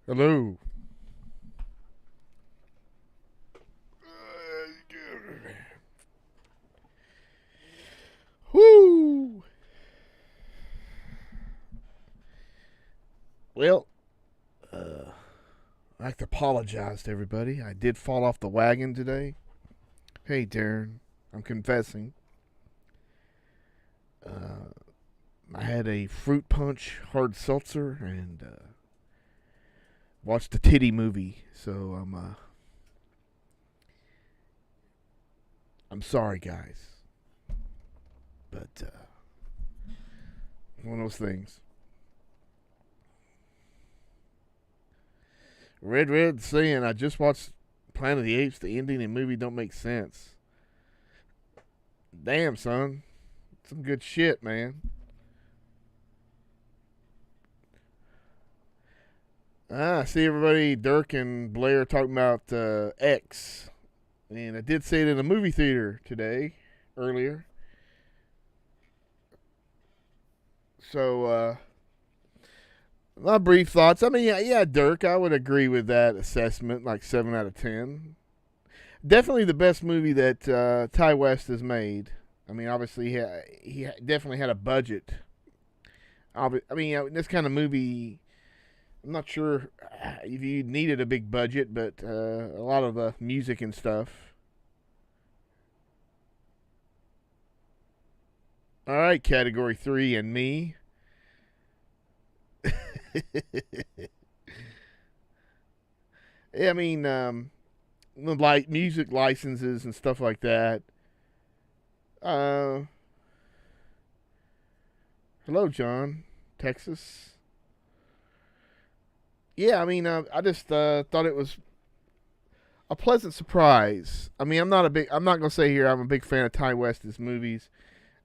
Hello. Woo! Well, I'd like to apologize to everybody. I did fall off the wagon today. Hey, Darren, I'm confessing. I had a fruit punch hard seltzer and watched a titty movie, so I'm sorry, guys. But one of those things. Red saying, I just watched Planet of the Apes. The ending and movie don't make sense. Damn, son. Some good shit, man. I see everybody, Dirk and Blair, talking about X. And I did see it in a movie theater today, earlier. So, my brief thoughts. I mean, yeah, Dirk, I would agree with that assessment, like 7 out of 10. Definitely the best movie that Ty West has made. I mean, obviously, he definitely had a budget. I mean, this kind of movie, I'm not sure if you needed a big budget, but a lot of the music and stuff. All right, Category 3 and me. Yeah, I mean, like music licenses and stuff like that. Hello, John, Texas. Yeah, I mean, I just thought it was a pleasant surprise. I mean, I'm not gonna say here I'm a big fan of Ty West's movies.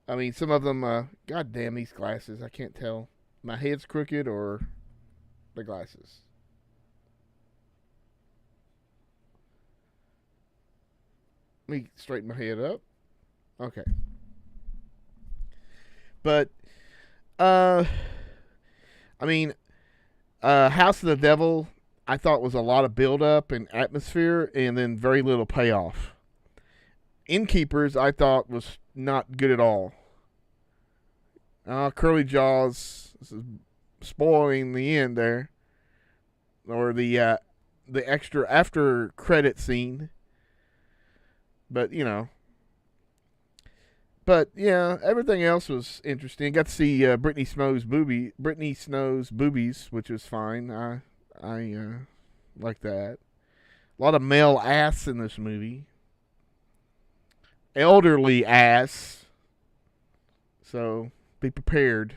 I mean, some of them, god damn these glasses, I can't tell. My head's crooked or the glasses. Let me straighten my head up. Okay. But, uh, I mean, House of the Devil, I thought was a lot of build up and atmosphere and then very little payoff. Innkeepers, I thought was not good at all. Curly Jaws, this is spoiling the end there, or the extra after credit scene. But but yeah, everything else was interesting. Got to see Brittany Snow's boobies, which was fine. I like that. A lot of male ass in this movie, elderly ass. So be prepared.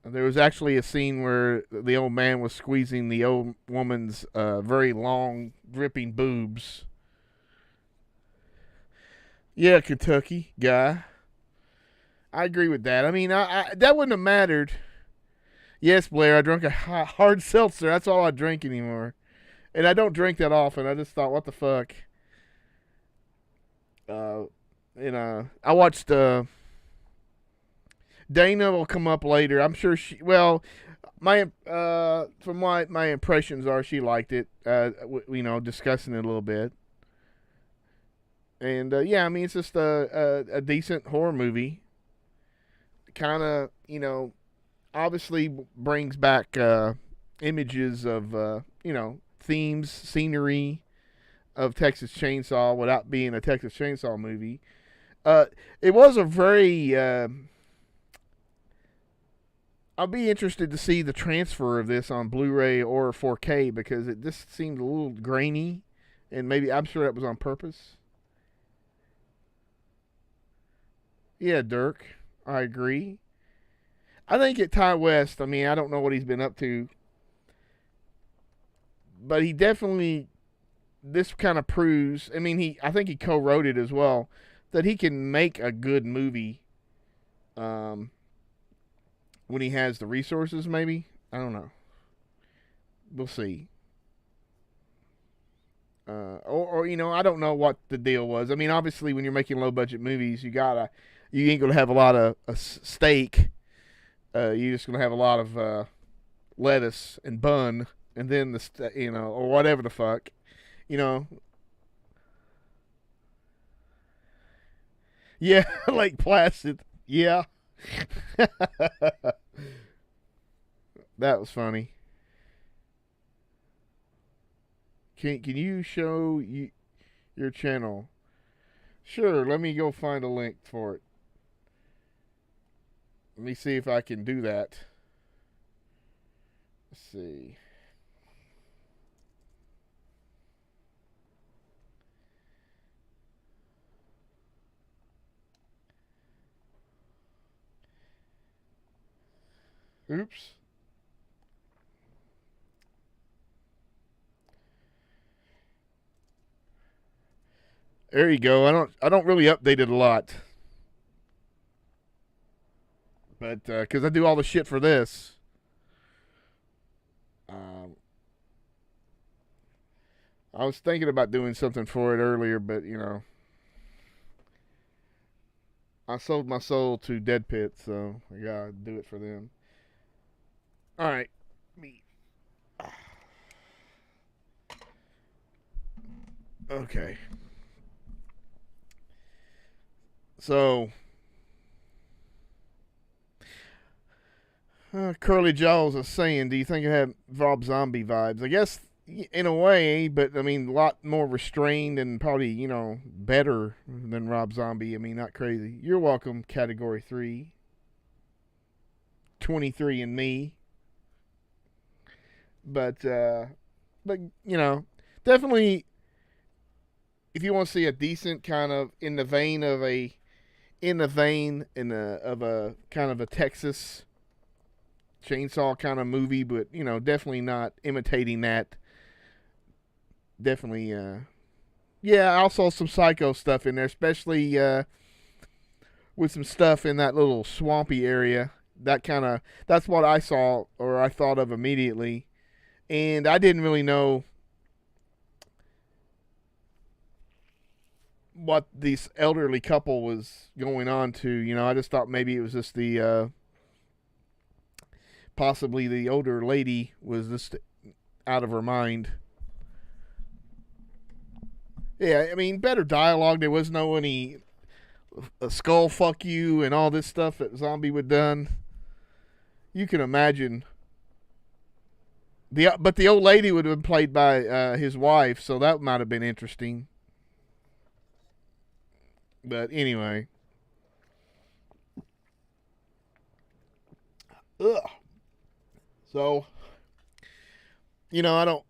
There was actually a scene where the old man was squeezing the old woman's very long, dripping boobs. Yeah, Kentucky guy. I agree with that. I mean, that wouldn't have mattered. Yes, Blair, I drank a hard seltzer. That's all I drink anymore. And I don't drink that often. I just thought, what the fuck? Uh, I watched, Dana will come up later. I'm sure from what my impressions are, she liked it. Discussing it a little bit. And yeah, I mean, it's just a decent horror movie. Kind of, obviously brings back images of, themes, scenery of Texas Chainsaw without being a Texas Chainsaw movie. It was a very. I'll be interested to see the transfer of this on Blu-ray or 4K because it just seemed a little grainy, and maybe I'm sure that was on purpose. Yeah, Dirk, I agree. I think at Ty West, I mean, I don't know what he's been up to, but he definitely this kind of proves. I mean, I think he co-wrote it as well, that he can make a good movie. When he has the resources, maybe I don't know. We'll see. Or I don't know what the deal was. I mean, obviously, when you're making low budget movies, you ain't gonna have a lot of stake. You're just gonna have a lot of lettuce and bun, and then or whatever the fuck, you know. Yeah, Lake Placid. Yeah. That was funny. Can you show your channel? Sure, let me go find a link for it. Let me see if I can do that. Let's see. Oops. There you go. I don't really update it a lot. But cuz I do all the shit for this. I was thinking about doing something for it earlier, but I sold my soul to DEADPIT, so I gotta do it for them. All right, me. Okay. So, Curly Jaws is saying, do you think it had Rob Zombie vibes? I guess in a way, but I mean, a lot more restrained and probably, better than Rob Zombie. I mean, not crazy. You're welcome, Category 3. 23 and me. But definitely, if you want to see a decent kind of in the vein of a kind of a Texas chainsaw kind of movie, but definitely not imitating that. Definitely, yeah. Also, some psycho stuff in there, especially with some stuff in that little swampy area. That's what I saw or I thought of immediately, and I didn't really know what this elderly couple was going on to. I just thought maybe it was just the possibly the older lady was just out of her mind. Yeah, I mean, better dialogue. There was no any skull fuck you and all this stuff that Zombie would done. You can imagine. But the old lady would have been played by his wife, so that might have been interesting. But anyway. Ugh. So, I don't.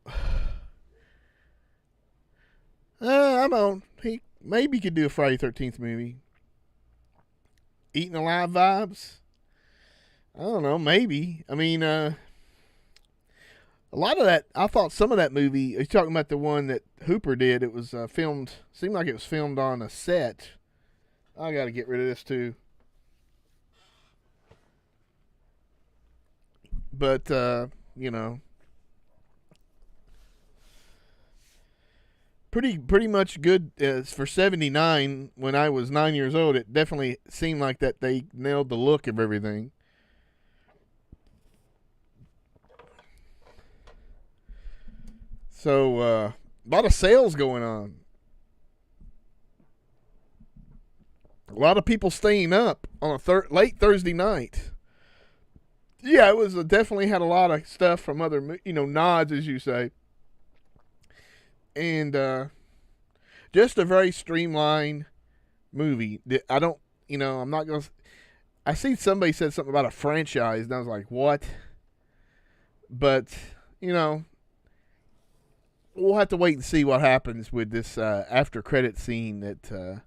I'm on. He maybe could do a Friday 13th movie. Eating Alive vibes? I don't know. Maybe. I mean, a lot of that. I thought some of that movie. You're talking about the one that Hooper did. It was filmed. Seemed like it was filmed on a set. I got to get rid of this too. But pretty much good for 79. When I was 9 years old, it definitely seemed like that they nailed the look of everything. So a lot of sales going on. A lot of people staying up on a late Thursday night. Yeah, it was definitely had a lot of stuff from other, nods, as you say. And just a very streamlined movie. I don't, I'm not going to. I see somebody said something about a franchise, and I was like, what? But, we'll have to wait and see what happens with this after credit scene that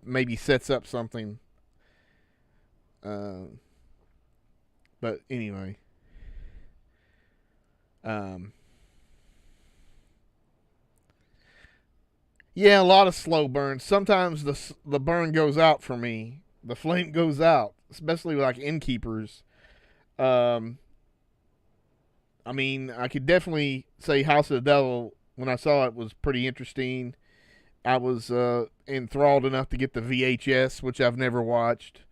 maybe sets up something. But anyway. Yeah, a lot of slow burns. Sometimes the burn goes out for me. The flame goes out, especially with like Innkeepers. I mean, I could definitely say House of the Devil, when I saw it, was pretty interesting. I was enthralled enough to get the VHS, which I've never watched.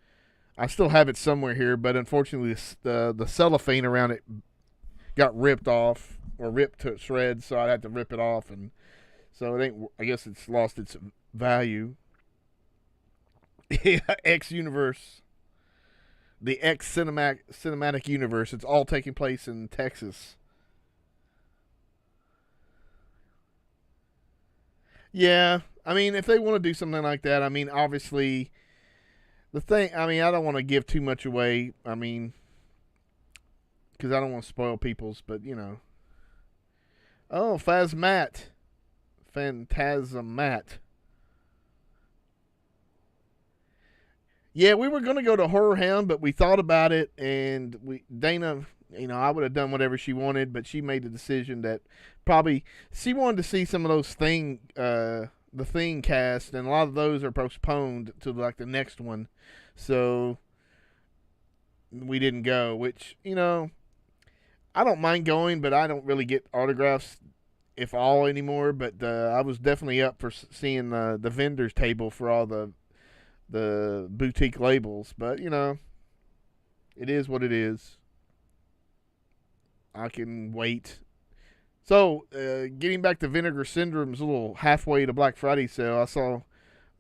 I still have it somewhere here, but unfortunately the cellophane around it got ripped off or ripped to shreds, so I had to rip it off, and so it ain't. I guess it's lost its value. X universe, the X cinematic universe. It's all taking place in Texas. Yeah, I mean, if they want to do something like that, I mean, obviously, the thing. I mean, I don't want to give too much away. I mean, because I don't want to spoil people's, but you know. Oh, Phantasmat. Yeah, we were going to go to Horror Hound, but we thought about it, and Dana, you know, I would have done whatever she wanted, but she made the decision that probably she wanted to see some of those the Thing cast, and a lot of those are postponed to like the next one, so we didn't go. Which, you know, I don't mind going, but I don't really get autographs, if all, anymore. But I was definitely up for seeing the vendors table for all the boutique labels, but you know, it is what it is. I can wait. So, getting back to Vinegar Syndrome's little halfway to Black Friday sale, I saw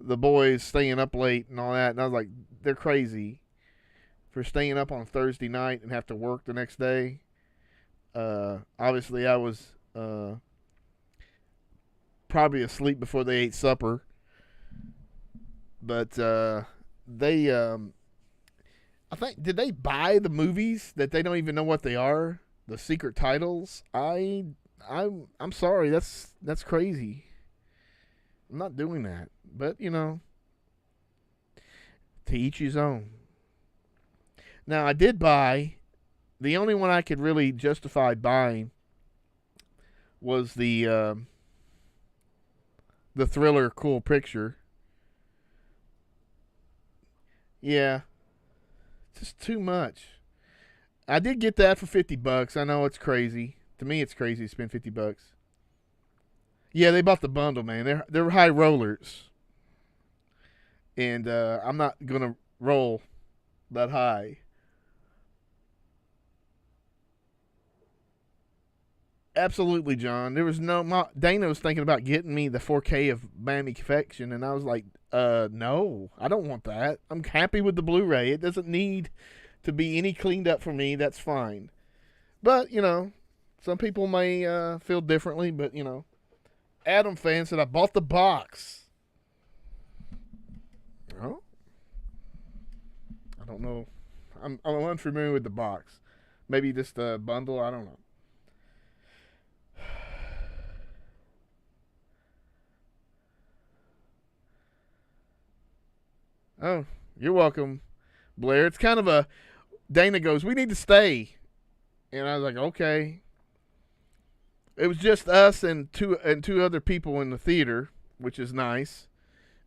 the boys staying up late and all that, and I was like, they're crazy for staying up on Thursday night and have to work the next day. Obviously, I was probably asleep before they ate supper. But they, I think, did they buy the movies that they don't even know what they are? The secret titles? I'm sorry, that's crazy. I'm not doing that. But, you know, to each his own. Now, I did buy, the only one I could really justify buying was the Thriller Cool Picture. Yeah, just too much. I did get that for $50. I know it's crazy. To me, it's crazy to spend $50. Yeah, they bought the bundle, man. They're high rollers, and I'm not gonna roll that high. Absolutely, John. There was Dana was thinking about getting me the 4K of Miami Confection, and I was like, no, I don't want that. I'm happy with the Blu-ray. It doesn't need to be any cleaned up for me. That's fine. But, you know, some people may feel differently, but, you know. Adam fan said, I bought the box. Oh? I don't know. I'm unfamiliar with the box. Maybe just a bundle. I don't know. Oh, you're welcome, Blair. It's kind of Dana goes, we need to stay. And I was like, okay. It was just us and two other people in the theater, which is nice.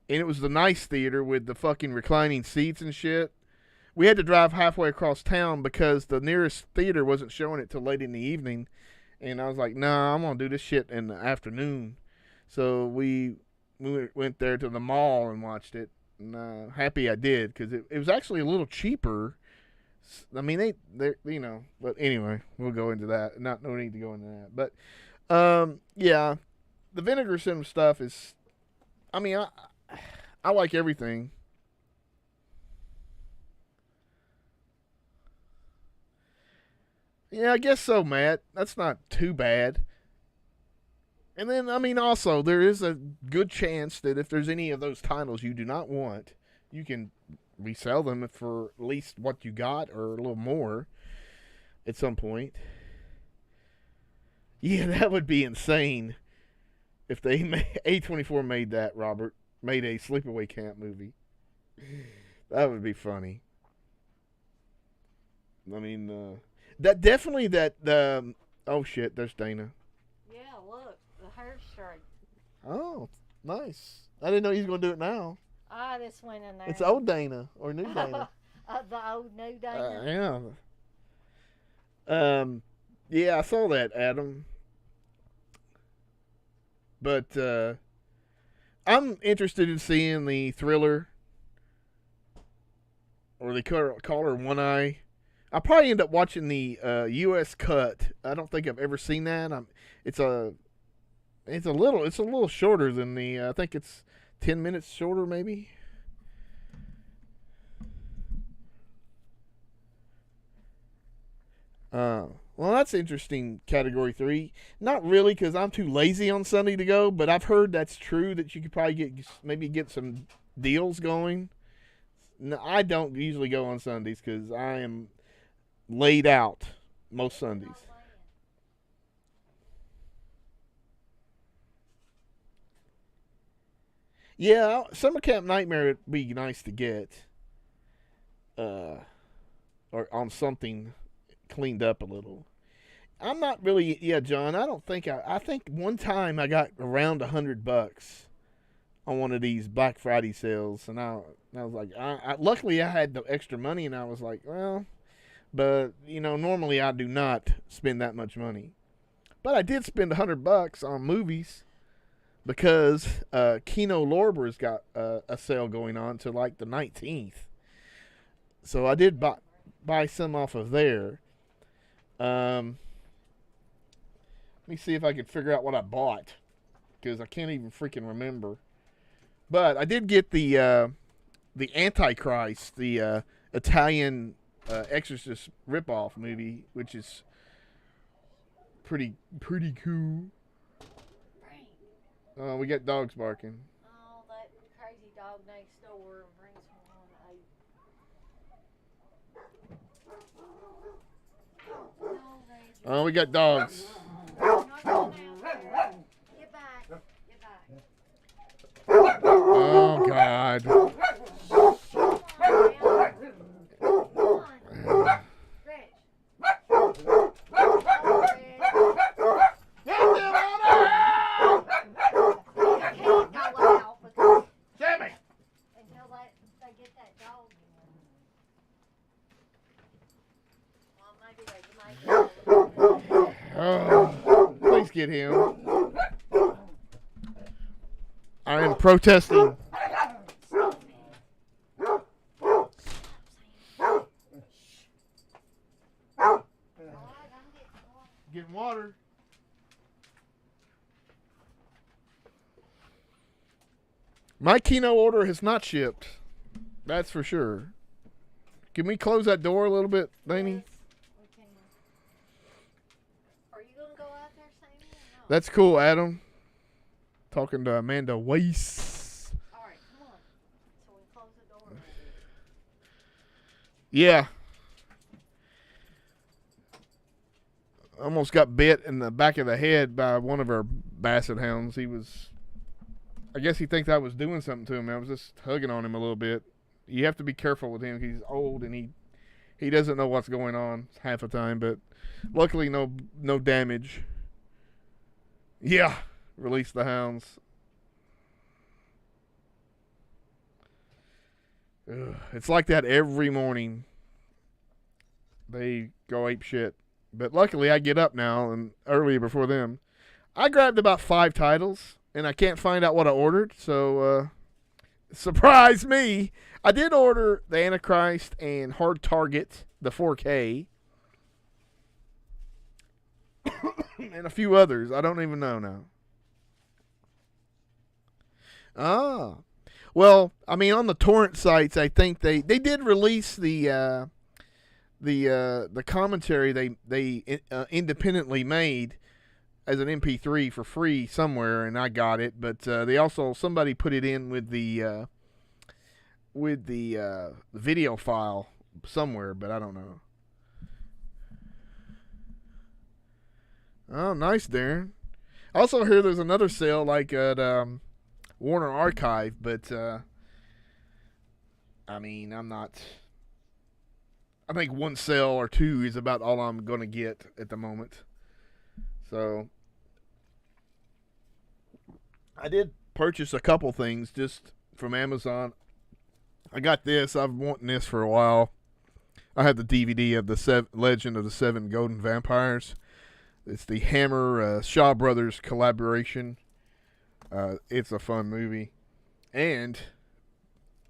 And it was the nice theater with the fucking reclining seats and shit. We had to drive halfway across town because the nearest theater wasn't showing it till late in the evening. And I was like, nah, I'm going to do this shit in the afternoon. So we went there to the mall and watched it. And happy I did, because it was actually a little cheaper. I mean, they you know, but anyway, we'll go into that. No need to go into that. But yeah, the Vinegar Syndrome stuff is, I mean, I like everything. Yeah, I guess so, Matt. That's not too bad. And then, I mean, also, there is a good chance that if there's any of those titles you do not want, you can resell them for at least what you got or a little more at some point. Yeah, that would be insane if they A24 made that, Robert. Made a sleepaway camp movie. That would be funny. I mean, that definitely oh shit, there's Dana. Yeah, look, the hair's straight. Oh, nice. I didn't know he was going to do it now. I just went in there. It's old Dana or new Dana. The old new Dana. Yeah. Yeah, I saw that, Adam. But I'm interested in seeing the Thriller, or they call her One Eye. I'll probably end up watching the U.S. cut. I don't think I've ever seen that. It's a little shorter than the. I think it's 10 minutes shorter, maybe. Well, that's interesting. Category 3. Not really, because I'm too lazy on Sunday to go. But I've heard that's true. That you could probably get some deals going. No, I don't usually go on Sundays because I am laid out most Sundays. Yeah, Summer Camp Nightmare would be nice to get, or on something cleaned up a little. I'm not really, John. I don't think I think one time I got around $100 on one of these Black Friday sales, and I was like, luckily I had the extra money, and I was like, well, but normally I do not spend that much money, but I did spend $100 on movies because Kino Lorber's got a sale going on to like the 19th, so I did buy some off of there. Let me see if I can figure out what I bought, because I can't even freaking remember. But I did get the Antichrist, the Italian Exorcist ripoff movie, which is pretty cool. We got dogs barking. Oh, that crazy dog next door brings me on. We got dogs. Get back. Oh, God. Oh, please get him. I am protesting. Getting water. My Kino order has not shipped. That's for sure. Can we close that door a little bit, Danny? Yes, we can. Are you going to go out there, Sammy, or no? That's cool, Adam. Talking to Amanda Weiss. All right, come on. So we close the door. Yeah. Almost got bit in the back of the head by one of our basset hounds. I guess he thinks I was doing something to him. I was just hugging on him a little bit. You have to be careful with him. He's old and he doesn't know what's going on half the time, but luckily no damage. Yeah, release the hounds. Ugh, it's like that every morning. They go ape shit. But luckily I get up now and earlier before them. I grabbed about 5 titles and I can't find out what I ordered, so surprise me. I did order the Antichrist and Hard Target, the 4K. And a few others. I don't even know now. Ah. Well, I mean, on the torrent sites, I think they did release the commentary they independently made as an MP3 for free somewhere, and I got it. But they also, somebody put it in with the video file somewhere, but I don't know. Oh, nice, Darren. I also hear there's another sale like at Warner Archive, but I mean, I think one sale or two is about all I'm going to get at the moment. So I did purchase a couple things just from Amazon. I got this. I've been wanting this for a while. I have the DVD of the Legend of the Seven Golden Vampires. It's the Hammer Shaw Brothers collaboration. It's a fun movie. And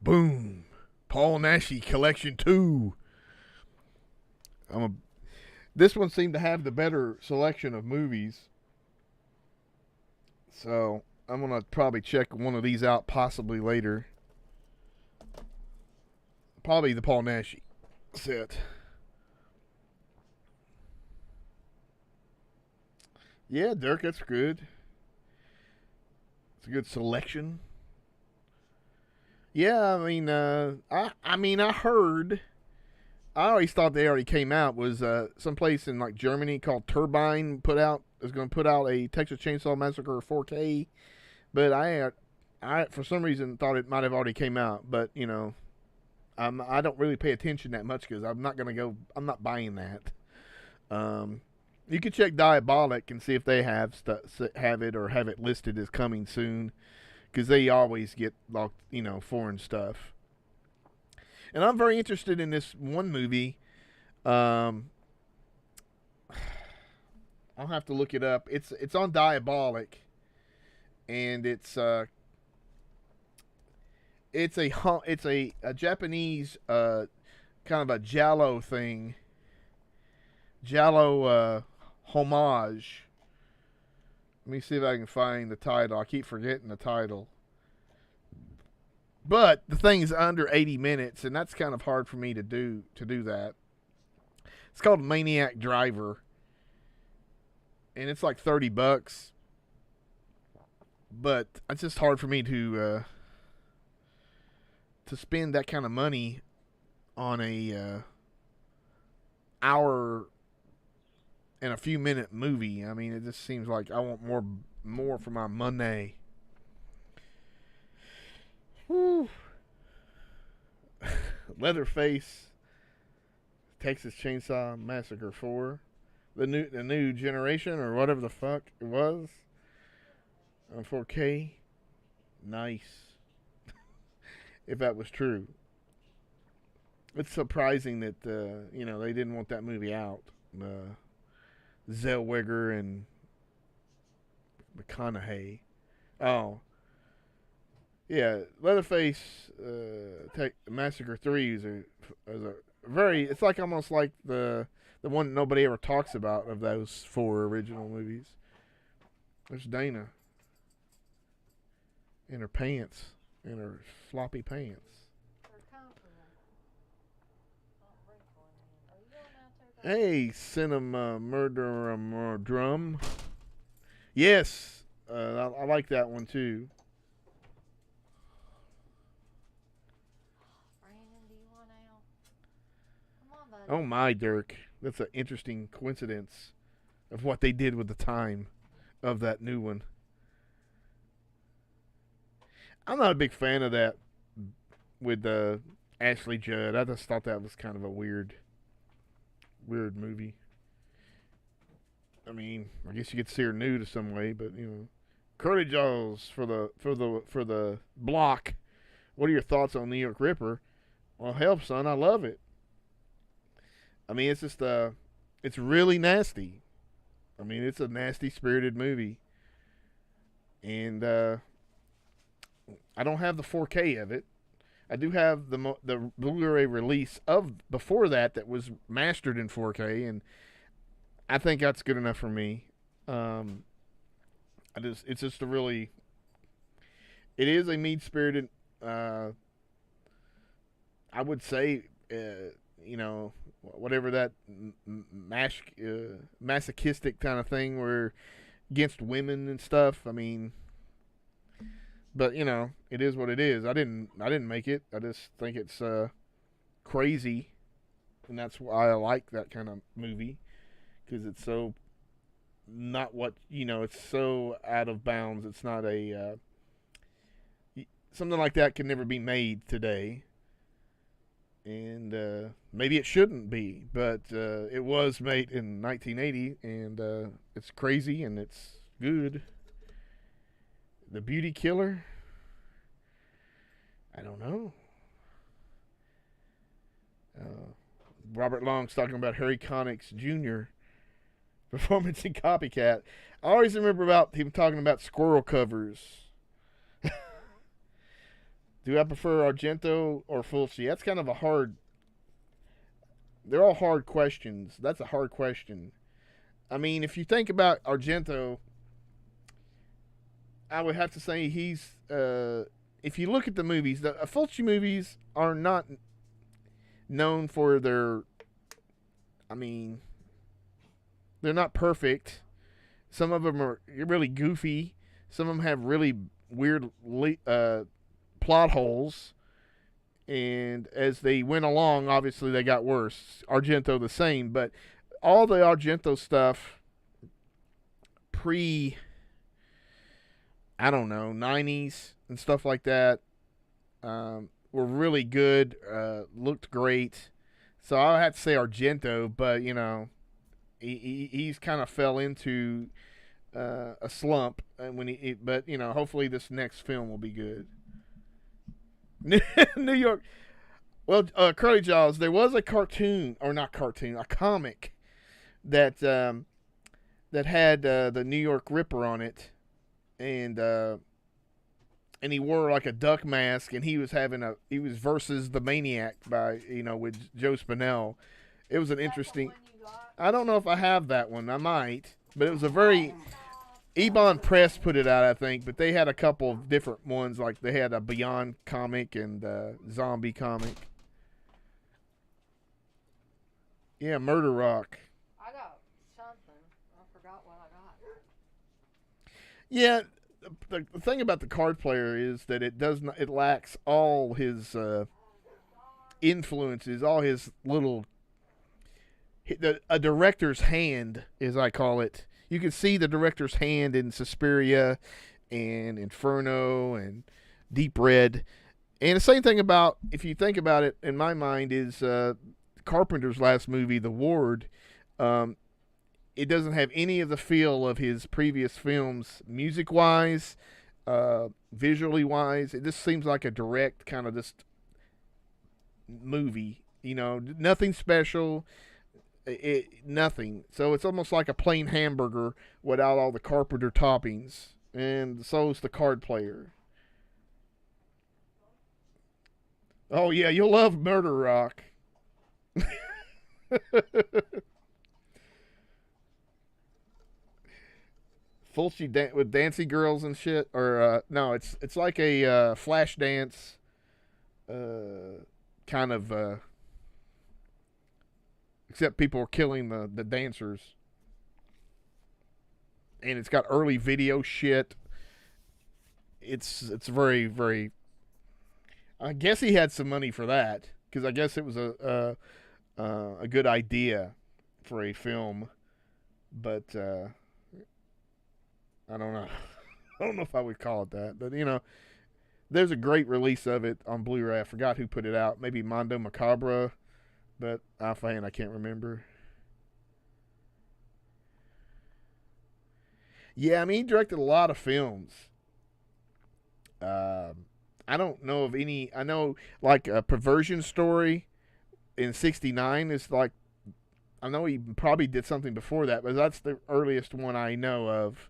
boom, Paul Naschy Collection 2. This one seemed to have the better selection of movies. So I'm going to probably check one of these out possibly later. Probably the Paul Nash set. Yeah, Dirk, that's good. It's a good selection. Yeah, I heard. I always thought they already came out. Was someplace in like Germany called Turbine is going to put out a Texas Chainsaw Massacre 4K, but I for some reason thought it might have already came out. But I don't really pay attention that much because I'm not buying that. You can check Diabolic and see if they have it or have it listed as coming soon, because they always get foreign stuff. And I'm very interested in this one movie. I'll have to look it up. It's on Diabolic, and it's a Japanese kind of a giallo thing. Giallo homage. Let me see if I can find the title. I keep forgetting the title. But the thing's under 80 minutes, and that's kind of hard for me to do that. It's called Maniac Driver, and it's like $30. But it's just hard for me to spend that kind of money on a hour and a few minute movie. I mean, it just seems like I want more for my money. Whew. Leatherface, Texas Chainsaw Massacre 4, the new generation or whatever the fuck it was, on 4K. Nice. If that was true, it's surprising that they didn't want that movie out. Zellweger and McConaughey. Oh. Yeah, Leatherface Massacre 3 is a very... It's like almost like the one nobody ever talks about of those 4 original movies. There's Dana. In her pants. In her floppy pants. Hey, Cinema Murder Drum. Yes, I like that one too. Brandon, do you want out? Come on, buddy. Oh my, Dirk. That's an interesting coincidence of what they did with the time of that new one. I'm not a big fan of that with Ashley Judd. I just thought that was kind of a weird movie. I mean, I guess you could see her nude some way, but Curly Jaws for the block. What are your thoughts on New York Ripper? Well, hell, son, I love it. I mean, it's just it's really nasty. I mean, it's a nasty spirited movie, and I don't have the 4K of it. I do have the Blu-ray release of before that was mastered in 4K, and I think that's good enough for me. It's just it is a mean-spirited. I would say, whatever that masochistic kind of thing, where against women and stuff. I mean. But it is what it is. I didn't make it. I just think it's crazy, and that's why I like that kind of movie, because it's so not what it's so out of bounds. It's not a something like that can never be made today, and maybe it shouldn't be, but it was made in 1980, and it's crazy and it's good. The Beauty Killer? I don't know. Robert Long's talking about Harry Connick's Jr. performance in Copycat. I always remember about him talking about squirrel covers. Do I prefer Argento or Fulci? That's kind of a hard... they're all hard questions. That's a hard question. I mean, if you think about Argento, I would have to say he's. If you look at the movies, the Fulci movies are not known for their. I mean, they're not perfect. Some of them are really goofy. Some of them have really weird plot holes. And as they went along, obviously they got worse. Argento the same, but all the Argento stuff pre, I don't know, 90s and stuff like that were really good, looked great. So I have to say Argento, but he's kind of fell into a slump when but hopefully this next film will be good. New York. Well, Curly Jaws. There was a cartoon, or not cartoon, a comic that had the New York Ripper on it, and he wore like a duck mask, and he was versus the Maniac with Joe Spinell. It was an interesting. I don't know if I have that one. I might, but it was a very. Ebon Press put it out, I think, but they had a couple of different ones. Like they had a Beyond comic and zombie comic. Yeah, Murder Rock. I got something. I forgot what I got. Yeah, the thing about the card player is that it lacks all his influences, all his little a director's hand, as I call it. You can see the director's hand in Suspiria and Inferno and Deep Red. And the same thing about, if you think about it, in my mind, is Carpenter's last movie, The Ward. It doesn't have any of the feel of his previous films, music-wise, visually-wise. It just seems like a direct kind of just movie. Nothing special. Nothing. So it's almost like a plain hamburger without all the Carpenter toppings. And so is the card player. Oh yeah, you'll love Murder Rock. Fulci with dancing girls and shit, or no, it's like a flash dance, kind of. Except people are killing the dancers. And it's got early video shit. It's very, very... I guess he had some money for that. Because I guess it was a good idea for a film. But, I don't know. I don't know if I would call it that. But, there's a great release of it on Blu-ray. I forgot who put it out. Maybe Mondo Macabra. But offhand, I can't remember. Yeah, I mean, he directed a lot of films. I don't know of any. I know, like, a Perversion Story in '69 is like. I know he probably did something before that, but that's the earliest one I know of.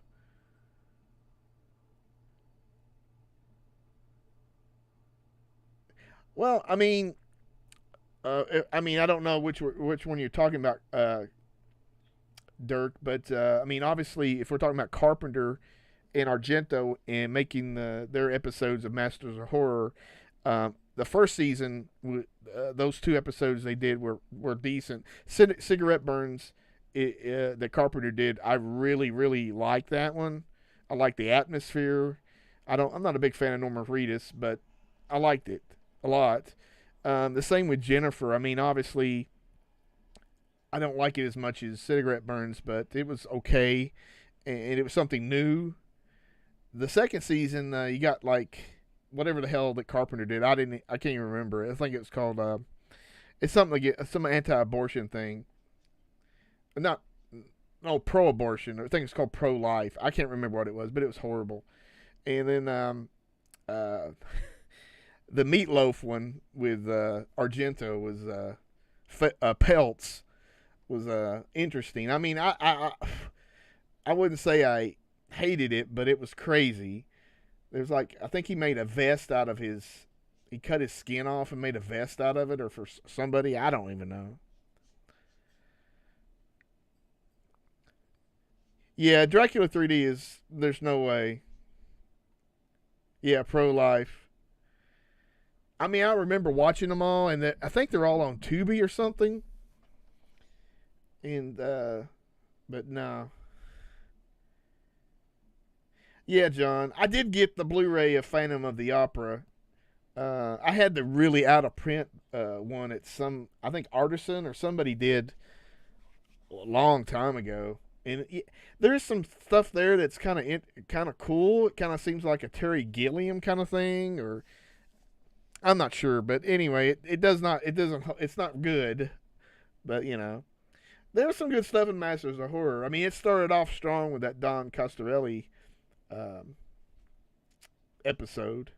Well, I mean. I don't know which one you're talking about, Dirk, but I mean, obviously, if we're talking about Carpenter and Argento and making their episodes of Masters of Horror, the first season, those two episodes they did were decent. Cigarette Burns, that Carpenter did, I really, really liked that one. I like the atmosphere. I'm not a big fan of Norman Reedus, but I liked it a lot. The same with Jennifer. I mean, obviously, I don't like it as much as Cigarette Burns, but it was okay, and it was something new. The second season, you got like whatever the hell that Carpenter did. I can't even remember. I think it was called. It's something like some anti-abortion thing. No, pro-abortion. I think it's called pro-life. I can't remember what it was, but it was horrible. And then the Meatloaf one with Argento was Pelts was interesting. I mean, I wouldn't say I hated it, but it was crazy. There's like, I think he made a vest out of he cut his skin off and made a vest out of it, or for somebody, I don't even know. Yeah, Dracula 3D is. There's no way. Yeah, pro-life. I mean, I remember watching them all, and I think they're all on Tubi or something. And but no. Yeah, John, I did get the Blu-ray of Phantom of the Opera. I had the really out of print one at some, I think Artisan or somebody did a long time ago, and there's some stuff there that's kind of cool. It kind of seems like a Terry Gilliam kind of thing, or I'm not sure, but anyway, it's not good, but there was some good stuff in Masters of Horror. I mean, it started off strong with that Don Coscarelli um, episode.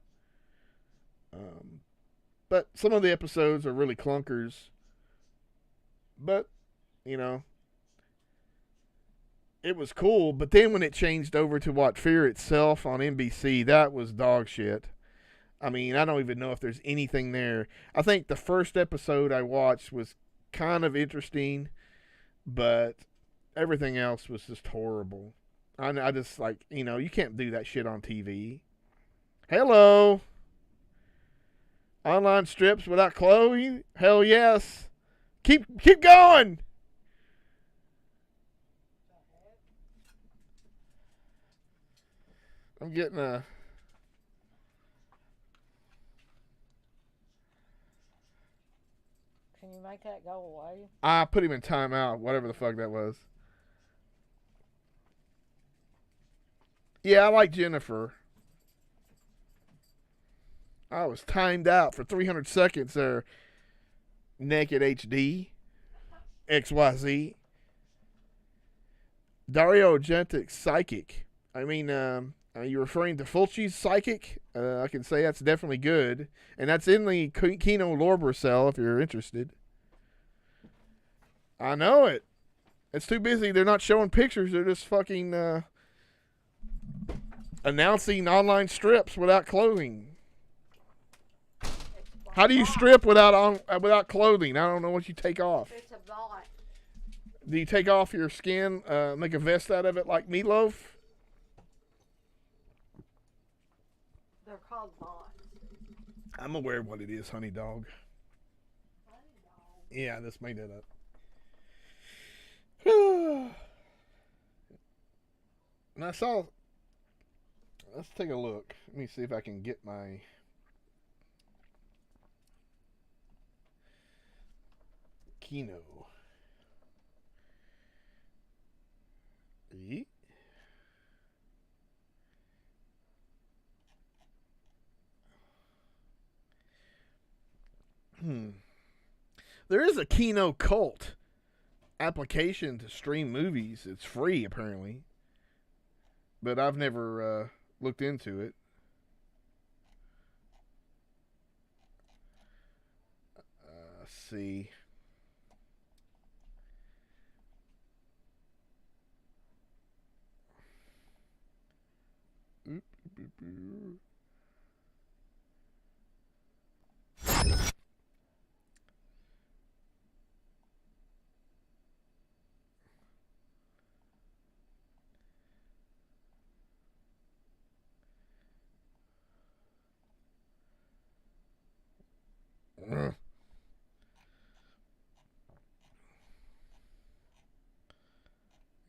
But some of the episodes are really clunkers. But, you know, it was cool. But then when it changed over to Fear Itself on NBC, that was dog shit. I mean, I don't even know if there's anything there. I think the first episode I watched was kind of interesting, but everything else was just horrible. I just, like, you can't do that shit on TV. Hello. Online strips without clothing? Hell yes. Keep going. I'm getting a... Can you make that go away? I put him in timeout, whatever the fuck that was. Yeah, I like Jennifer. I was timed out for 300 seconds there. Naked HD. XYZ. Dario Argento's Psychic. I mean, are you referring to Fulci's Psychic? I can say that's definitely good. And that's in the Kino Lorber cell if you're interested. I know it. It's too busy. They're not showing pictures. They're just fucking announcing online strips without clothing. How do you strip without clothing? I don't know what you take off. It's a bot. Do you take off your skin, make a vest out of it like Meatloaf? They're called bots. I'm aware of what it is, honey dog. Honey dog. Yeah, I just made that up. And I saw... Let's take a look. Let me see if I can get my... Kino. Yeet. There is a Kino Cult application to stream movies. It's free, apparently. But I've never looked into it. Let's see.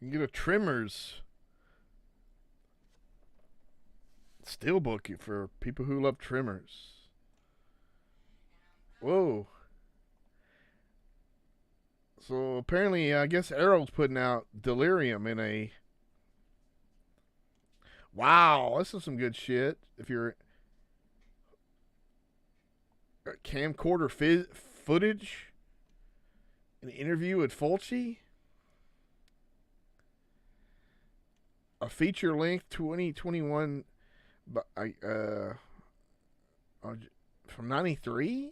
You can get a Tremors steelbook for people who love Tremors. Whoa. So apparently, I guess Arrow's putting out Delirium in a... Wow, this is some good shit. If you're... Camcorder footage? An interview with Fulci? A feature-length 2021 from 93?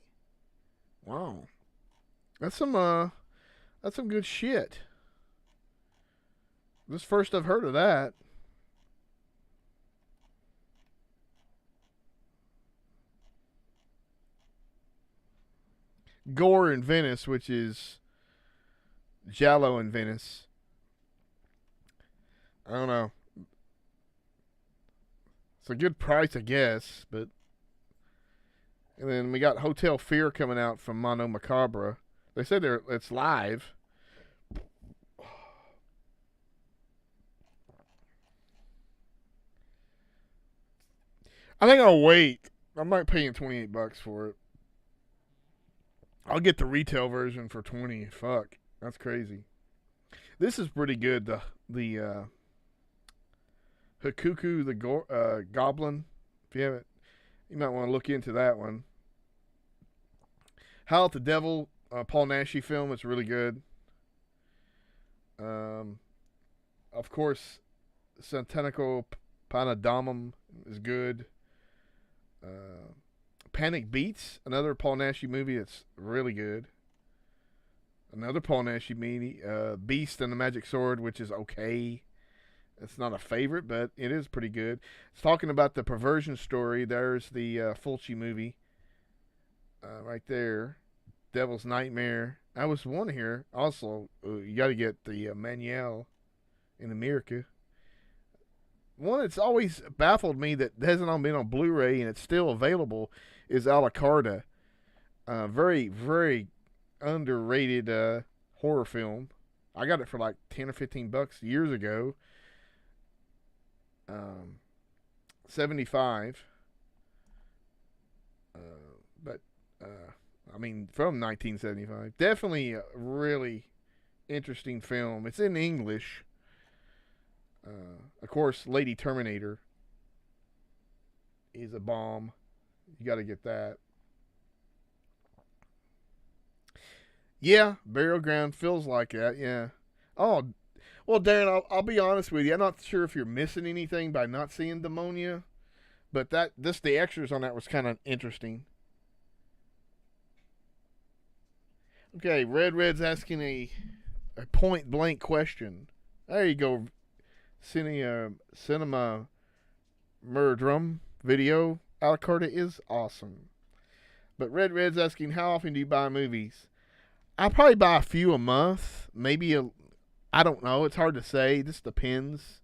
Wow. That's some good shit. This is first I've heard of that. Gore in Venice, which is Giallo in Venice. I don't know. It's a good price, I guess, but. And then we got Hotel Fear coming out from Mono Macabre. They said it's live. I think I'll wait. I'm not paying $28 for it. I'll get the retail version for $20. Fuck, that's crazy. This is pretty good. The Hakuku the Goblin. If you haven't, you might want to look into that one. Howl at the Devil, Paul Naschy film. It's really good. Of course, Santanico Panadamum is good. Panic Beats, another Paul Naschy movie that's really good. Another Paul Naschy movie, Beast and the Magic Sword, which is okay. It's not a favorite, but it is pretty good. It's talking about the perversion story. There's the Fulci movie right there. Devil's Nightmare. I was one here. Also, you got to get the Manuel in America. One that's always baffled me that hasn't been on Blu-ray and it's still available is Carta. Very, very underrated horror film. I got it for like $10 or $15 years ago. 75. But I mean, from 1975. Definitely a really interesting film. It's in English. Of course, Lady Terminator is a bomb. You got to get that. Yeah, Burial Ground feels like that. Yeah. Oh, well, Darren, I'll be honest with you. I'm not sure if you're missing anything by not seeing Demonia, but the extras on that was kind of interesting. Okay, Red's asking a point blank question. There you go. Cinema Murdrum video. Carta is awesome. But Red's asking, how often do you buy movies? I probably buy a few a month. Maybe I don't know. It's hard to say. This depends.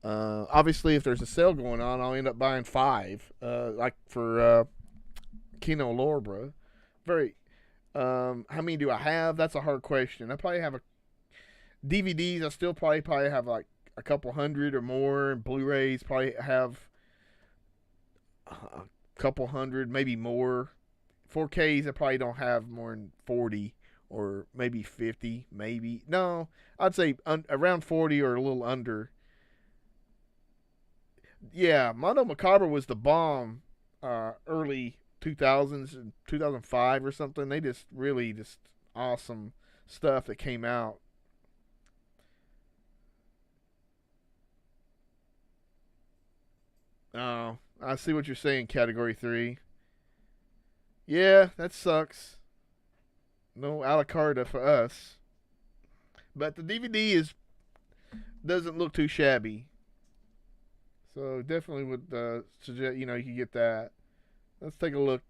Obviously, if there's a sale going on, I'll end up buying 5. Like for Kino Lorbre. How many do I have? That's a hard question. I probably have DVDs. I still probably have like a couple hundred or more. Blu-rays probably have a couple hundred, maybe more. 4Ks I probably don't have more than 40 or maybe 50, maybe. No, I'd say around 40 or a little under. Yeah, Mondo Macabre was the bomb early 2000s, 2005 or something. They just really just awesome stuff that came out. Oh, I see what you're saying, Category 3. Yeah, that sucks. No a la carte for us. But the DVD doesn't look too shabby. So definitely would suggest, you can get that. Let's take a look.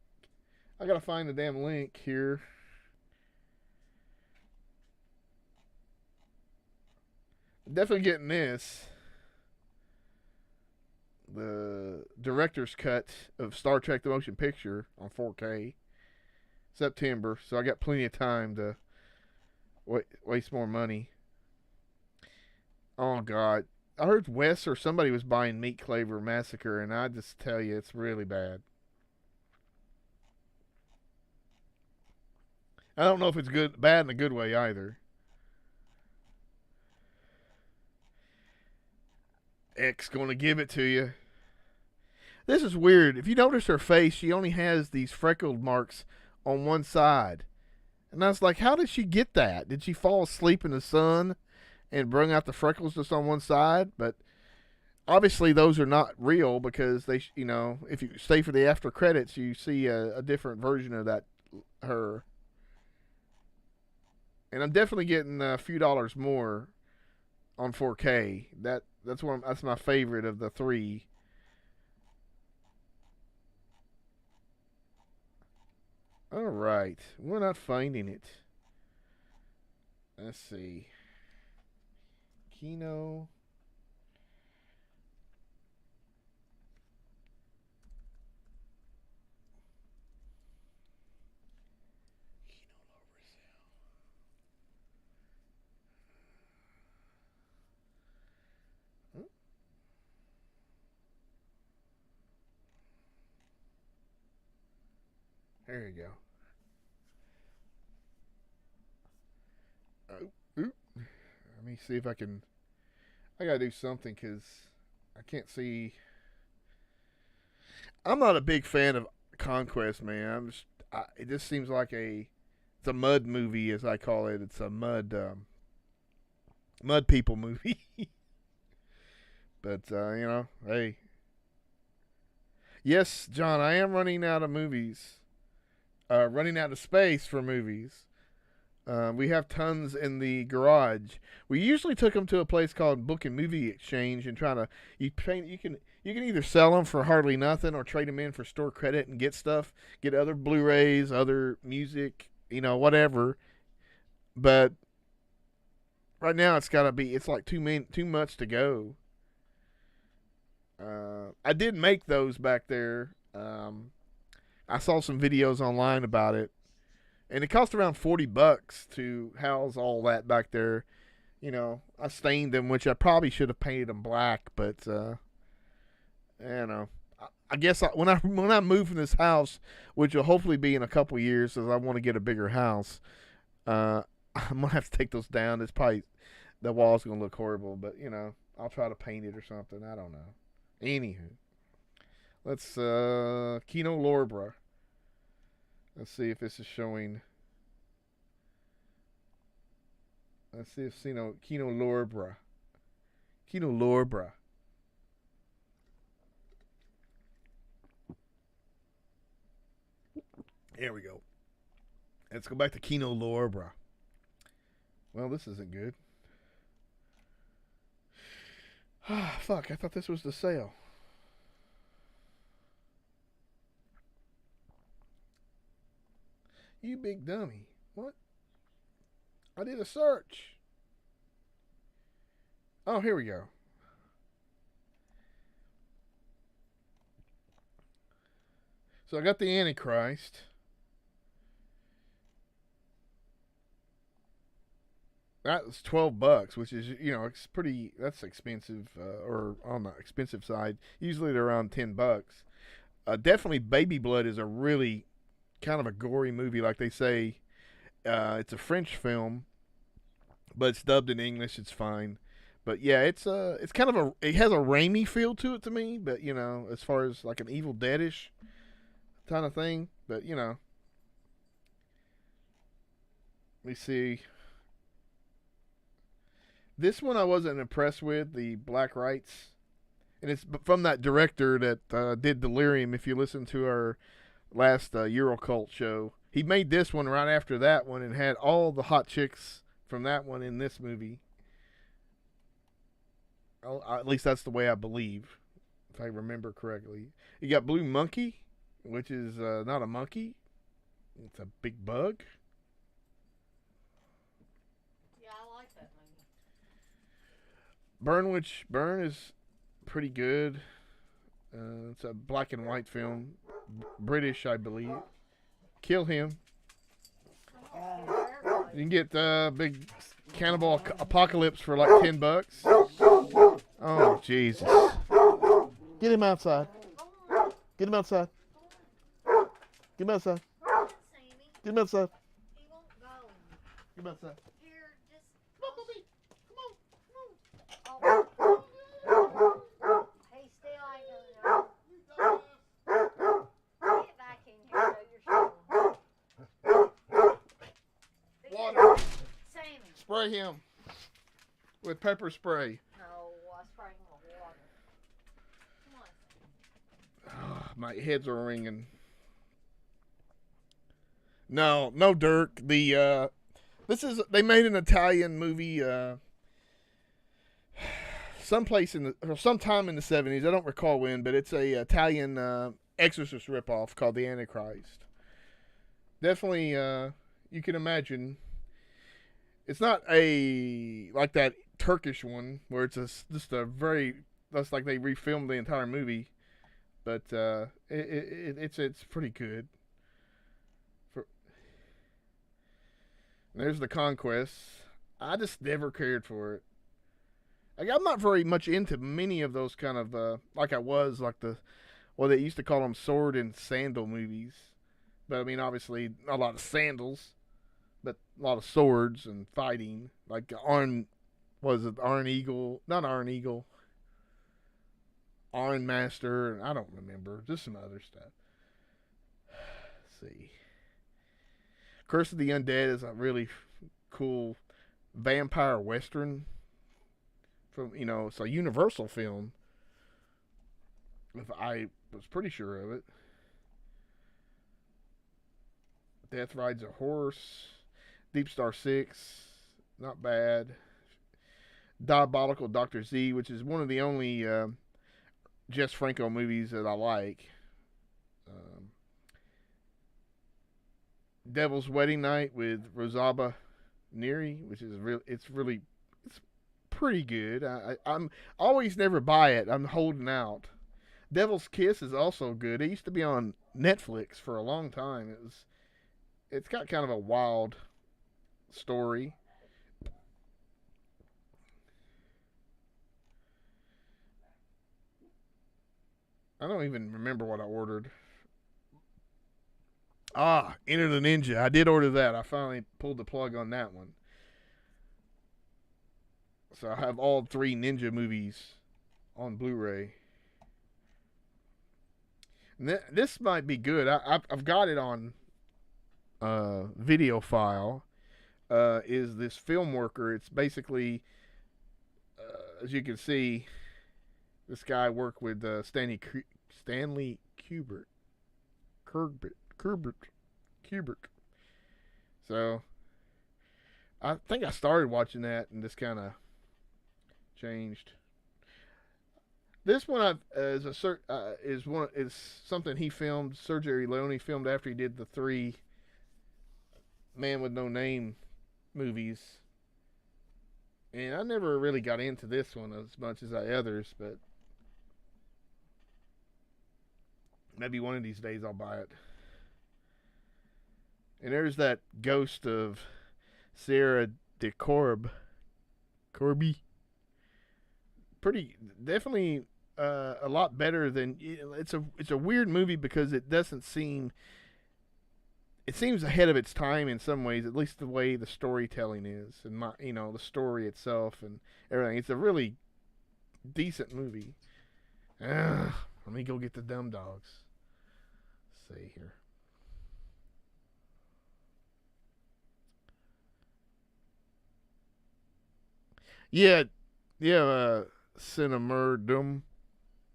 I gotta find the damn link here. Definitely getting this. The director's cut of Star Trek The Motion Picture on 4K. September, so I got plenty of time to waste more money. Oh, God. I heard Wes or somebody was buying Meat Cleaver Massacre, and I just tell you, it's really bad. I don't know if it's bad in a good way either. X gonna give it to you. This is weird. If you notice her face, she only has these freckled marks on one side. And I was like, how did she get that? Did she fall asleep in the sun and bring out the freckles just on one side? But obviously those are not real because if you stay for the after credits, you see a different version of her. And I'm definitely getting a few dollars more on 4K. That's my favorite of the 3. All right, we're not finding it. Let's see. Kino There you go. Oop. Let me see if I can. I gotta do something because I can't see. I'm not a big fan of Conquest, man. It just seems like it's a mud movie, as I call it. It's a mud people movie. But hey, yes, John, I am running out of movies. Running out of space for movies. We have tons in the garage. We usually took them to a place called Book and Movie Exchange and you can either sell them for hardly nothing or trade them in for store credit and get stuff, get other Blu-rays, other music, whatever. But right now it's like too much to go. I did make those back there. I saw some videos online about it. And it cost around $40 to house all that back there. I stained them, which I probably should have painted them black, but I guess when I move from this house, which will hopefully be in a couple years, as I want to get a bigger house, I'm gonna have to take those down. It's probably the wall's gonna look horrible, but I'll try to paint it or something. I don't know. Anywho, let's Kino Lorber. Let's see if this is showing. Let's see if Kino Lorber. Kino Lorber. There we go. Let's go back to Kino Lorber. Well, this isn't good. Ah, fuck, I thought this was the sale. You big dummy. What? I did a search. Oh, here we go. So I got the Antichrist. That was $12, which is, it's that's expensive, or on the expensive side. Usually they're around $10. Definitely Baby Blood is a really kind of a gory movie, like they say. It's a French film, but it's dubbed in English. It's fine. But yeah, it's kind of it has a Raimi feel to it to me, but as far as like an Evil Deadish kind of thing. But let me see. This one I wasn't impressed with, the Black Rights, and it's from that director that did Delirium. If you listen to our last Eurocult show, he made this one right after that one and had all the hot chicks from that one in this movie. At least that's the way I believe, if I remember correctly. You got Blue Monkey, which is not a monkey. It's a big bug. Yeah, I like that movie. Burn is pretty good. It's a black and white film. British, I believe. Kill Him. You can get big Cannibal Apocalypse for like $10. Oh, Jesus. Get him outside. Get him outside. Get him outside. Get him outside. He won't go. Get him outside. Here, just. Come on, Oh. He still ain't gonna go. Get back in here so you're showing. Water. Sammy. Spray him with pepper spray. No, I sprayed him with water. Come on. My heads are ringing. No, Dirk. They made an Italian movie sometime in the 70s. I don't recall when, but it's a Italian Exorcist ripoff called The Antichrist. Definitely, you can imagine. It's not like that Turkish one where it's that's like they refilmed the entire movie, but it's pretty good. There's the Conquest. I just never cared for it. I'm not very much into many of those kind of like I was, like they used to call them sword and sandal movies. but I mean, obviously, a lot of sandals, but a lot of swords and fighting. Like was it Iron Eagle? Not Iron Eagle. Iron Master. I don't remember. Just some other stuff. Let's see. Curse of the Undead is a really cool vampire western. It's a Universal film. If I was pretty sure of it. Death Rides a Horse. Deep Star 6. Not bad. Diabolical Dr. Z, which is one of the only Jess Franco movies that I like. Devil's Wedding Night with Rosaba Neri, which is it's pretty good. I'm always never buy it. I'm holding out. Devil's Kiss is also good. It used to be on Netflix for a long time. It's got kind of a wild story. I don't even remember what I ordered. Enter the Ninja. I did order that. I finally pulled the plug on that one. So I have all 3 Ninja movies on Blu-ray. And this might be good. I've got it on video file. Is this film worker? It's basically, as you can see, this guy worked with Stanley Kubrick. So I think I started watching that and just kind of changed. This one is something he filmed. Sergio Leone filmed after he did the 3 Man with No Name movies, and I never really got into this one as much as others, but maybe one of these days I'll buy it. And there's that ghost of Sarah de Corby. Definitely a lot better than it's a weird movie because it doesn't seem. It seems ahead of its time in some ways, at least the way the storytelling is, and the story itself and everything. It's a really decent movie. Let me go get the dumb dogs. Let's see here. Yeah, Cinemerdum.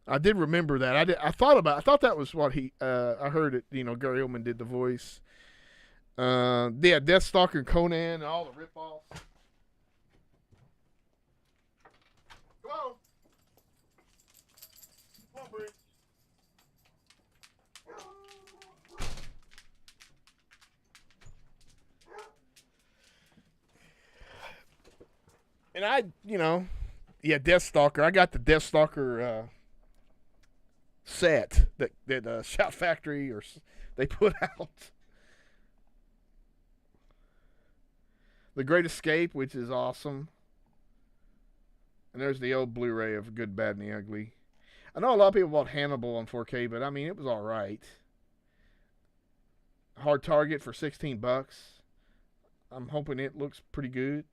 I did remember that. I thought that was what I heard it. Gary Oldman did the voice. Deathstalker and Conan and all the ripoffs. Come on, Bree. And Deathstalker. I got the Deathstalker set that Shout Factory they put out. The Great Escape, which is awesome. And there's the old Blu-ray of Good, Bad, and the Ugly. I know a lot of people bought Hannibal on 4K, but I mean, it was all right. Hard Target for $16. I'm hoping it looks pretty good.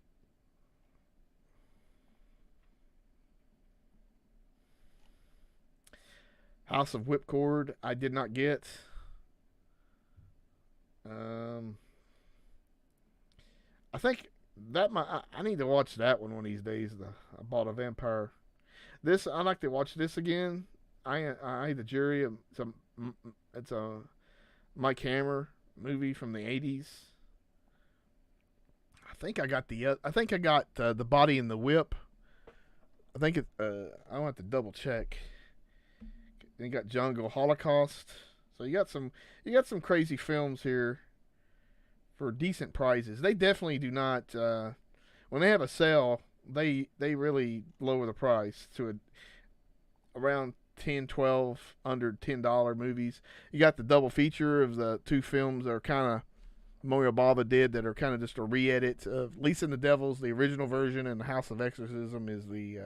House of Whipcord, I did not get. I think I need to watch that one of these days. I bought a vampire. I'd like to watch this again. I the Jury. It's a Mike Hammer movie from the 80s. I think I got the Body and the Whip. I think I don't have to double check. Then you got Jungle Holocaust. So you got some crazy films here for decent prices. They definitely do not when they have a sale, they really lower the price to around 10, 12 under $10 movies. You got the double feature of the 2 films that are kind of Mario Bava did that are kind of just a re-edit of Lisa and the Devils, the original version, and the House of Exorcism is the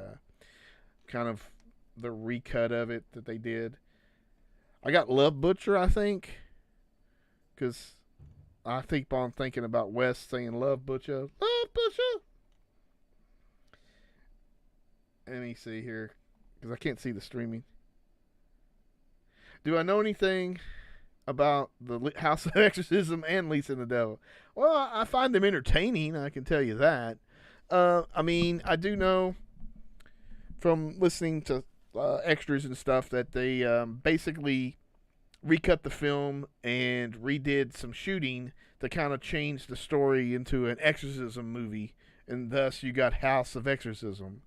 kind of the recut of it that they did. I got Love Butcher, I think. because I keep on thinking about West saying "Love Butcher, Love Butcher." Let me see here, because I can't see the streaming. Do I know anything about the House of Exorcism and Lisa and the Devil? Well, I find them entertaining. I can tell you that. I mean, I do know from listening to extras and stuff that they basically recut the film and redid some shooting to kind of change the story into an exorcism movie, and thus you got House of Exorcism,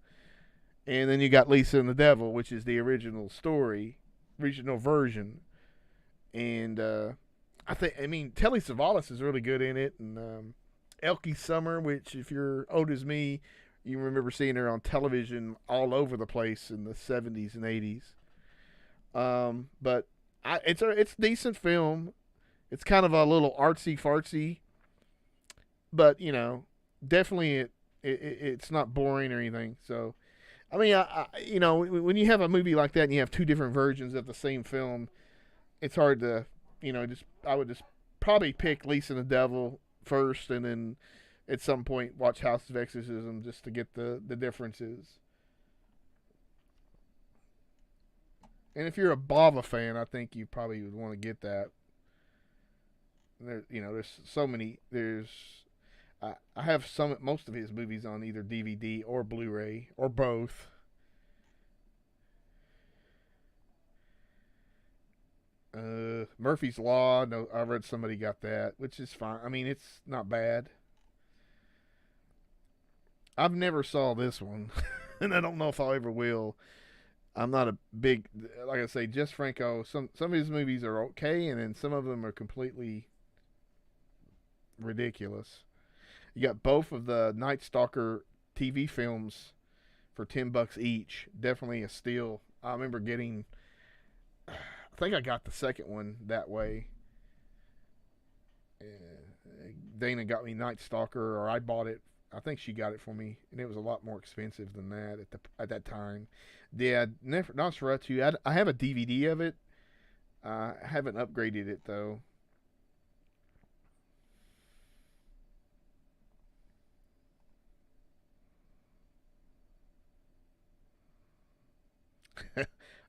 and then you got Lisa and the Devil, which is the original story, original version. And I mean, Telly Savalas is really good in it, and Elkie Summer, which if you're old as me, you remember seeing her on television all over the place in the 70s and 80s. But it's a decent film. It's kind of a little artsy fartsy, but you know, definitely it's not boring or anything. So, I mean, you know, when you have a movie like that and you have two different versions of the same film, it's hard to, you know, I would just probably pick Lisa and the Devil first, and then at some point watch House of Exorcism just to get the differences. And if you're a Bava fan, I think you probably would want to get that. There's so many. I have most of his movies on either DVD or Blu-ray or both. Murphy's Law. No, I read somebody got that, which is fine. I mean, it's not bad. I've never saw this one, and I don't know if I ever will. I'm not a big, like I say, Jess Franco. Some of his movies are okay, and then some of them are completely ridiculous. You got both of the Night Stalker TV films for $10 each. Definitely a steal. I remember getting, I think I got the second one that way. Dana got me Night Stalker, or I bought it. I think she got it for me, and it was a lot more expensive than that at that time. Yeah, Nosferatu. I have a DVD of it. I haven't upgraded it though.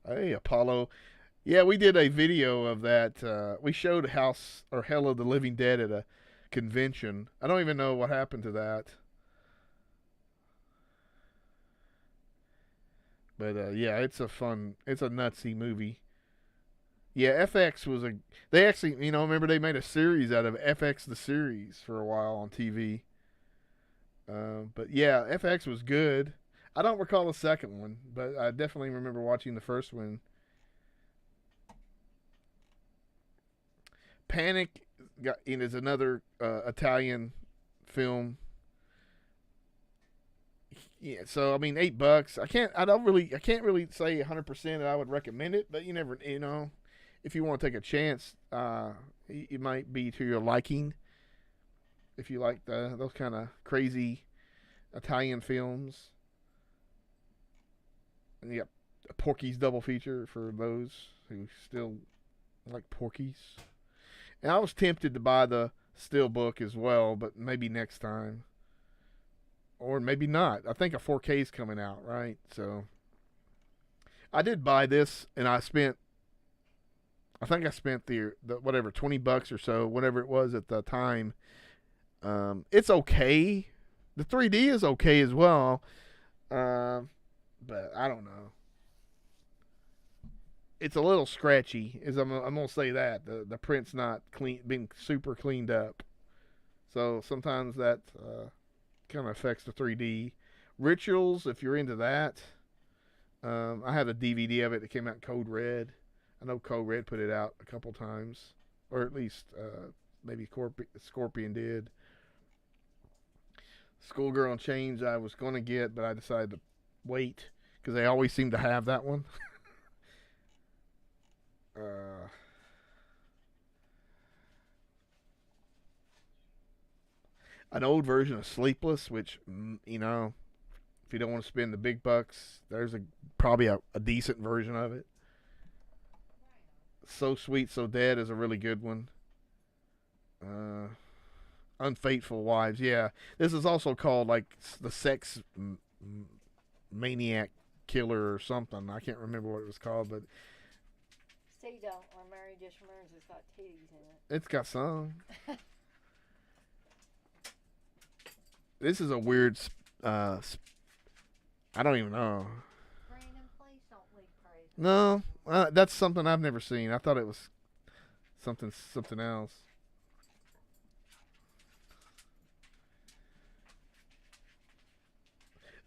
Hey, Apollo. Yeah, we did a video of that. We showed House or Hell of the Living Dead at a convention. I don't even know what happened to that. But yeah, it's a nutsy movie. Yeah, FX they actually, remember they made a series out of FX the series for a while on TV. But yeah, FX was good. I don't recall the second one, but I definitely remember watching the first one. Panic is another Italian film. Yeah, so I mean, $8. I can't really say 100% that I would recommend it, but you never, if you want to take a chance, it might be to your liking. If you like those kind of crazy Italian films. And yep, a Porky's double feature for those who still like Porky's. And I was tempted to buy the Steelbook as well, but maybe next time. Or maybe not. I think a 4K is coming out, right? So I did buy this, and I think I spent the whatever, $20 or so, whatever it was at the time. It's okay. The 3D is okay as well. But I don't know. It's a little scratchy. I'm gonna say that the print's not being super cleaned up. So sometimes that kind of affects the 3D. Rituals, if you're into that. I had a DVD of it that came out in Code Red. I know Code Red put it out a couple times, or at least maybe Scorpion did. Schoolgirl in Chains I was going to get, but I decided to wait because they always seem to have that one. An old version of Sleepless, which, if you don't want to spend the big bucks, there's probably a decent version of it. So Sweet, So Dead is a really good one. Unfaithful Wives. Yeah, this is also called like the Sex Maniac Killer or something. I can't remember what it was called, but See, don't. Or Mary just remembers it's got titties in it. it's got some. This is a weird. I don't even know. Brandon, please don't leave praise. No, that's something I've never seen. I thought it was something else.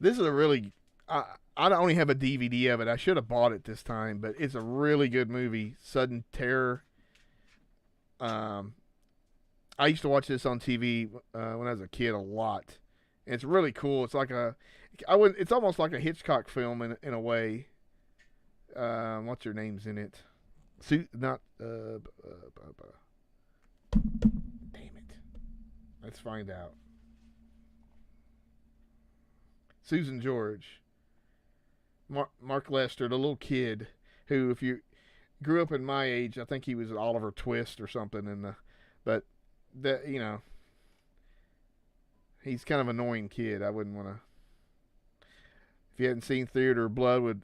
This is a really. I only have a DVD of it. I should have bought it this time, but it's a really good movie. Sudden Terror. I used to watch this on TV when I was a kid a lot. And it's really cool. It's like it's almost like a Hitchcock film in a way. What's her name's in it? Damn it. Let's find out. Susan George. Mark Lester, the little kid who, if you grew up in my age, I think he was Oliver Twist or something. But that, you know, he's kind of an annoying kid. I wouldn't want to. If you hadn't seen Theater of Blood,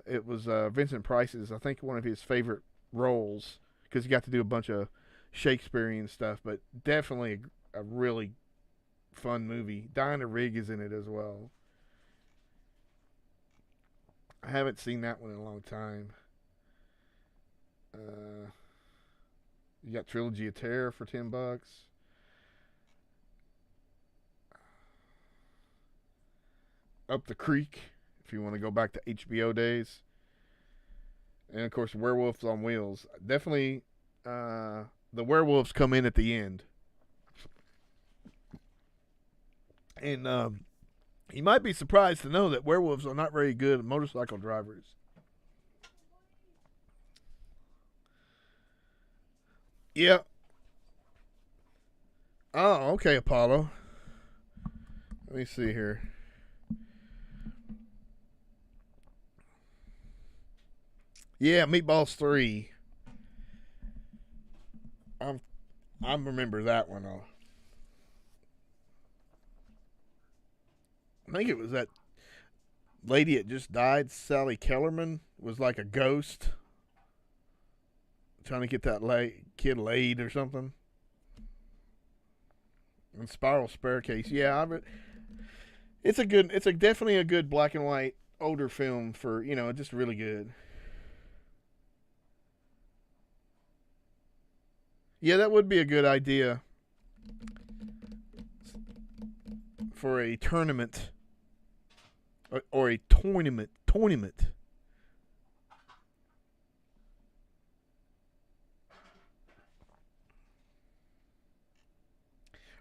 it was Vincent Price's, I think, one of his favorite roles, because he got to do a bunch of Shakespearean stuff. But definitely a really fun movie. Diana Rigg is in it as well. I haven't seen that one in a long time. You got Trilogy of Terror for $10. Up the Creek, if you want to go back to HBO days. And of course, Werewolves on Wheels. Definitely, the werewolves come in at the end. And you might be surprised to know that werewolves are not very good motorcycle drivers. Yeah. Oh, okay, Apollo. Let me see here. Yeah, Meatballs 3. I remember that one. I think it was that lady that just died, Sally Kellerman, was like a ghost trying to get that kid laid or something. And Spiral Staircase. Yeah, it's definitely a good black and white older film for, just really good. Yeah, that would be a good idea for a tournament or a tournament.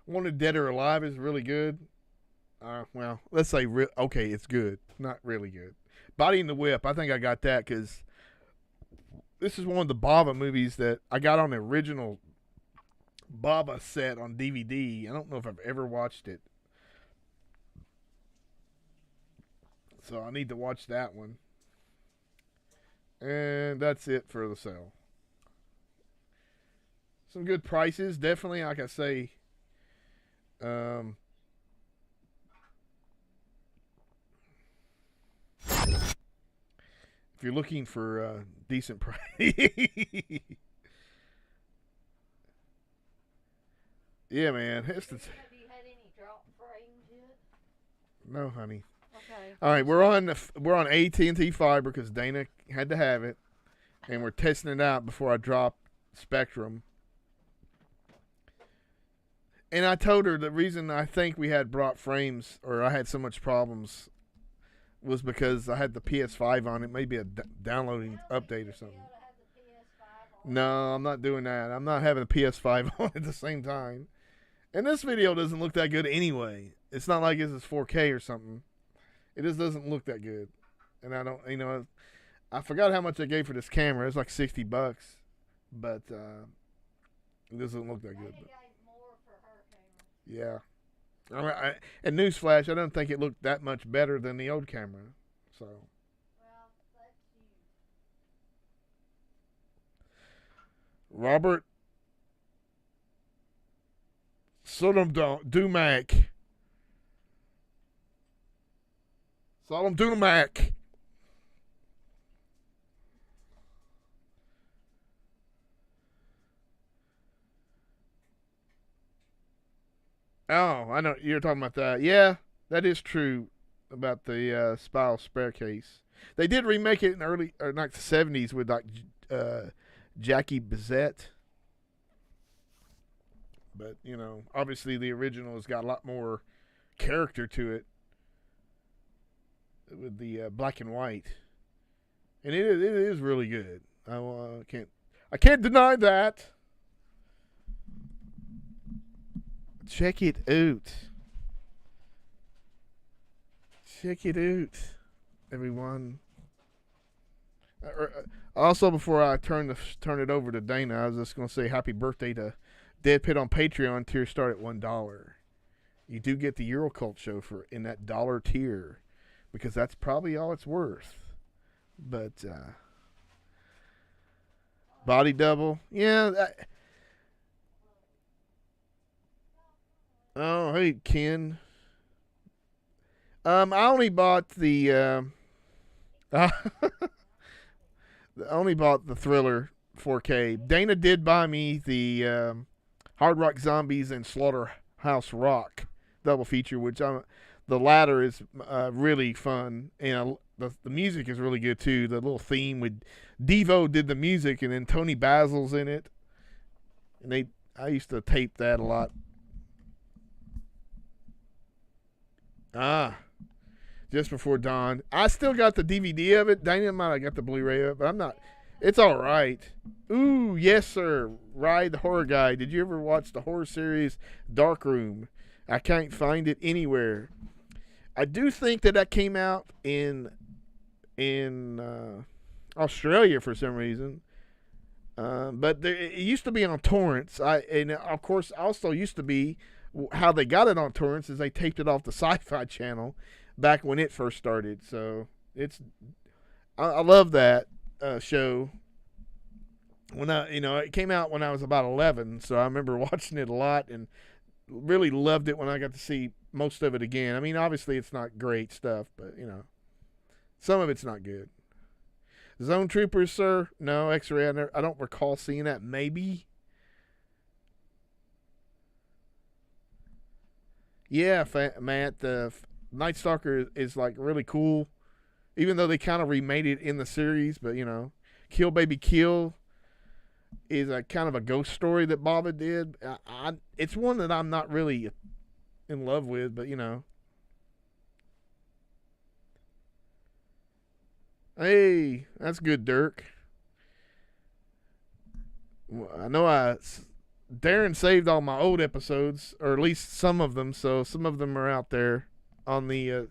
Wanted Dead or Alive is really good. Well, let's say okay, it's good, not really good. Body and the Whip, I think I got that because this is one of the Baba movies that I got on the original Baba set on DVD. I don't know if I've ever watched it, so I need to watch that one. And that's it for the sale. Some good prices, definitely. Like I say, if you're looking for decent price. Yeah, man. Have you had any drop frames yet? No, honey. Okay. All right, we're on AT&T fiber because Dana had to have it, and we're testing it out before I drop Spectrum. And I told her the reason I think we had brought frames, or I had so much problems, was because I had the PS5 on it. Maybe a downloading update or something. No, I'm not doing that. I'm not having a PS5 on at the same time. And this video doesn't look that good anyway. It's not like this is 4K or something. It just doesn't look that good. And I don't, I forgot how much I gave for this camera. It's like $60. But it doesn't look that good. But. Yeah. And newsflash, I don't think it looked that much better than the old camera. So. Well, that's you. Robert Sodom Dumac. Sodom Dumac. Oh, I know you're talking about that. Yeah, that is true about the spiral staircase. They did remake it in early or like the 70s with like Jackie Bissett. But, you know, obviously the original has got a lot more character to it with the black and white. And it is really good. I can't deny that. Check it out. Check it out, everyone. Also, before I turn it over to Dana, I was just going to say happy birthday to DEADPIT on Patreon. Tiers start at $1. You do get the Eurocult show in that dollar tier because that's probably all it's worth. But body double, yeah. Oh, hey Ken. I only bought the I only bought the Thriller 4K. Dana did buy me the Hard Rock Zombies and Slaughterhouse Rock double feature, which the latter is really fun, and the music is really good too. The little theme with Devo did the music, and then Tony Basil's in it, and I used to tape that a lot. Just before dawn. I still got the DVD of it. Dana might have got the Blu-ray of it, but I'm not. It's all right. Ooh, yes, sir. Ride the Horror Guy. Did you ever watch the horror series Dark Room? I can't find it anywhere. I do think that came out in Australia for some reason. But it used to be on torrents. And of course, also used to be how they got it on torrents is they taped it off the Sci-Fi Channel back when it first started. So I love that show. When it came out when I was about 11, so I remember watching it a lot and really loved it when I got to see most of it again. I mean, obviously it's not great stuff, but some of it's not good. Zone Troopers, sir? No, X-Ray. I don't recall seeing that. Maybe. Yeah, Matt. The Night Stalker is like really cool, even though they kind of remade it in the series. But Kill Baby Kill is a kind of a ghost story that Baba did. It's one that I'm not really in love with, but Hey, that's good, Dirk. I know Darren saved all my old episodes, or at least some of them, so some of them are out there on the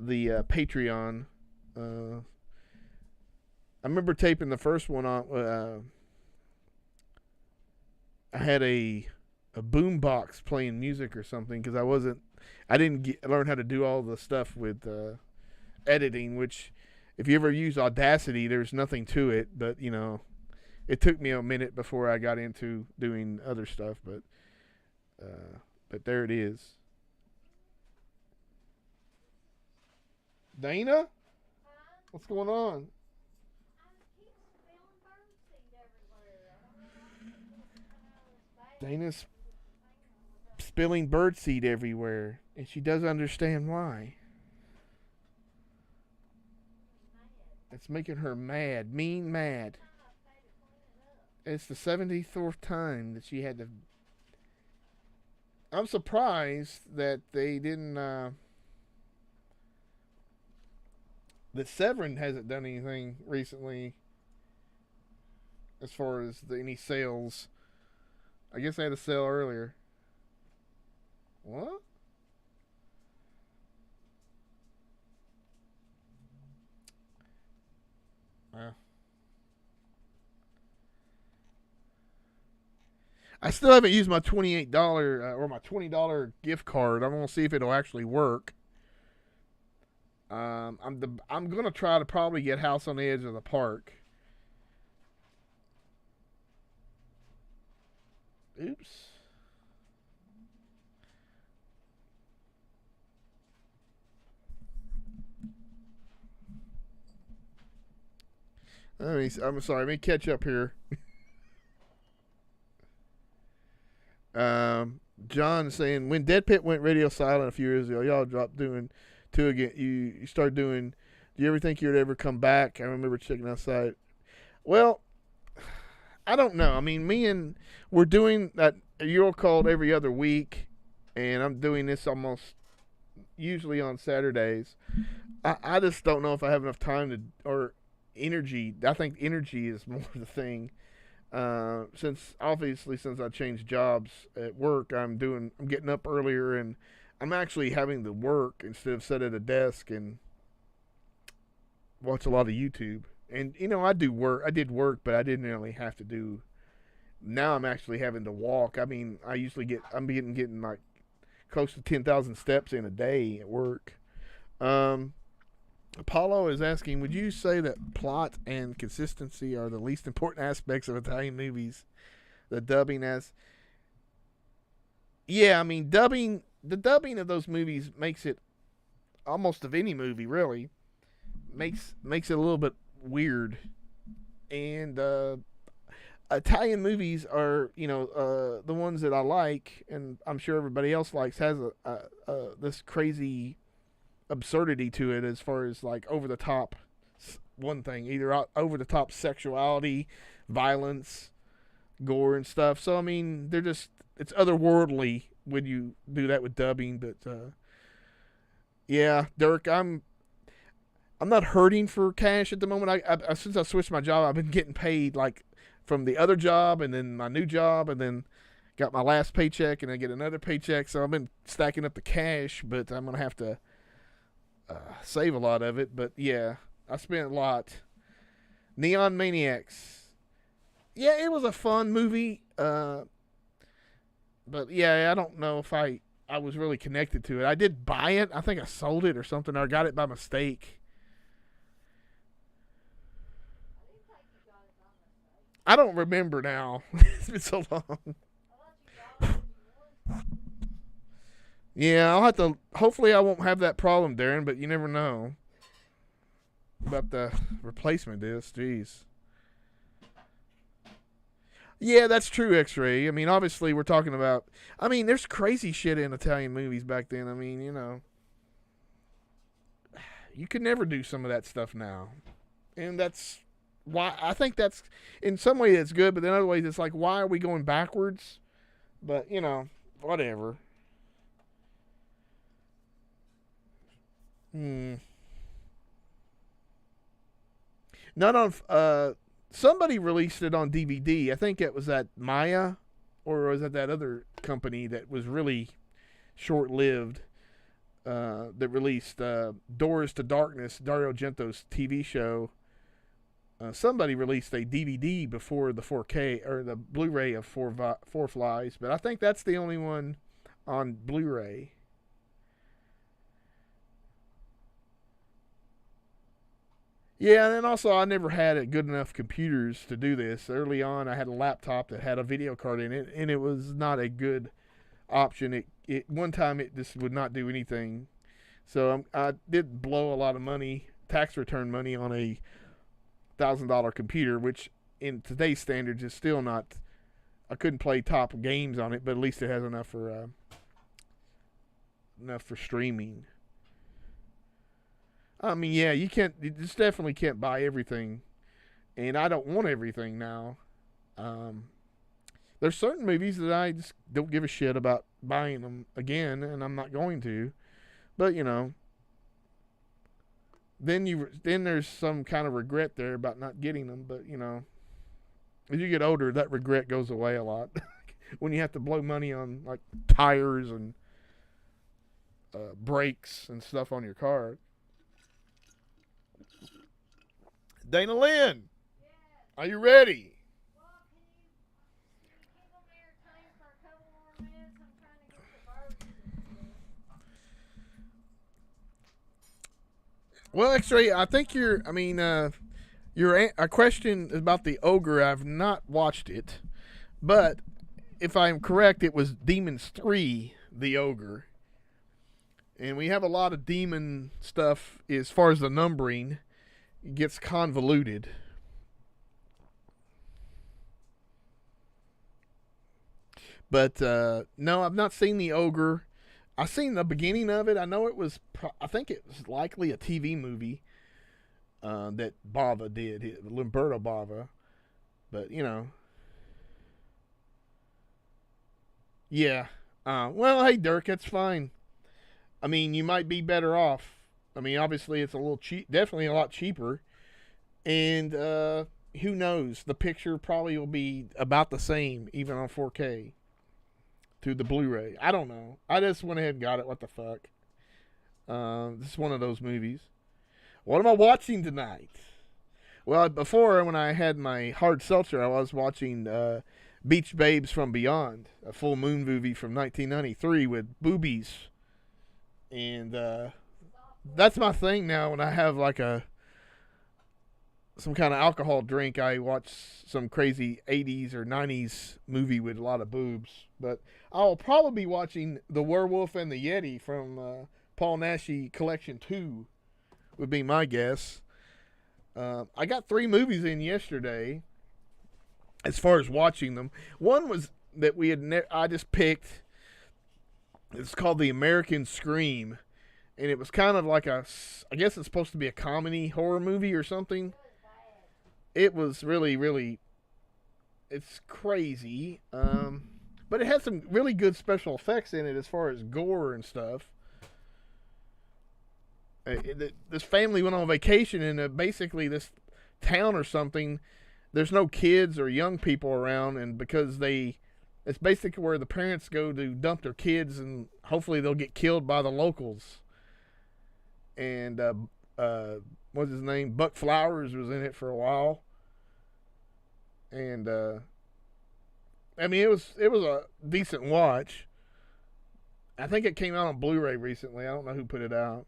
Patreon. I remember taping the first one on. I had a boom box playing music or something because I didn't learn how to do all the stuff with editing, which if you ever use Audacity, there's nothing to it, but it took me a minute before I got into doing other stuff, but there it is. Dana? What's going on? Dana's spilling birdseed everywhere, and she doesn't understand why. It's making her mad, mad. It's the 74th time that she had to. I'm surprised that they didn't. That Severin hasn't done anything recently as far as any sales. I guess they had a sale earlier. What? I still haven't used my $28 or my $20 gift card. I'm gonna see if it'll actually work. I'm gonna try to probably get House on the Edge of the Park. Oops. I'm sorry. Let me catch up here. John saying when DEADPIT went radio silent a few years ago, y'all dropped doing two again. You started doing. Do you ever think you'd ever come back? I remember checking outside. Well, I don't know. I mean, we're doing that. You're called every other week, and I'm doing this almost usually on Saturdays. I just don't know if I have enough time to or energy. I think energy is more the thing. Since I changed jobs at work, I'm getting up earlier, and I'm actually having to work instead of sit at a desk and watch a lot of YouTube. And I did work, but I didn't really have to do. Now I'm actually having to walk. I mean, I'm getting like close to 10,000 steps in a day at work. Apollo is asking, would you say that plot and consistency are the least important aspects of Italian movies? The dubbing yeah, I mean, the dubbing of those movies makes it, almost of any movie really, makes it a little bit weird. And Italian movies are, the ones that I like, and I'm sure everybody else likes, has this crazy absurdity to it as far as like over the top one thing, either over the top sexuality, violence, gore and stuff. So I mean, it's otherworldly when you do that with dubbing. But yeah, Dirk, I'm not hurting for cash at the moment. I since I switched my job, I've been getting paid like from the other job and then my new job, and then got my last paycheck and I get another paycheck. So I've been stacking up the cash, but I'm gonna have to save a lot of it. But yeah, I spent a lot. Neon Maniacs. Yeah, it was a fun movie. But yeah, I don't know if I was really connected to it. I did buy it. I think I sold it or something, or I got it by mistake. I don't remember now. It's been so long. Yeah, I'll have to. Hopefully, I won't have that problem, Darren. But you never know about the replacement disc. Jeez. Yeah, that's true, X-Ray. I mean, obviously, we're talking about. I mean, there's crazy shit in Italian movies back then. I mean, you could never do some of that stuff now, and that's why I think that's in some ways it's good, but in other ways it's like, why are we going backwards? But whatever. Not on. Somebody released it on DVD. I think it was at Maya, or was it that other company that was really short-lived that released Doors to Darkness, Dario Argento's TV show. Somebody released a DVD before the 4K or the Blu-ray of Four Flies, but I think that's the only one on Blu-ray. Yeah, and then also I never had good enough computers to do this. Early on, I had a laptop that had a video card in it, and it was not a good option. One time it just would not do anything. So I did blow a lot of money, tax return money, on a $1,000 computer, which in today's standards is still not. I couldn't play top games on it, but at least it has enough for streaming. I mean, yeah, you just definitely can't buy everything, and I don't want everything now. There's certain movies that I just don't give a shit about buying them again, and I'm not going to. But then there's some kind of regret there about not getting them. But as you get older, that regret goes away a lot. When you have to blow money on like tires and brakes and stuff on your car. Dana Lynn, yes. Are you ready? Well, can you keep them entertained for a couple more minutes? I'm trying to get the birds. Well, X-Ray, I think a question about the ogre. I've not watched it, but if I'm correct, it was Demons 3, the ogre. And we have a lot of demon stuff as far as the numbering. It gets convoluted. But no, I've not seen The Ogre. I've seen the beginning of it. I know it was. I think it was likely a TV movie that Bava did, Lamberto Bava. But yeah. Well, hey Dirk, that's fine. I mean, you might be better off. I mean, obviously it's a little cheap, definitely a lot cheaper, and who knows? The picture probably will be about the same, even on 4K. To the Blu-ray. I don't know. I just went ahead and got it. What the fuck? This is one of those movies. What am I watching tonight? Well, before when I had my hard seltzer, I was watching Beach Babes from Beyond, a full moon movie from 1993 with boobies, and that's my thing now. When I have like some kind of alcohol drink, I watch some crazy 80s or 90s movie with a lot of boobs. But I'll probably be watching The Werewolf and the Yeti from Paul Naschy Collection 2 would be my guess. I got 3 movies in yesterday as far as watching them. One was that I just picked. It's called The American Scream. And it was kind of like I guess it's supposed to be a comedy horror movie or something. It was really, really, it's crazy. But it had some really good special effects in it as far as gore and stuff. This family went on vacation in basically this town or something. There's no kids or young people around, and because it's basically where the parents go to dump their kids, and hopefully they'll get killed by the locals. And what's his name? Buck Flowers was in it for a while. And I mean, it was a decent watch. I think it came out on Blu-ray recently. I don't know who put it out.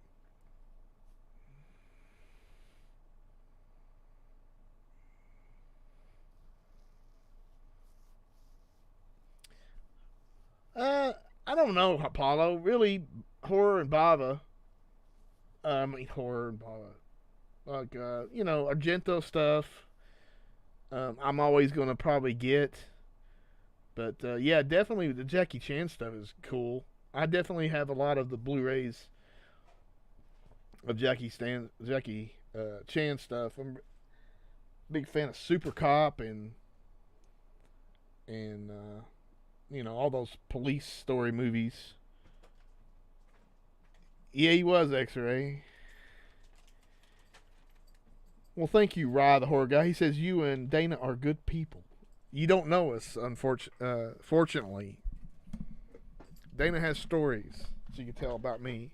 I don't know, Apollo. Really, horror and Bava. I mean, horror and Bava. Like, Argento stuff. I'm always going to probably get. But, yeah, definitely the Jackie Chan stuff is cool. I definitely have a lot of the Blu-rays of Jackie Chan stuff. I'm a big fan of Super Cop and all those police story movies. Yeah, he was X-Ray. Well, thank you, Rye, the horror guy. He says you and Dana are good people. You don't know us, fortunately. Dana has stories she can tell about me.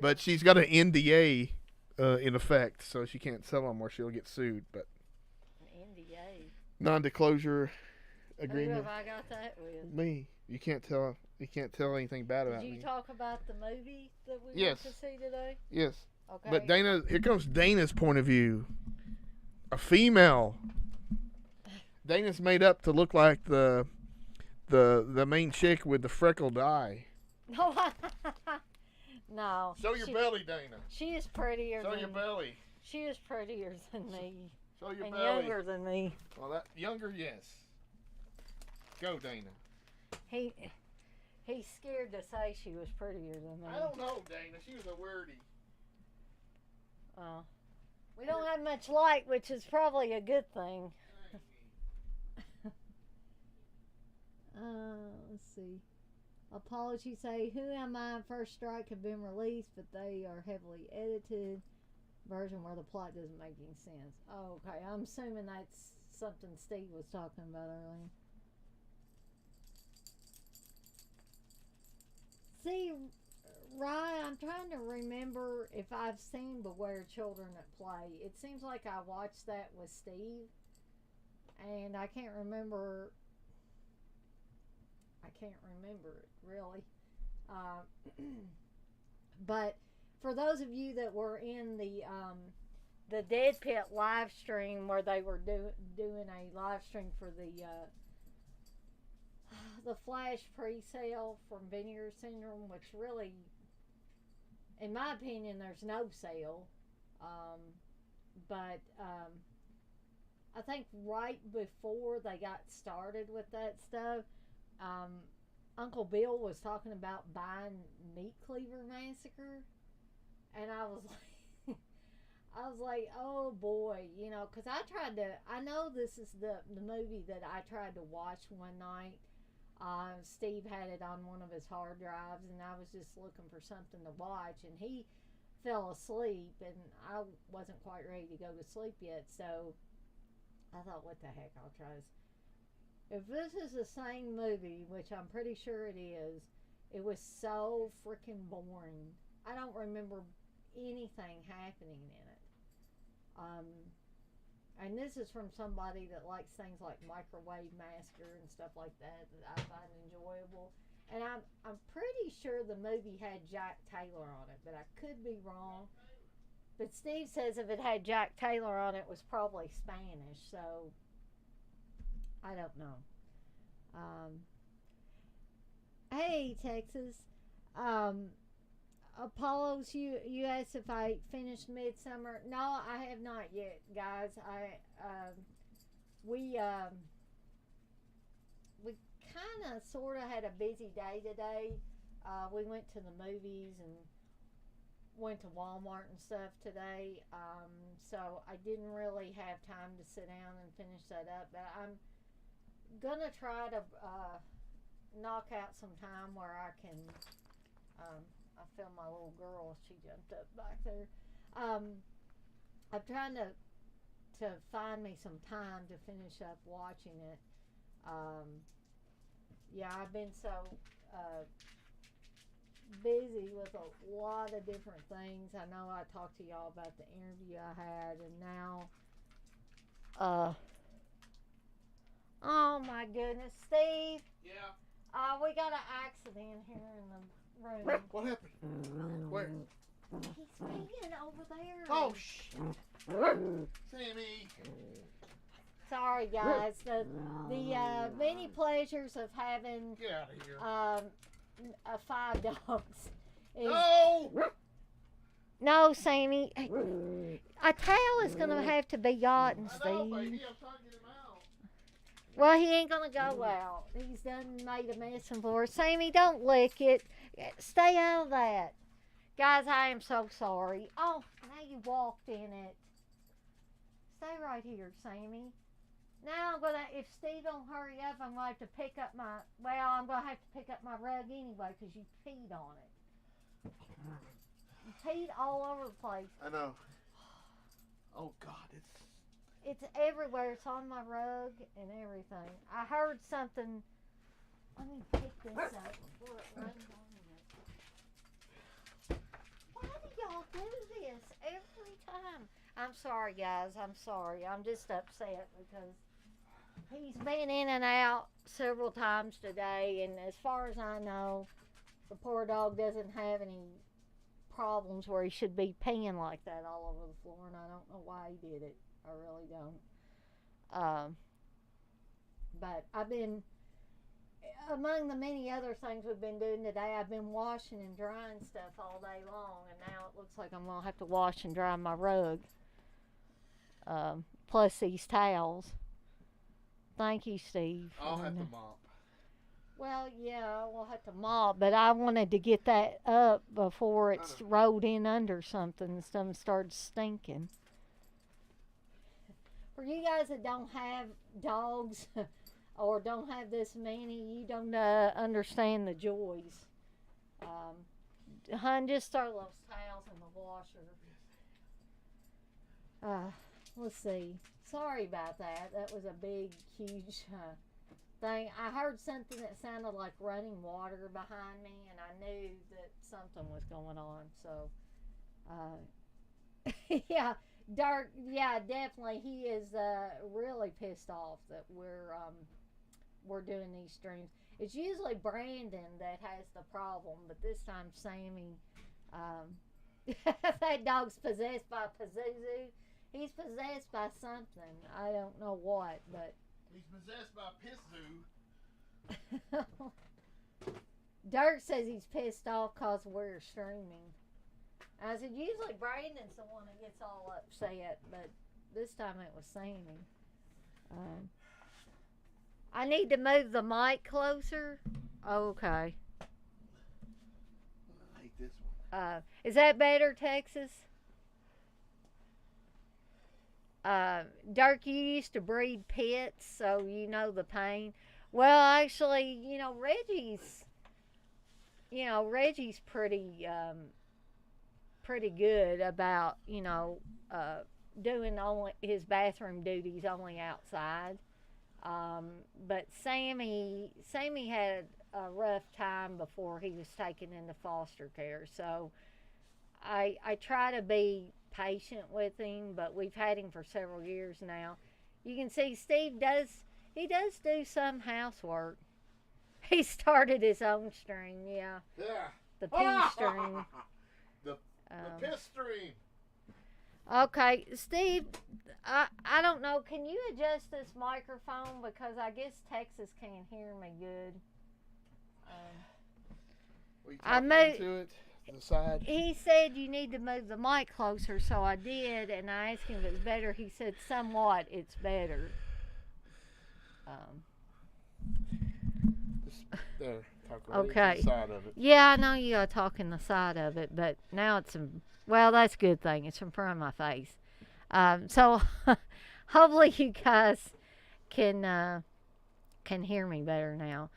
But she's got an NDA in effect, so she can't tell them or she'll get sued. But An NDA. Non-disclosure agreement. Who have I got that with? Me. You can't tell anything bad about me. Did you talk about the movie that we Yes. went to see today? Yes. Okay. But here comes Dana's point of view. A female. Dana's made up to look like the main chick with the freckled eye. No. No. Show your belly, Dana. She is prettier Show than your belly. She is prettier than me. Show your and belly. younger than me. Well, that younger, yes. Go, Dana. He's scared to say she was prettier than me. I don't know, Dana. She was a weirdie. We don't have much light, which is probably a good thing. Let's see. Apologies say, Who Am I and First Strike have been released, but they are heavily edited version where the plot doesn't make any sense. Oh, okay. I'm assuming that's something Steve was talking about earlier. See, Ryan, I'm trying to remember if I've seen Beware Children at Play. It seems like I watched that with Steve, and I can't remember it really. But for those of you that were in the DEADPIT live stream where they were doing a live stream for the Flash pre-sale from Vinegar Syndrome, which really, in my opinion, there's no sale. But I think right before they got started with that stuff, Uncle Bill was talking about buying Meat Cleaver Massacre, and I was like, oh boy, you know, because I know this is the movie that I tried to watch one night. Steve had it on one of his hard drives, and I was just looking for something to watch, and he fell asleep, and I wasn't quite ready to go to sleep yet, so I thought, what the heck, I'll try this. If this is the same movie, which I'm pretty sure it is, it was so freaking boring. I don't remember anything happening in it. And this is from somebody that likes things like Microwave Massacre and stuff like that I find enjoyable. And I'm pretty sure the movie had Jack Taylor on it, but I could be wrong. But Steve says if it had Jack Taylor on it, it was probably Spanish, so I don't know. Hey, Texas. Apollos, you asked if I finished Midsummer. No, I have not yet, guys. We kind of sort of had a busy day today. We went to the movies and went to Walmart and stuff today. So I didn't really have time to sit down and finish that up. But I'm gonna try to knock out some time where I can. I feel my little girl. She jumped up back there. I'm trying to find me some time to finish up watching it. Yeah, I've been so busy with a lot of different things. I know I talked to y'all about the interview I had, and now, oh my goodness, Steve. Yeah. We got an accident here in the room. What happened? Where? He's peeing over there. Oh, shit. Sammy. Sorry, guys. The many pleasures of having Get out of here. 5 dogs. No! No, Sammy. A towel is going to have to be gotten, Steve. I know, baby. I'm trying to get him out. Well, he ain't going to go out. He's done made a mess for us. Sammy, don't lick it. Stay out of that. Guys, I am so sorry. Oh, now you walked in it. Stay right here, Sammy. Now I'm gonna, if Steve don't hurry up, I'm gonna have to pick up my, I'm gonna have to pick up my rug anyway because you peed on it. You peed all over the place. I know. Oh God, it's everywhere. It's on my rug and everything. I heard something. Let me pick this up before it runs on me. Why do y'all do this every time? I'm sorry, guys. I'm sorry. I'm just upset because he's been in and out several times today, and as far as I know, the poor dog doesn't have any problems where he should be peeing like that all over the floor, and I don't know why he did it. I really don't. But I've been, among the many other things we've been doing today, I've been washing and drying stuff all day long, and now it looks like I'm going to have to wash and dry my rug. Plus these towels. Thank you, Steve. I'll have to mop. Well, yeah, we'll have to mop, but I wanted to get that up before it's rolled in under something and something started stinking. For you guys that don't have dogs or don't have this many, you don't understand the joys. Hun, just throw those towels in the washer. Let's see. Sorry about that. That was a big, huge thing. I heard something that sounded like running water behind me, and I knew that something was going on. So, yeah, Dirk. Yeah, definitely. He is really pissed off that we're doing these streams. It's usually Brandon that has the problem, but this time Sammy. That dog's possessed by Pazuzu. He's possessed by something. I don't know what, but... He's possessed by Pizzu. Dirk says he's pissed off because we're streaming. I said, usually Brandon's the one that gets all upset, but this time it was Sammy. Um, I need to move the mic closer. Okay. I hate this one. Is that better, Texas? Dirk, you used to breed pits, so you know the pain. Well, actually, Reggie's pretty good about, doing only his bathroom duties only outside. But Sammy had a rough time before he was taken into foster care. So I try to be patient with him, but we've had him for several years now. You can see Steve does do some housework. He started his own string, yeah. Yeah. The pea string. The piss string. Okay, Steve, I don't know. Can you adjust this microphone? Because I guess Texas can't hear me good. I moved to it, the side. He said you need to move the mic closer, so I did, and I asked him if it's better. He said somewhat it's better. There, talk right okay. into the side of it. Yeah, I know you gotta talk in the side of it, but now it's well, that's a good thing. It's in front of my face. So hopefully you guys can hear me better now.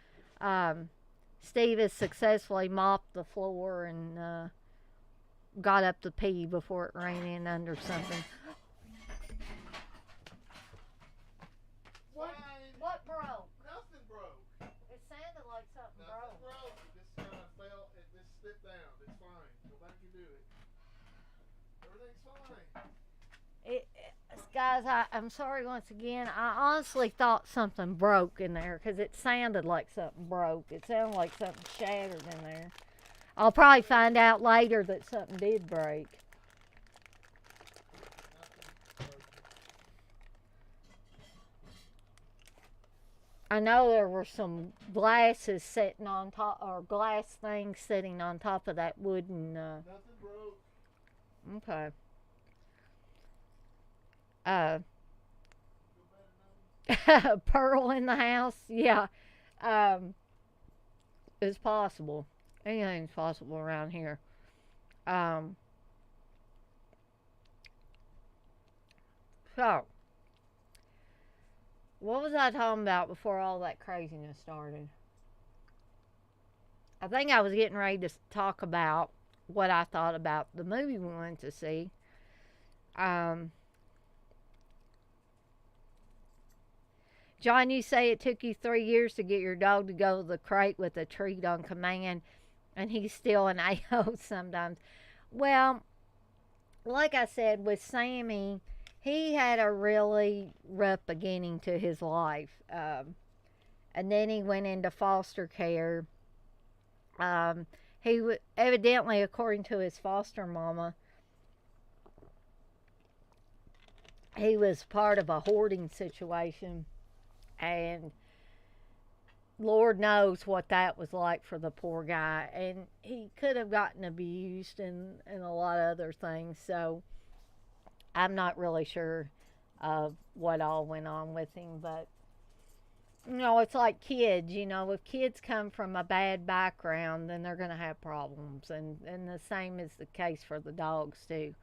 Steve has successfully mopped the floor and got up to pee before it ran in under something. What broke? Nothing broke. It sounded like something Nothing broke. broke. It just kind of fell. It just slipped down. It's fine. Go back and do it. Everything's fine. Guys, I'm sorry once again. I honestly thought something broke in there because it sounded like something broke. It sounded like something shattered in there. I'll probably find out later that something did break. I know there were some glasses sitting on top, or glass things sitting on top of that wooden. Nothing broke. Okay. Pearl in the house, yeah. It's possible. Anything's possible around here. So, what was I talking about before all that craziness started? I think I was getting ready to talk about what I thought about the movie we went to see. John, you say it took you 3 years to get your dog to go to the crate with a treat on command, and he's still an A.O. sometimes. Well, like I said, with Sammy, he had a really rough beginning to his life. And then he went into foster care. Evidently, according to his foster mama, he was part of a hoarding situation. And Lord knows what that was like for the poor guy. And he could have gotten abused and a lot of other things. So I'm not really sure of what all went on with him. But, it's like kids. If kids come from a bad background, then they're going to have problems. And the same is the case for the dogs, too.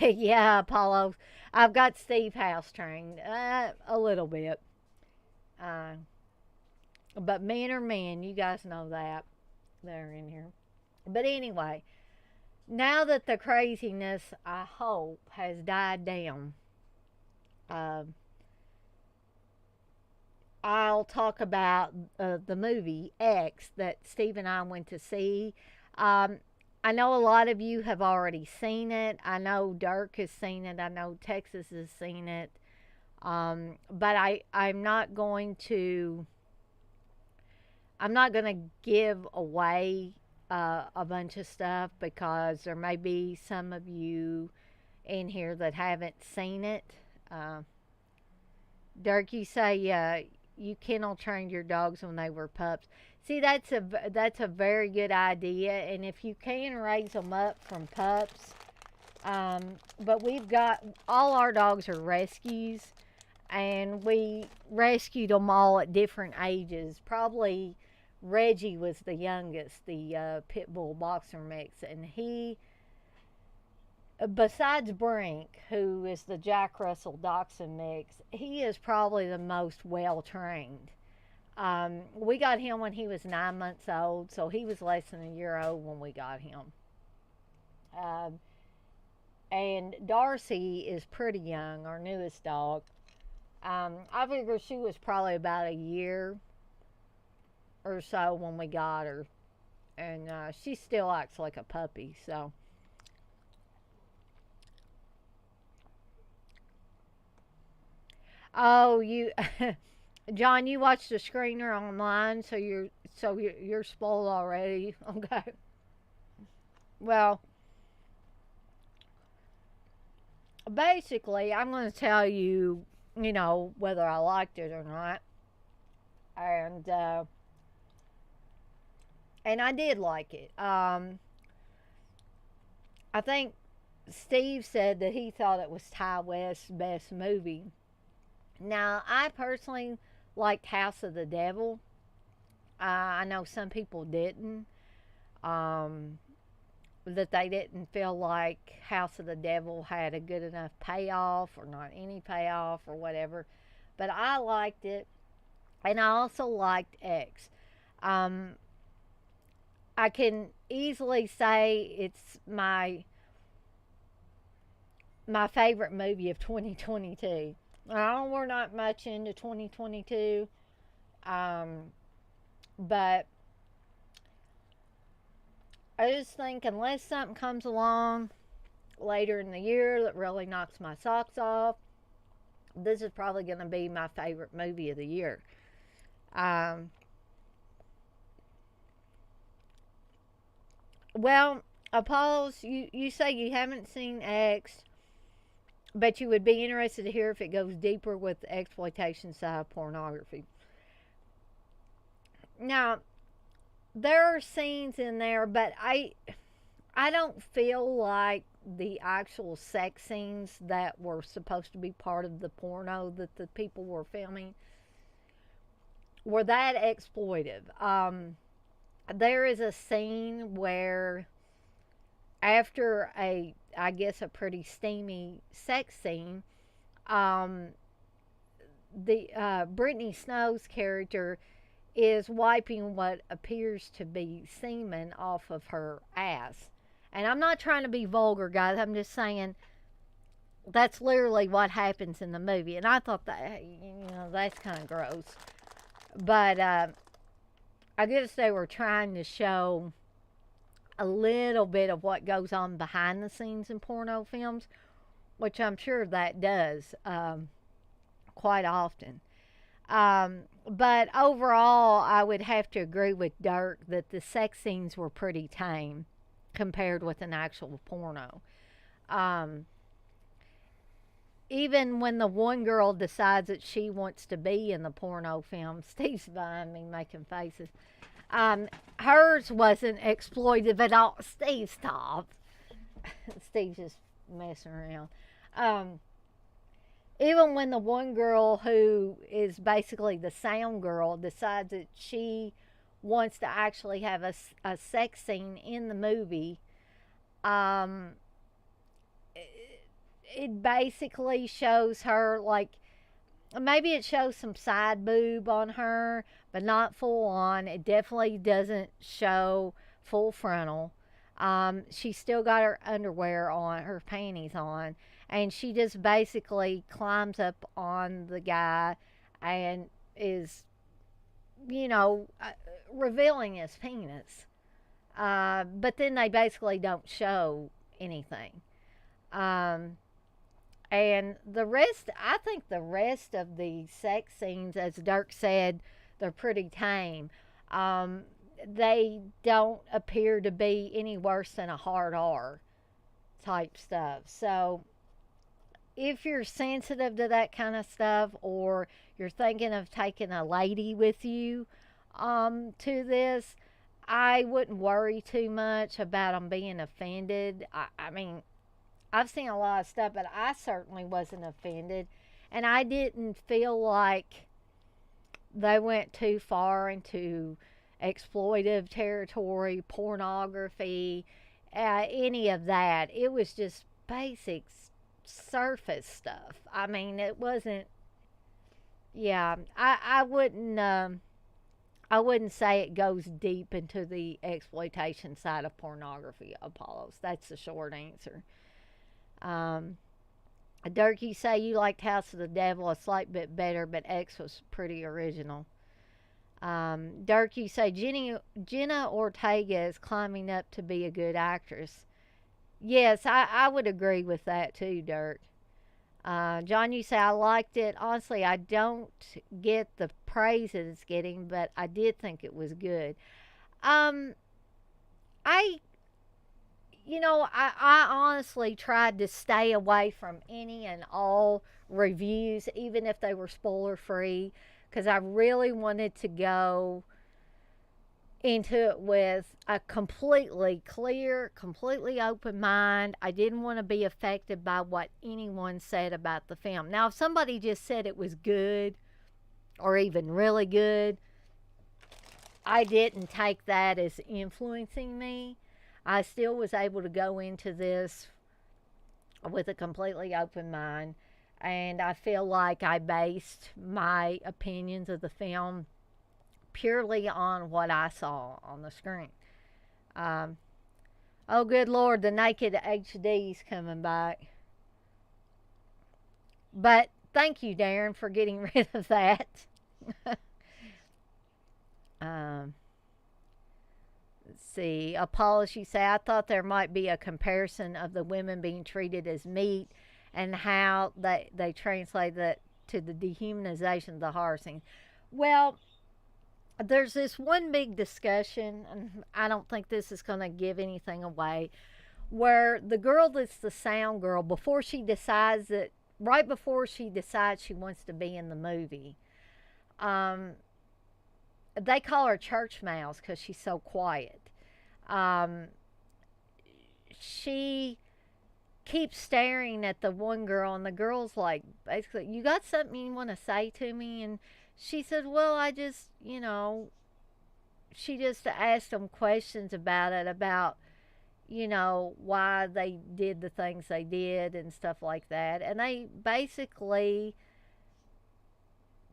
Yeah, Apollo. I've got Steve house trained a little bit. But men are men. You guys know that. They're in here. But anyway, now that the craziness, I hope, has died down, I'll talk about the movie X that Steve and I went to see. I know a lot of you have already seen it. I know Dirk has seen it. I know Texas has seen it. But I'm not going to give away a bunch of stuff because there may be some of you in here that haven't seen it. Dirk, you say you kennel trained your dogs when they were pups. See, that's a very good idea, and if you can raise them up from pups, But we've got all our dogs are rescues, and we rescued them all at different ages. Probably Reggie was the youngest, the pit bull boxer mix, and he, besides Brink, who is the Jack Russell Dachshund mix, he is probably the most well trained. We got him when he was 9 months old, so he was less than a year old when we got him. Um, and Darcy is pretty young, our newest dog. I figure she was probably about a year or so when we got her, and she still acts like a puppy. So, oh, you, John, you watched the screener online, so you're spoiled already. Okay. Well, basically, I'm going to tell you, whether I liked it or not, and and I did like it. I think Steve said that he thought it was Ty West's best movie. Now, I personally liked House of the Devil. I know some people didn't. Um, that they didn't feel like House of the Devil had a good enough payoff or not any payoff or whatever. But I liked it, and I also liked X. Um, I can easily say it's my favorite movie of 2022. We're not much into 2022, um, but I just think unless something comes along later in the year that really knocks my socks off, this is probably going to be my favorite movie of the year. Um, well, Apollos, you say you haven't seen X, but you would be interested to hear if it goes deeper with the exploitation side of pornography. Now, there are scenes in there, but I don't feel like the actual sex scenes that were supposed to be part of the porno that the people were filming were that exploitive. There is a scene where after I guess a pretty steamy sex scene, um, the Brittany Snow's character is wiping what appears to be semen off of her ass. And I'm not trying to be vulgar, guys. I'm just saying that's literally what happens in the movie. And I thought that, that's kind of gross. But I guess they were trying to show a little bit of what goes on behind the scenes in porno films, which I'm sure that does quite often. But overall, I would have to agree with Dirk that the sex scenes were pretty tame compared with an actual porno. Um, Even when the one girl decides that she wants to be in the porno film, Steve's behind me making faces. Hers wasn't exploitive at all. Steve, stop. Steve's just messing around. Um, Even when the one girl who is basically the sound girl decides that she wants to actually have a sex scene in the movie, um, it basically shows her like maybe it shows some side boob on her, but not full on. It definitely doesn't show full frontal. She's still got her underwear on, her panties on, and she just basically climbs up on the guy and is, you know, revealing his penis. But then they basically don't show anything. Um, and the rest, I think the rest of the sex scenes, as Dirk said, they're pretty tame. Um, they don't appear to be any worse than a hard R type stuff. So if you're sensitive to that kind of stuff, or you're thinking of taking a lady with you to this, I wouldn't worry too much about them being offended. I mean, I've seen a lot of stuff, but I certainly wasn't offended. And I didn't feel like they went too far into exploitive territory, pornography, any of that. It was just basic surface stuff. I mean, it wasn't. Yeah, I wouldn't say it goes deep into the exploitation side of pornography, Apollos. That's the short answer. Um, Dirk, you say you liked House of the Devil a slight bit better, but X was pretty original. Dirk, you say Jenna Ortega is climbing up to be a good actress. Yes, I would agree with that too, Dirk. John, you say I liked it. Honestly, I don't get the praise that it's getting, but I did think it was good. Um, I I honestly tried to stay away from any and all reviews, even if they were spoiler free, because I really wanted to go into it with a completely clear, completely open mind. I didn't want to be affected by what anyone said about the film. Now, if somebody just said it was good or even really good, I didn't take that as influencing me. I still was able to go into this with a completely open mind, and I feel like I based my opinions of the film purely on what I saw on the screen. Um, oh, good Lord, the naked HD's coming back. But thank you, Darren, for getting rid of that. um, let's see. Apology say, I thought there might be a comparison of the women being treated as meat and how they translate that to the dehumanization of the horror scene. Well, there's this one big discussion, and I don't think this is going to give anything away, where the girl that's the sound girl, right before she decides she wants to be in the movie, um, they call her Church Mouse because she's so quiet. Um, she keeps staring at the one girl, and the girl's like, basically, you got something you want to say to me? And she said, well, I just, she just asked them questions about it, about, why they did the things they did and stuff like that. And they basically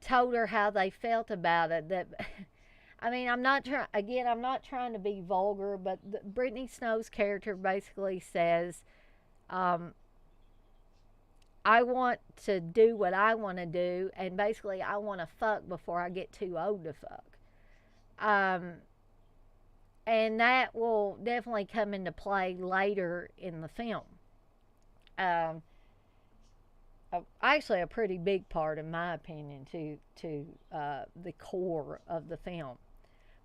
told her how they felt about it. That, I mean, I'm not trying to be vulgar, but Brittany Snow's character basically says, I want to do what I want to do, and basically I want to fuck before I get too old to fuck. And that will definitely come into play later in the film. Um, Actually, a pretty big part, in my opinion, to the core of the film.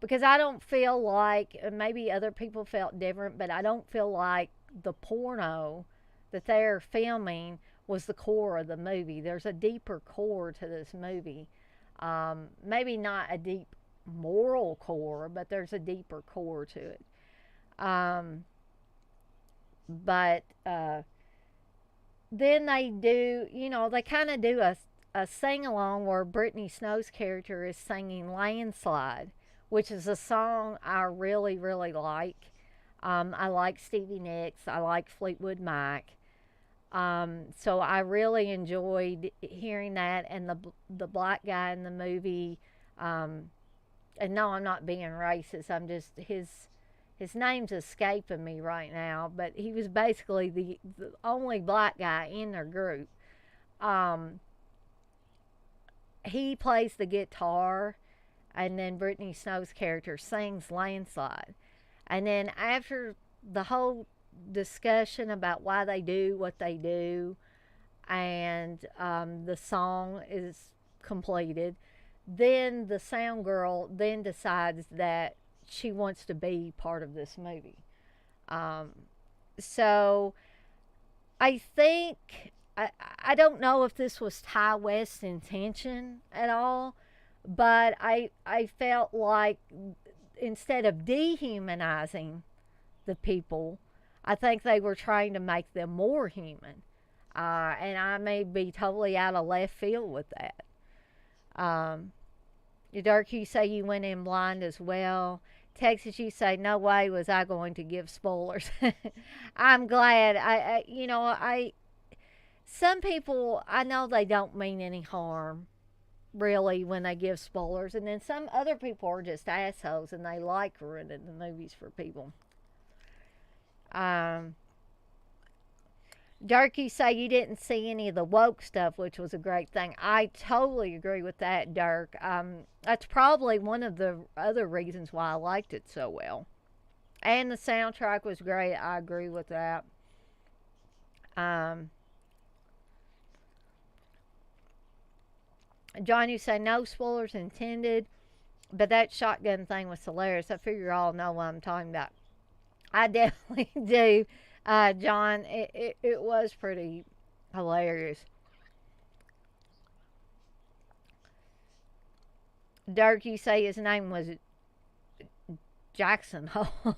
Because I don't feel like, maybe other people felt different, but I don't feel like the porno that they're filming was the core of the movie. There's a deeper core to this movie. Maybe not a deep moral core, but there's a deeper core to it. But then they kind of do a sing along where Brittany Snow's character is singing Landslide, which is a song I really, really like. I like Stevie Nicks, I like Fleetwood Mac. So I really enjoyed hearing that, and the black guy in the movie. And no, I'm not being racist. I'm just his name's escaping me right now, but he was basically the only black guy in their group. He plays the guitar, and then Brittany Snow's character sings Landslide. And then after the whole discussion about why they do what they do, and the song is completed, then the sound girl then decides that she wants to be part of this movie. So I think I don't know if this was Ty West's intention at all, but I felt like instead of dehumanizing the people, I think they were trying to make them more human. And I may be totally out of left field with that. Dirk, you say you went in blind as well. Texas, you say, no way was I going to give spoilers. I'm glad. Some people, I know they don't mean any harm, really, when they give spoilers. And then some other people are just assholes and they like ruining the movies for people. Dirk, you say you didn't see any of the woke stuff, which was a great thing. I totally agree with that, Dirk. That's probably one of the other reasons why I liked it so well. And the soundtrack was great. I agree with that. John, you say no spoilers intended, but that shotgun thing was hilarious. I figure you all know what I'm talking about. I definitely do, John. It was pretty hilarious. Dirk, you say his name was Jackson Hole.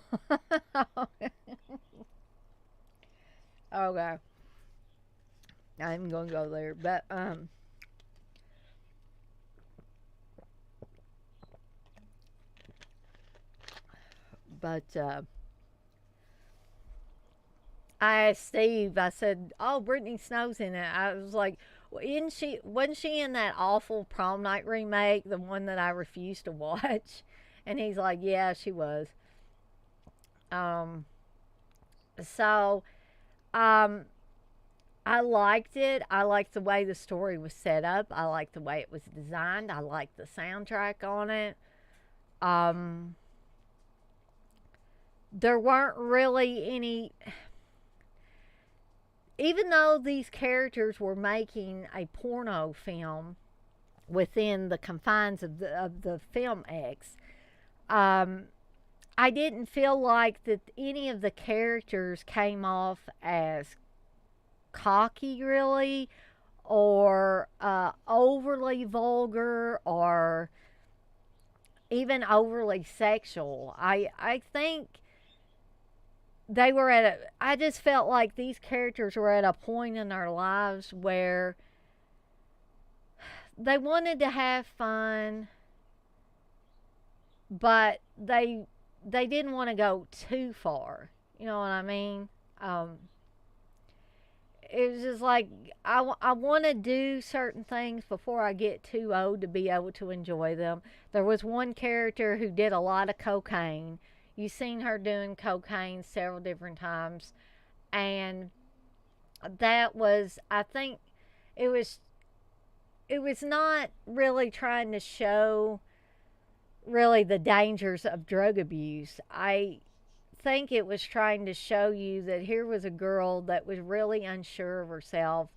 Okay. I'm gonna go there, but I asked Steve, I said, oh, Brittany Snow's in it. I was like, wasn't she in that awful Prom Night remake, the one that I refused to watch? And he's like, yeah, she was. So, I liked it. I liked the way the story was set up. I liked the way it was designed. I liked the soundtrack on it. There weren't really any, even though these characters were making a porno film within the confines of the film X, I didn't feel like that any of the characters came off as cocky, really, or overly vulgar, or even overly sexual. I think they were I just felt like these characters were at a point in their lives where they wanted to have fun, but they didn't want to go too far. You know what I mean? It was just like, I want to do certain things before I get too old to be able to enjoy them. There was one character who did a lot of cocaine. You've seen her doing cocaine several different times. And that was, I think, it was not really trying to show really the dangers of drug abuse. I think it was trying to show you that here was a girl that was really unsure of herself,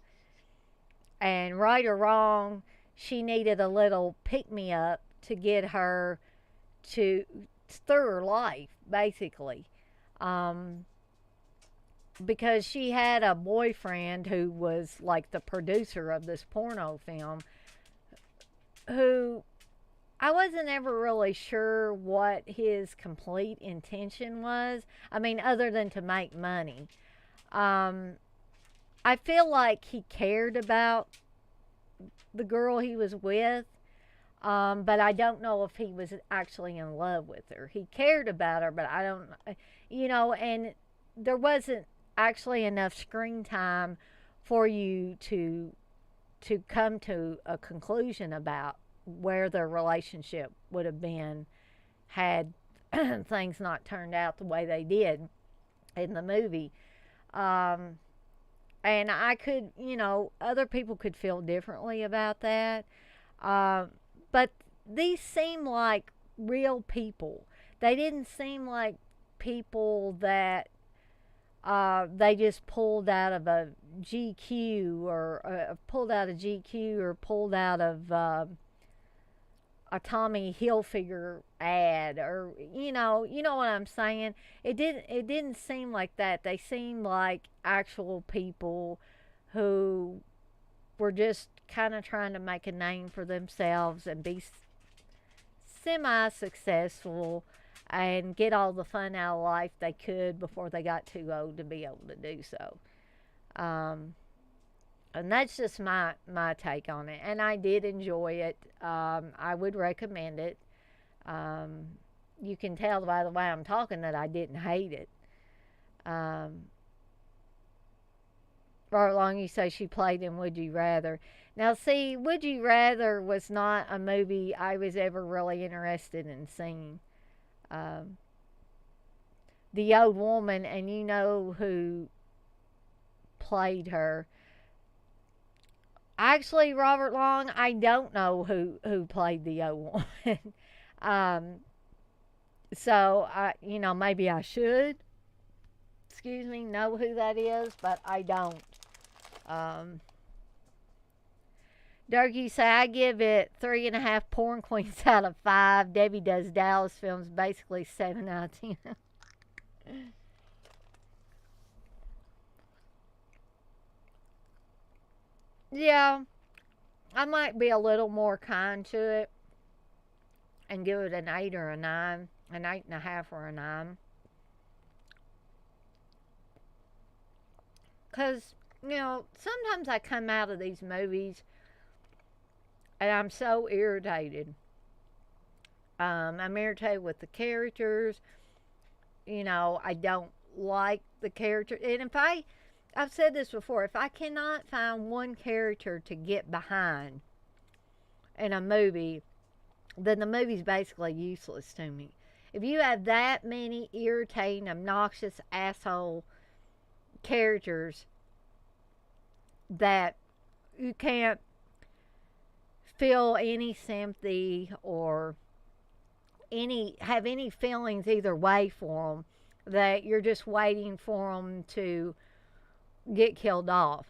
and right or wrong, she needed a little pick-me-up to get her to through her life, basically, because she had a boyfriend who was like the producer of this porno film, who I wasn't ever really sure what his complete intention was. I mean, other than to make money. I feel like he cared about the girl he was with, but I don't know if he was actually in love with her. He cared about her, but I don't, and there wasn't actually enough screen time for you to come to a conclusion about where their relationship would have been had things not turned out the way they did in the movie. And I could, other people could feel differently about that. But these seem like real people. They didn't seem like people that they just pulled out of a GQ or pulled out of GQ or pulled out of a Tommy Hilfiger ad, or you know what I'm saying. It didn't seem like that. They seemed like actual people who were just kind of trying to make a name for themselves and be semi-successful. and get all the fun out of life they could before they got too old to be able to do so. And that's just my take on it. And I did enjoy it. I would recommend it. You can tell by the way I'm talking that I didn't hate it. Robert Long, you say she played in Would You Rather. Now, see, Would You Rather was not a movie I was ever really interested in seeing. The old woman, and you know who played her. Actually, Robert Long, I don't know who played the old woman. So, maybe I should, know who that is, but I don't. Durkee say, I give it 3.5 porn queens out of 5. Debbie Does Dallas films, basically 7 out of 10. Yeah, I might be a little more kind to it and give it an 8 or a 9, an 8.5 or a 9. Because, sometimes I come out of these movies and I'm so irritated. I'm irritated with the characters. I don't like the character. And I've said this before, if I cannot find one character to get behind in a movie, then the movie's basically useless to me. If you have that many irritating, obnoxious, asshole characters that you can't feel any sympathy or have any feelings either way for them, that you're just waiting for them to get killed off,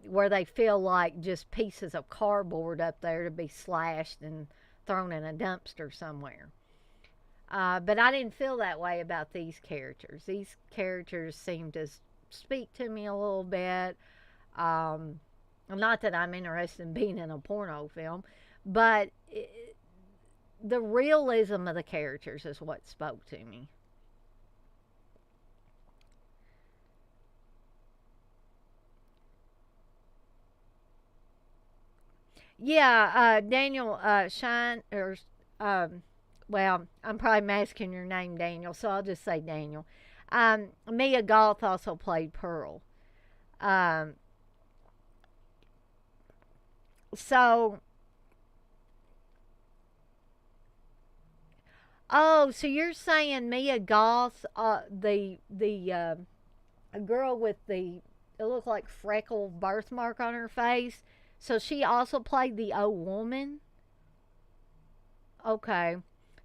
where they feel like just pieces of cardboard up there to be slashed and thrown in a dumpster somewhere. But I didn't feel that way about these characters. These characters seem to speak to me a little bit. Not that I'm interested in being in a porno film, but the realism of the characters is what spoke to me. Yeah, Daniel Shine, or well, I'm probably masking your name, Daniel, so I'll just say Daniel. Mia Goth also played Pearl. Um, so, so you're saying Mia Goth, the a girl with it looked like freckle birthmark on her face. So she also played the old woman? Okay.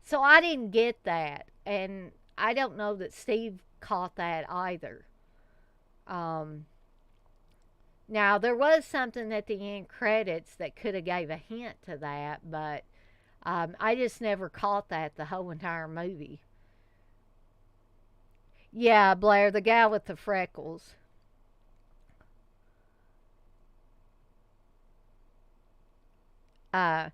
So I didn't get that. And I don't know that Steve caught that either. Um, Now, there was something at the end credits that could have gave a hint to that, but I just never caught that the whole entire movie. Yeah, Blair, the guy with the freckles. Uh,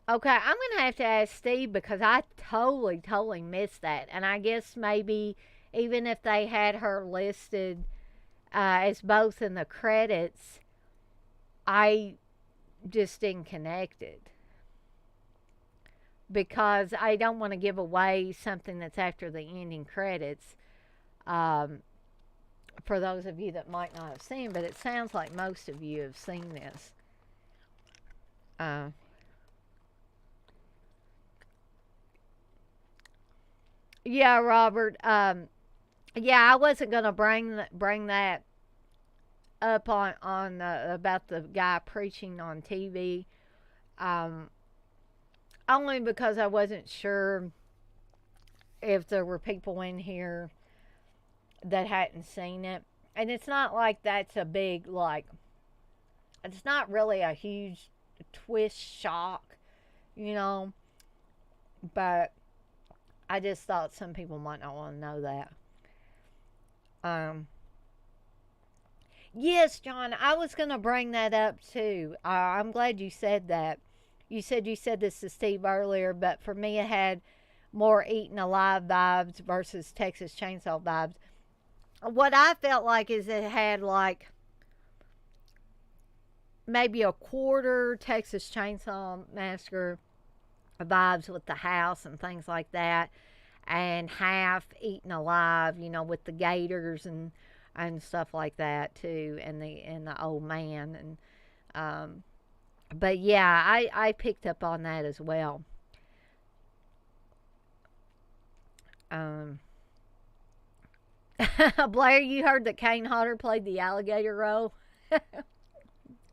okay, I'm going to have to ask Steve because I totally missed that. And I guess maybe even if they had her listed as both in the credits, I just didn't connect it. Because I don't want to give away something that's after the ending credits. For those of you that might not have seen, but it sounds like most of you have seen this. Uh, yeah, Robert. Yeah, I wasn't gonna bring that up on about the guy preaching on TV. Um, Only because I wasn't sure if there were people in here that hadn't seen it, and it's not like that's a big it's not really a huge twist shock, you know. But I just thought some people might not want to know that. Um, yes, John, I was going to bring that up too. I'm glad you said that. you said this to Steve earlier, but for me it had more Eaten Alive vibes versus Texas Chainsaw vibes. What I felt like is it had like maybe a quarter Texas Chainsaw Massacre vibes with the house and things like that, and half Eaten Alive, you know, with the gators and stuff like that too, and the old man. And but yeah, I picked up on that as well. Blair, you heard that Kane Hodder played the alligator role?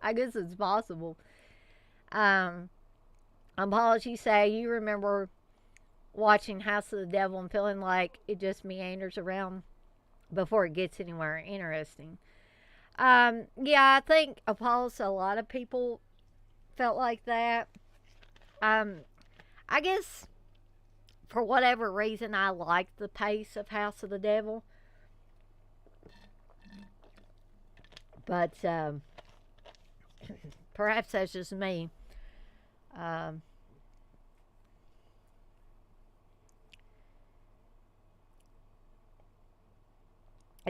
I guess it's possible. Apologies say you remember watching House of the Devil and feeling like it just meanders around before it gets anywhere interesting. Yeah, I think Apollos, a lot of people felt like that. I guess for whatever reason, I liked the pace of House of the Devil. But perhaps that's just me. Um,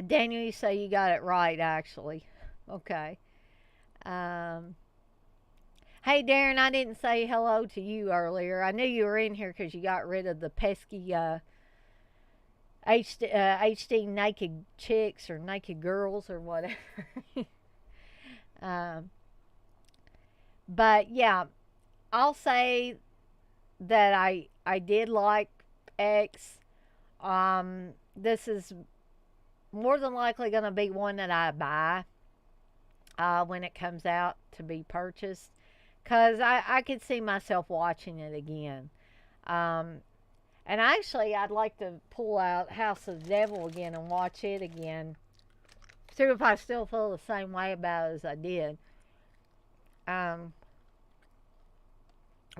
Daniel, you say you got it right, actually. Okay. Um, hey, Darren, I didn't say hello to you earlier. I knew you were in here because you got rid of the pesky HD naked chicks or naked girls or whatever. um, but yeah, I'll say that I did like X. This is more than likely going to be one that I buy when it comes out to be purchased, because I could see myself watching it again. And actually, I'd like to pull out House of the Devil again and watch it again. See if I still feel the same way about it as I did.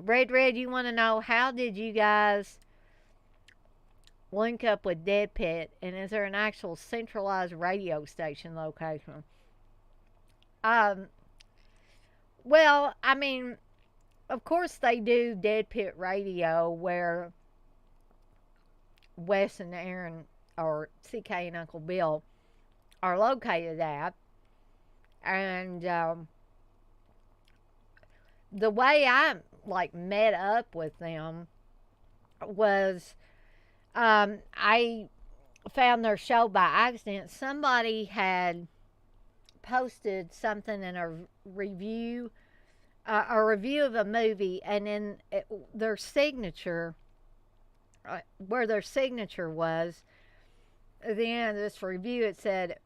Red, you want to know, how did you guys link up with DEADPIT, and is there an actual centralized radio station location? Well, I mean, of course they do DEADPIT Radio, where Wes and Aaron, or CK and Uncle Bill, are located at. And the way I like met up with them was I found their show by accident. Somebody had posted something in a review of a movie, and then their signature, where their signature was, at the end of this review, it said,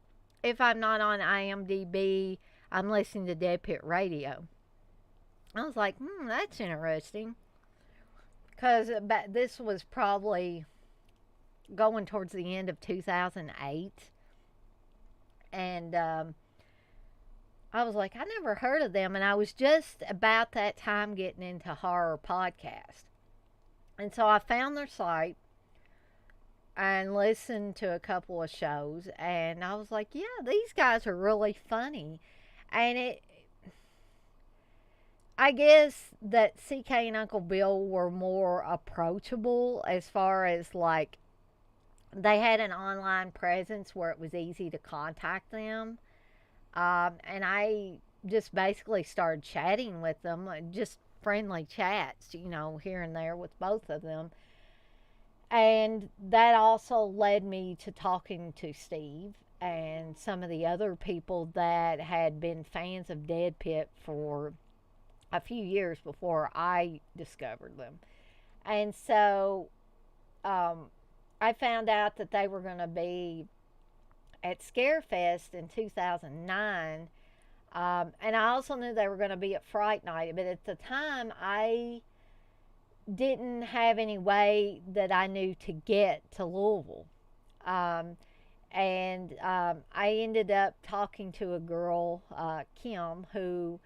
"If I'm not on IMDb, I'm listening to DEADPIT Radio." I was like, that's interesting. Because this was probably going towards the end of 2008. And I was like, I never heard of them. And I was just about that time getting into horror podcast. And so I found their site and listened to a couple of shows. And I was like, yeah, these guys are really funny. And I guess that CK and Uncle Bill were more approachable, as far as like they had an online presence where it was easy to contact them. And I just basically started chatting with them, just friendly chats, here and there with both of them. And that also led me to talking to Steve and some of the other people that had been fans of DEADPIT for a few years before I discovered them. And so I found out that they were going to be at Scarefest in 2009. And I also knew they were going to be at Fright Night. But at the time, I didn't have any way that I knew to get to Louisville. And I ended up talking to a girl, Kim, who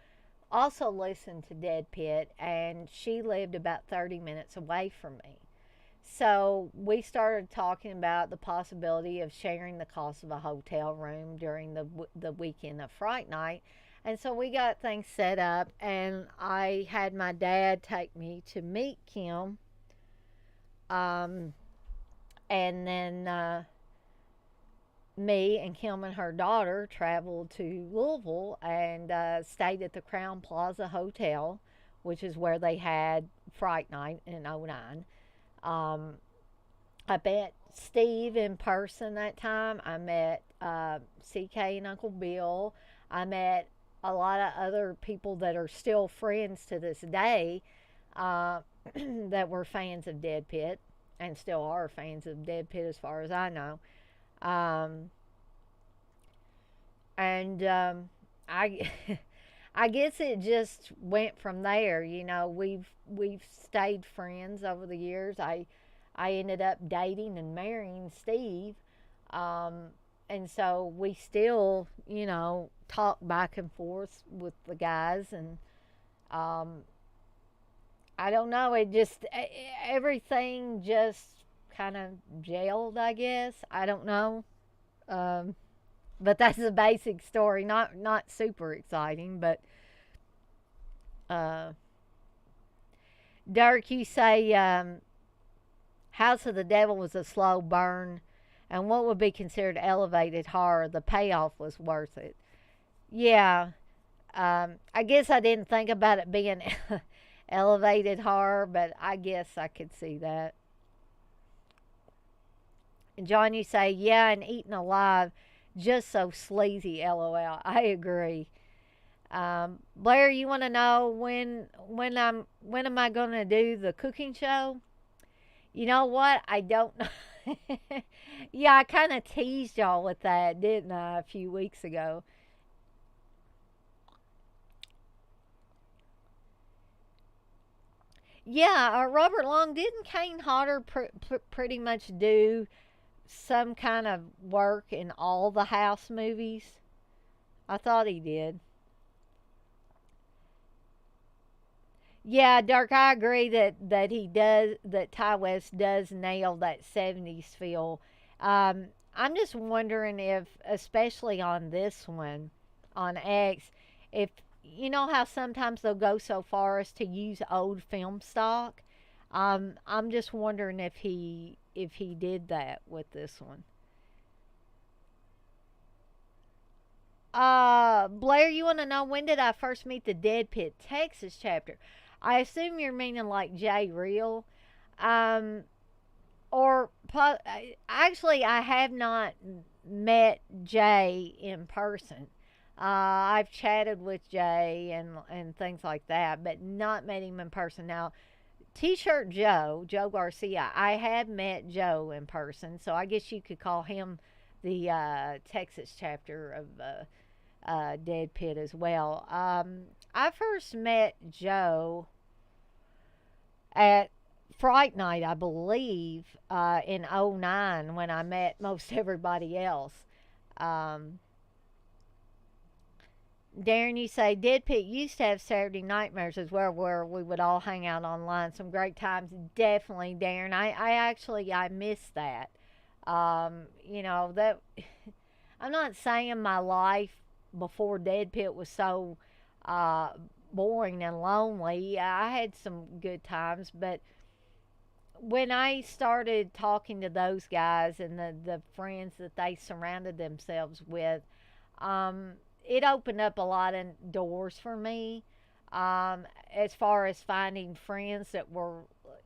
also listened to DEADPIT, and she lived about 30 minutes away from me. So we started talking about the possibility of sharing the cost of a hotel room during the weekend of Fright Night. And so we got things set up, and I had my dad take me to meet Kim. Um, and then me and Kim and her daughter traveled to Louisville and stayed at the Crown Plaza Hotel, which is where they had Fright Night in '09. Um, I met Steve in person that time. I met CK and Uncle Bill. I met a lot of other people that are still friends to this day uh, that were fans of Dead Pit and still are fans of Dead Pit as far as I know. Um, and I I guess it just went from there. You know, we've stayed friends over the years. I ended up dating and marrying Steve, um, and so we still, you know, talk back and forth with the guys, and um, I don't know. It just everything just kind of gelled, I guess. I don't know. Um, but that's the basic story. Not super exciting, but uh, Dirk, you say House of the Devil was a slow burn, and what would be considered elevated horror? The payoff was worth it. Yeah, I guess I didn't think about it being elevated horror, but I guess I could see that. And John, you say, yeah, and Eaten Alive, just so sleazy. LOL. I agree. Blair, you want to know when am I going to do the cooking show? You know what? I don't know. Yeah, I kind of teased y'all with that, didn't I, a few weeks ago? Yeah, Robert Long, didn't Kane Hodder pretty much do some kind of work in all the House movies? I thought he did. Yeah, Dirk, I agree that he does, that Ty West does nail that '70s feel. I'm just wondering if, especially on this one, on X, if you know how sometimes they'll go so far as to use old film stock. I'm just wondering if he did that with this one. Blair, you want to know when did I first meet the Dead Pit Texas chapter? I assume you're meaning like Jay Real. Um, or actually, I have not met Jay in person. I've chatted with Jay and things like that, but not met him in person. Now, T-shirt Joe Garcia, I have met Joe in person, so I guess you could call him the Texas chapter of Dead Pit as well. I first met Joe at Fright Night, I believe, in '09 when I met most everybody else. Um, Darren, you say Dead Pit used to have Saturday Nightmares as well, where we would all hang out online. Some great times, definitely, Darren. I miss that. You know that. I'm not saying my life before Dead Pit was so uh, boring and lonely. I had some good times, but when I started talking to those guys and the friends that they surrounded themselves with, um, it opened up a lot of doors for me, as far as finding friends that were,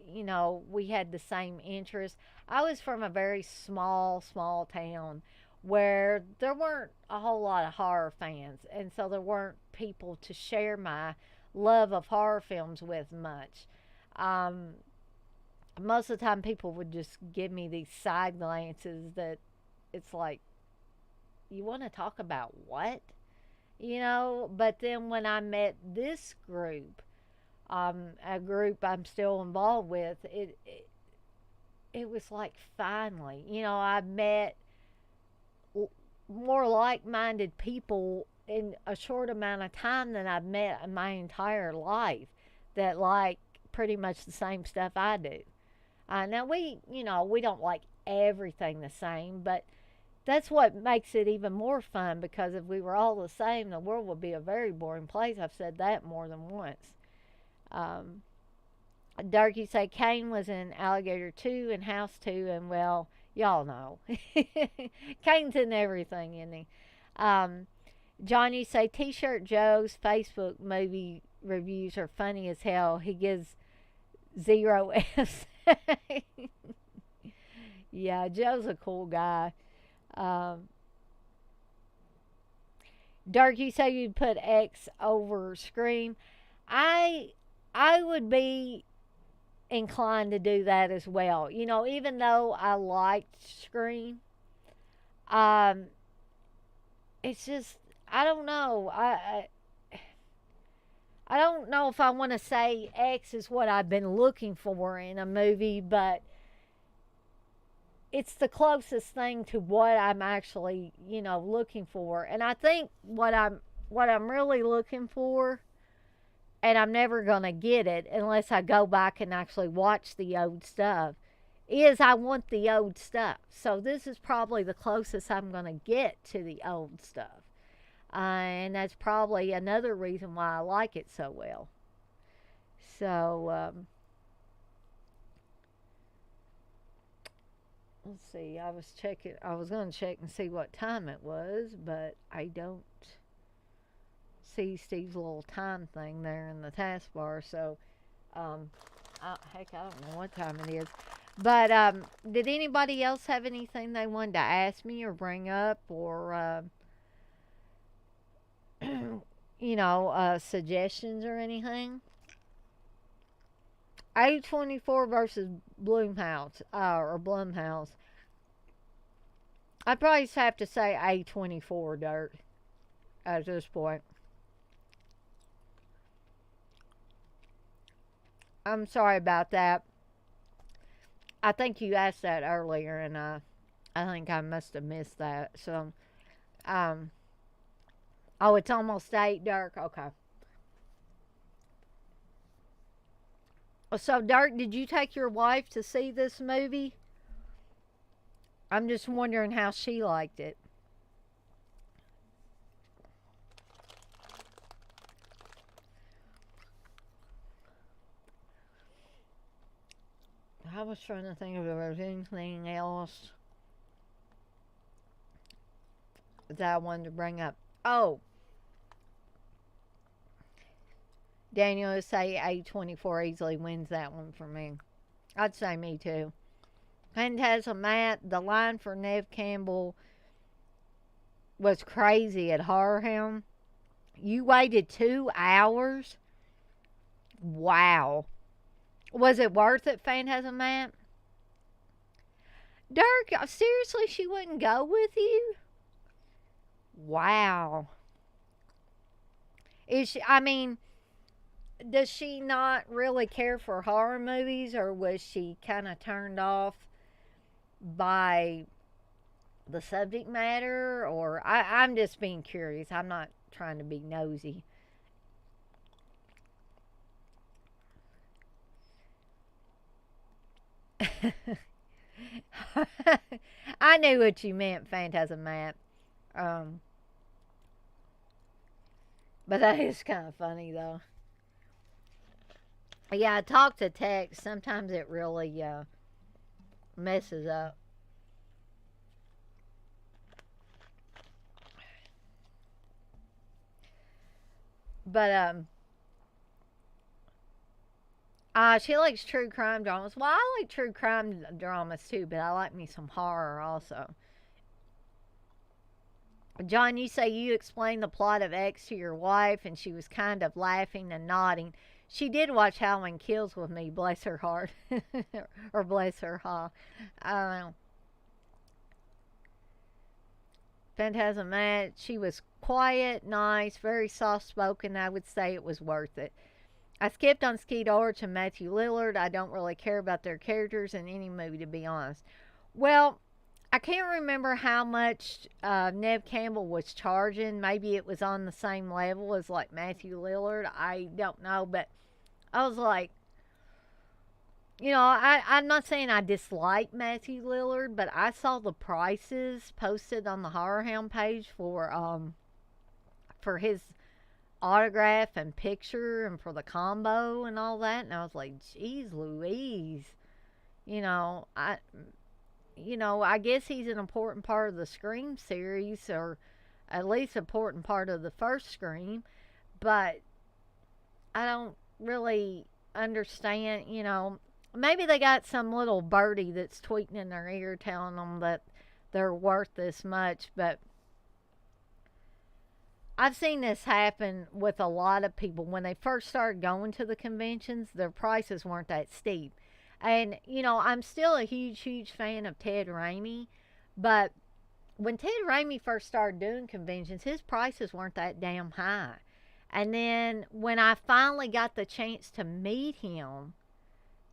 you know, we had the same interests. I was from a very small town where there weren't a whole lot of horror fans, and so there weren't people to share my love of horror films with much. Um, Most of the time, people would just give me these side glances that it's like, you want to talk about what? You know, but then when I met this group, a group I'm still involved with, it was like finally, you know, I met more like-minded people in a short amount of time than I've met in my entire life that like pretty much the same stuff I do. Now we, you know, we don't like everything the same, but that's what makes it even more fun, because if we were all the same, the world would be a very boring place. I've said that more than once. Um, Dirk, you say Kane was in Alligator 2 and House 2, and well, y'all know. Kane's in everything, isn't he? Um, John, you say T-Shirt Joe's Facebook movie reviews are funny as hell. He gives 0 F's. Yeah, Joe's a cool guy. Um, Dirk, you say you'd put X over Scream. I I would be inclined to do that as well. You know, even though I liked Scream, um, it's just I don't know. I don't know if I want to say X is what I've been looking for in a movie, but it's the closest thing to what I'm actually, looking for. And I think what I'm really looking for, and I'm never going to get it unless I go back and actually watch the old stuff, is I want the old stuff. So this is probably the closest I'm going to get to the old stuff. And that's probably another reason why I like it so well. So, let's see. I was going to check and see what time it was, but I don't see Steve's little time thing there in the taskbar. So, heck, I don't know what time it is. But did anybody else have anything they wanted to ask me or bring up, or suggestions or anything? A24 versus Blumhouse, or Blumhouse. I'd probably just have to say A24, Dirt, at this point. I'm sorry about that. I think you asked that earlier, and I think I must have missed that. So, oh, it's almost 8, Dirk. Okay. So, Dirk, did you take your wife to see this movie? I'm just wondering how she liked it. I was trying to think if there was anything else that I wanted to bring up. Oh, Daniel would say A24 easily wins that one for me. I'd say me too. Phantasm Matt, the line for Neve Campbell was crazy at Horror Hound. You waited 2 hours? Wow. Was it worth it, Phantasm Matt? Dirk, seriously, she wouldn't go with you? Wow. Does she not really care for horror movies, or was she kind of turned off by the subject matter? Or I'm just being curious. I'm not trying to be nosy. I knew what you meant, Phantasm Matt. But that is kind of funny, though. Yeah, talk to text. Sometimes it really messes up. But she likes true crime dramas. Well, I like true crime dramas too, but I like me some horror also. John, you say you explained the plot of X to your wife, and she was kind of laughing and nodding. She did watch Halloween Kills with me, bless her heart. Or bless her, huh? I don't know. Phantasm Matt, she was quiet, nice, very soft spoken. I would say it was worth it. I skipped on Skeet Ulrich and Matthew Lillard. I don't really care about their characters in any movie, to be honest. Well, I can't remember how much Neve Campbell was charging. Maybe it was on the same level as like Matthew Lillard. I don't know, but I was like, I'm not saying I dislike Matthew Lillard, but I saw the prices posted on the Horror Hound page for his autograph and picture and for the combo and all that, and I was like, geez Louise. You know, I guess he's an important part of the Scream series, or at least an important part of the first Scream, but I don't really understand, maybe they got some little birdie that's tweeting in their ear telling them that they're worth this much, but I've seen this happen with a lot of people. When they first started going to the conventions, their prices weren't that steep. And, I'm still a huge, huge fan of Ted Raimi, but when Ted Raimi first started doing conventions, his prices weren't that damn high. And then when I finally got the chance to meet him,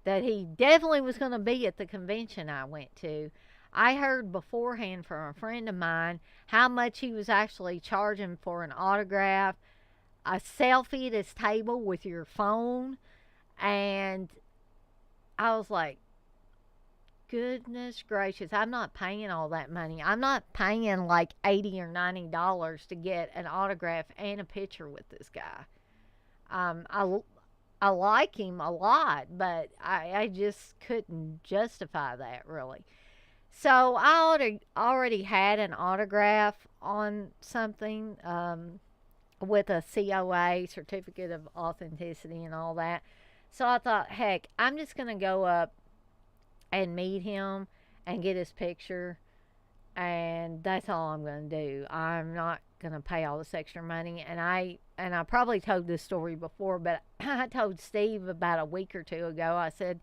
that he definitely was going to be at the convention I went to, I heard beforehand from a friend of mine how much he was actually charging for an autograph, a selfie at his table with your phone, and I was like, goodness gracious, I'm not paying all that money. I'm not paying like $80 or $90 to get an autograph and a picture with this guy. I like him a lot, but I just couldn't justify that really. So I already had an autograph on something with a COA, certificate of authenticity, and all that. So I thought, heck, I'm just going to go up and meet him and get his picture, and that's all I'm going to do. I'm not going to pay all this extra money. And I probably told this story before, but I told Steve about a week or two ago, I said,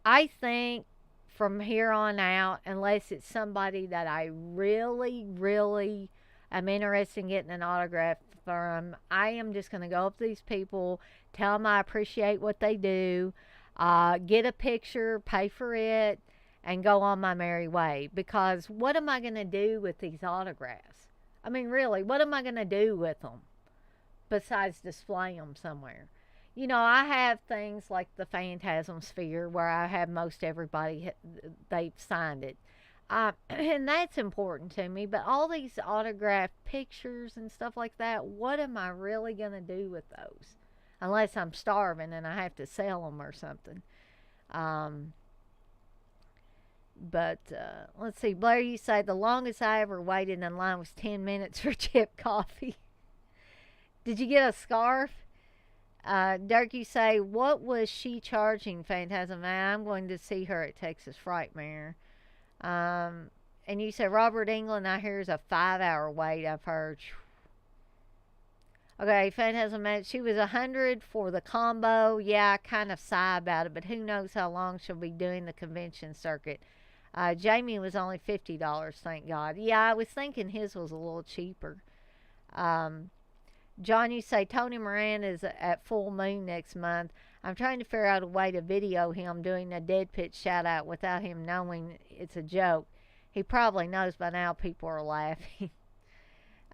I think from here on out, unless it's somebody that I really, really am interested in getting an autograph from, I am just going to go up to these people, tell them I appreciate what they do, get a picture, pay for it, and go on my merry way. Because what am I going to do with these autographs? I mean, really, what am I going to do with them besides display them somewhere? I have things like the Phantasm Sphere where I have most everybody, they've signed it. And that's important to me. But all these autographed pictures and stuff like that, what am I really going to do with those? Unless I'm starving and I have to sell them or something. But let's see. Blair, you say the longest I ever waited in line was 10 minutes for chip coffee. Did you get a scarf? Dirk, you say, what was she charging, Phantasm? Man, I'm going to see her at Texas Frightmare. And you say, Robert England, I hear, is a 5-hour wait, I've heard. Okay, Phantasm Man, she was 100 for the combo. Yeah, I kind of sigh about it, but who knows how long she'll be doing the convention circuit. Jamie was only $50, thank God. Yeah, I was thinking his was a little cheaper. John, you say Tony Moran is at Full Moon next month. I'm trying to figure out a way to video him doing a DEADPIT shout out without him knowing it's a joke. He probably knows by now people are laughing.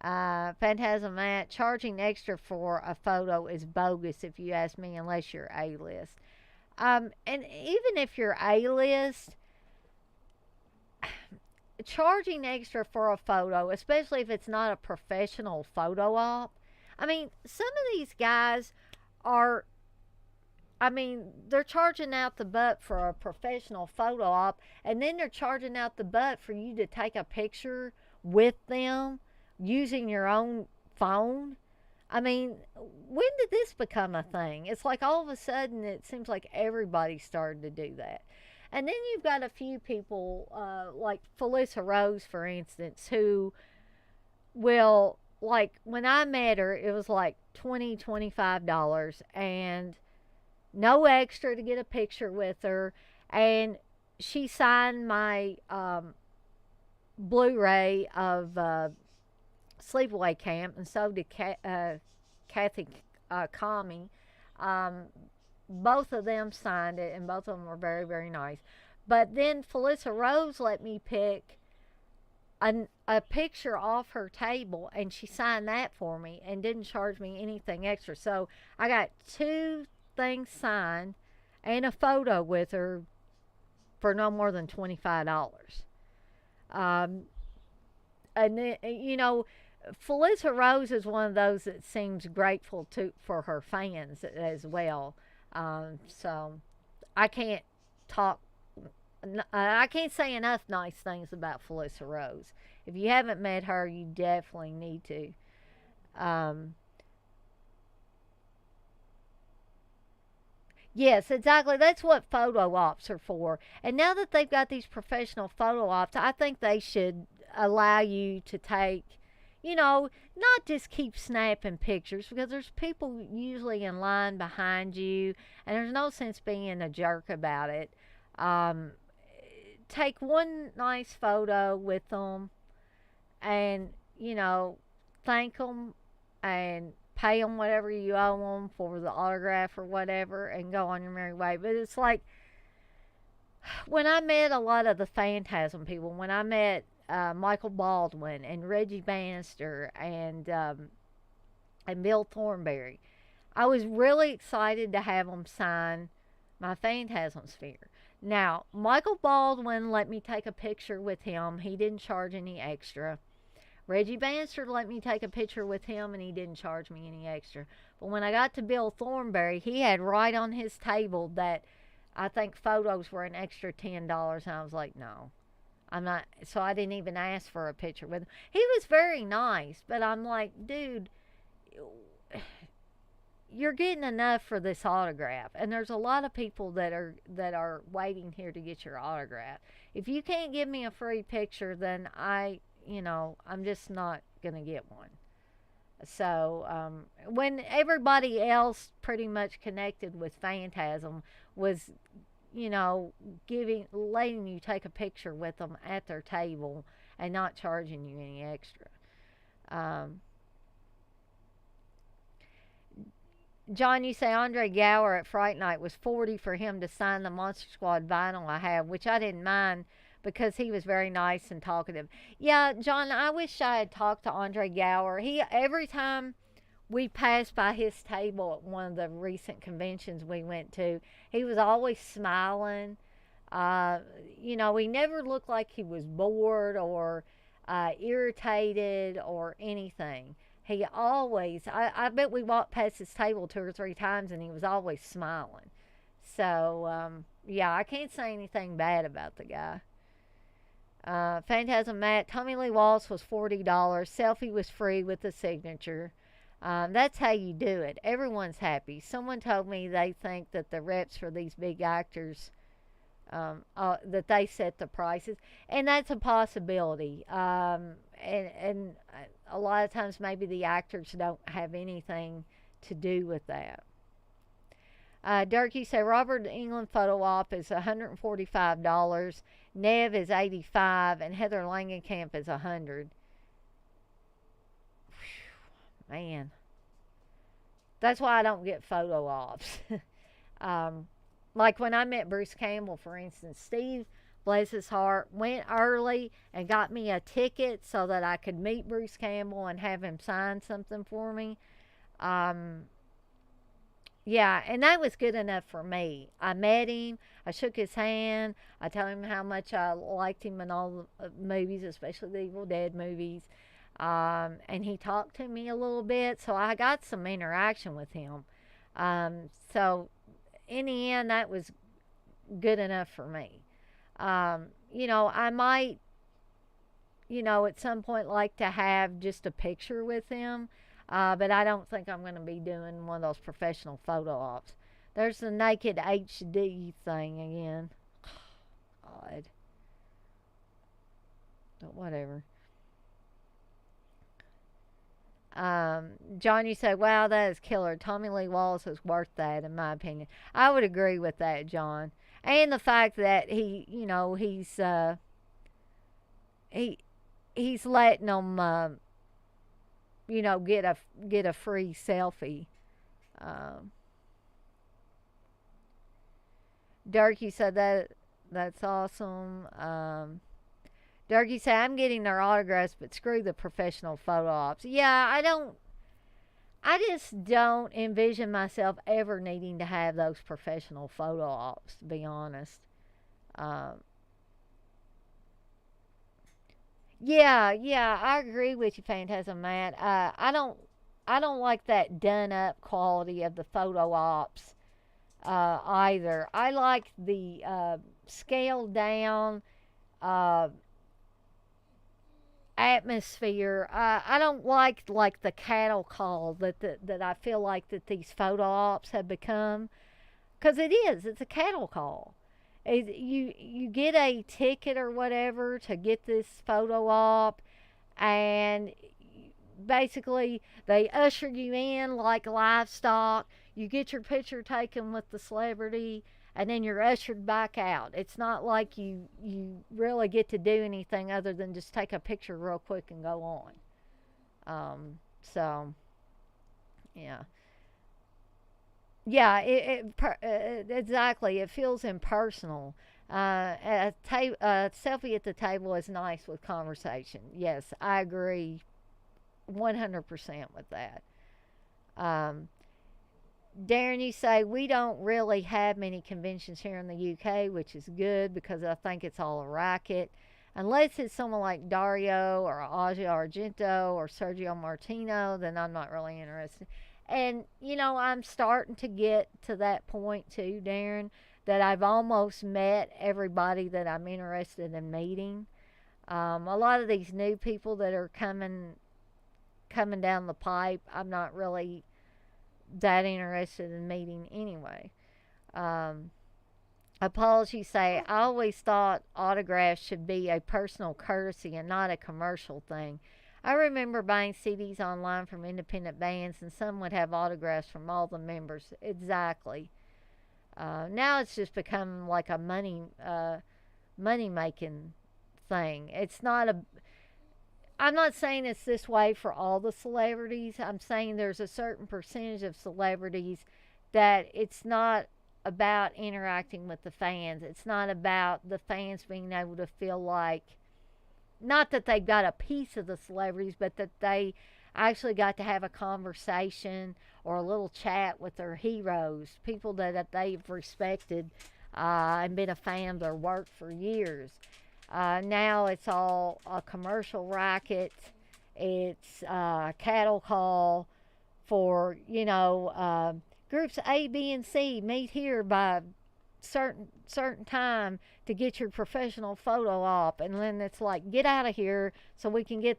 Phantasm Matt, charging extra for a photo is bogus if you ask me, unless you're A-list. And even if you're A-list, charging extra for a photo, especially if it's not a professional photo op. I mean, some of these guys are, they're charging out the butt for a professional photo op, and then they're charging out the butt for you to take a picture with them using your own phone. I mean, when did this become a thing? It's like all of a sudden it seems like everybody started to do that. And then you've got a few people, like Felissa Rose, for instance, who will, like, when I met her, it was like $25, and no extra to get a picture with her. And she signed my Blu-ray of Sleepaway Camp, and so did Kathy Kami. Both of them signed it, and both of them were very, very nice. But then Felissa Rose let me pick a picture off her table, and she signed that for me and didn't charge me anything extra. So I got 2 things signed, and a photo with her for no more than $25. Um, and then, Felissa Rose is one of those that seems grateful for her fans as well. So I can't talk. I can't say enough nice things about Felissa Rose. If you haven't met her, you definitely need to. Um, yes, exactly. That's what photo ops are for. And now that they've got these professional photo ops, I think they should allow you to take, not just keep snapping pictures, because there's people usually in line behind you, and there's no sense being a jerk about it. Um, Take one nice photo with them, and thank them, and pay them whatever you owe them for the autograph or whatever, and go on your merry way. But it's like when I met a lot of the Phantasm people, when I met Michael Baldwin and Reggie Bannister and Bill Thornberry, I was really excited to have them sign my Phantasm sphere. Now, Michael Baldwin let me take a picture with him. He didn't charge any extra. Reggie Bannister let me take a picture with him, and he didn't charge me any extra. But when I got to Bill Thornberry, he had right on his table that I think photos were an extra $10, and I was like, no, I'm not. So I didn't even ask for a picture with him. He was very nice, but I'm like, dude, you're getting enough for this autograph, and there's a lot of people that are waiting here to get your autograph. If you can't give me a free picture, then I'm just not gonna get one. So when everybody else pretty much connected with Phantasm was, letting you take a picture with them at their table and not charging you any extra. John, you say Andre Gower at Fright Night was $40 for him to sign the Monster Squad vinyl I have, which I didn't mind because he was very nice and talkative. Yeah, John, I wish I had talked to Andre Gower. Every time we passed by his table at one of the recent conventions we went to, he was always smiling. He never looked like he was bored or irritated or anything. He always, I bet we walked past his table 2 or 3 times, and he was always smiling. So, yeah, I can't say anything bad about the guy. Phantasm Matt, Tommy Lee Wallace was $40. Selfie was free with the signature. That's how you do it. Everyone's happy. Someone told me they think that the reps for these big actors, that they set the prices, and that's a possibility. And a lot of times maybe the actors don't have anything to do with that. Dirk, you say Robert England photo op is $145, Nev is $85, and Heather Langenkamp is $100. Man, that's why I don't get photo ops. Like when I met Bruce Campbell, for instance, Steve, bless his heart, went early and got me a ticket so that I could meet Bruce Campbell and have him sign something for me. Yeah, and that was good enough for me. I met him, I shook his hand, I told him how much I liked him in all the movies, especially the Evil Dead movies. And he talked to me a little bit, so I got some interaction with him. So in the end, that was good enough for me. I might, at some point like to have just a picture with him, but I don't think I'm going to be doing one of those professional photo ops. There's the naked HD thing again. God. But whatever. John, you say, wow, that is killer. Tommy Lee Wallace is worth that, in my opinion. I would agree with that, John. And the fact that he's letting them, get a free selfie. Dirk, you said that's awesome. Dirk, you say, I'm getting their autographs, but screw the professional photo ops. Yeah, I just don't envision myself ever needing to have those professional photo ops, to be honest. Um, yeah, I agree with you, Phantasm Matt. I don't like that done up quality of the photo ops either. I like the scaled down uh, atmosphere. I don't like the cattle call that I feel like that these photo ops have become, because it is. It's a cattle call. You get a ticket or whatever to get this photo op, and basically they usher you in like livestock. You get your picture taken with the celebrity, and then you're ushered back out. It's not like you really get to do anything other than just take a picture real quick and go on. So yeah, yeah, exactly. It feels impersonal. A selfie at the table is nice with conversation. Yes, I agree 100% with that. Um, Darren, you say we don't really have many conventions here in the UK, which is good because I think it's all a racket. Unless it's someone like Dario or Asia Argento or Sergio Martino, then I'm not really interested. And, I'm starting to get to that point too, Darren, that I've almost met everybody that I'm interested in meeting. A lot of these new people that are coming down the pipe, I'm not really that interested in meeting anyway. Um, Apologies say, I always thought autographs should be a personal courtesy and not a commercial thing. I remember buying CDs online from independent bands, and some would have autographs from all the members. Exactly. Now it's just become like a money making thing. It's not a. I'm not saying it's this way for all the celebrities. I'm saying there's a certain percentage of celebrities that it's not about interacting with the fans. It's not about the fans being able to feel like, not that they've got a piece of the celebrities, but that they actually got to have a conversation or a little chat with their heroes, people that they've respected and been a fan of their work for years. Now it's all a commercial racket. It's cattle call for, groups A, B, and C meet here by certain time to get your professional photo op, and then it's like, get out of here so we can get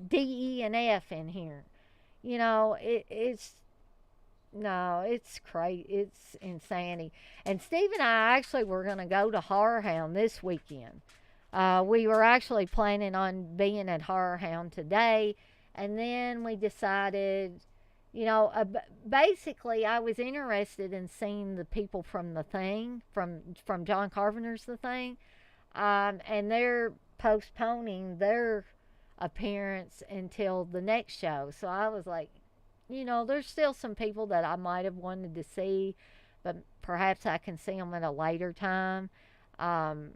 D, E, and F in here. It's no, it's crazy. It's insanity. And Steve and I actually were going to go to Horror Hound this weekend. We were actually planning on being at Horror Hound today, and then we decided, basically I was interested in seeing the people from The Thing, from John Carpenter's The Thing, and they're postponing their appearance until the next show. So I was like, there's still some people that I might have wanted to see, but perhaps I can see them at a later time. Um,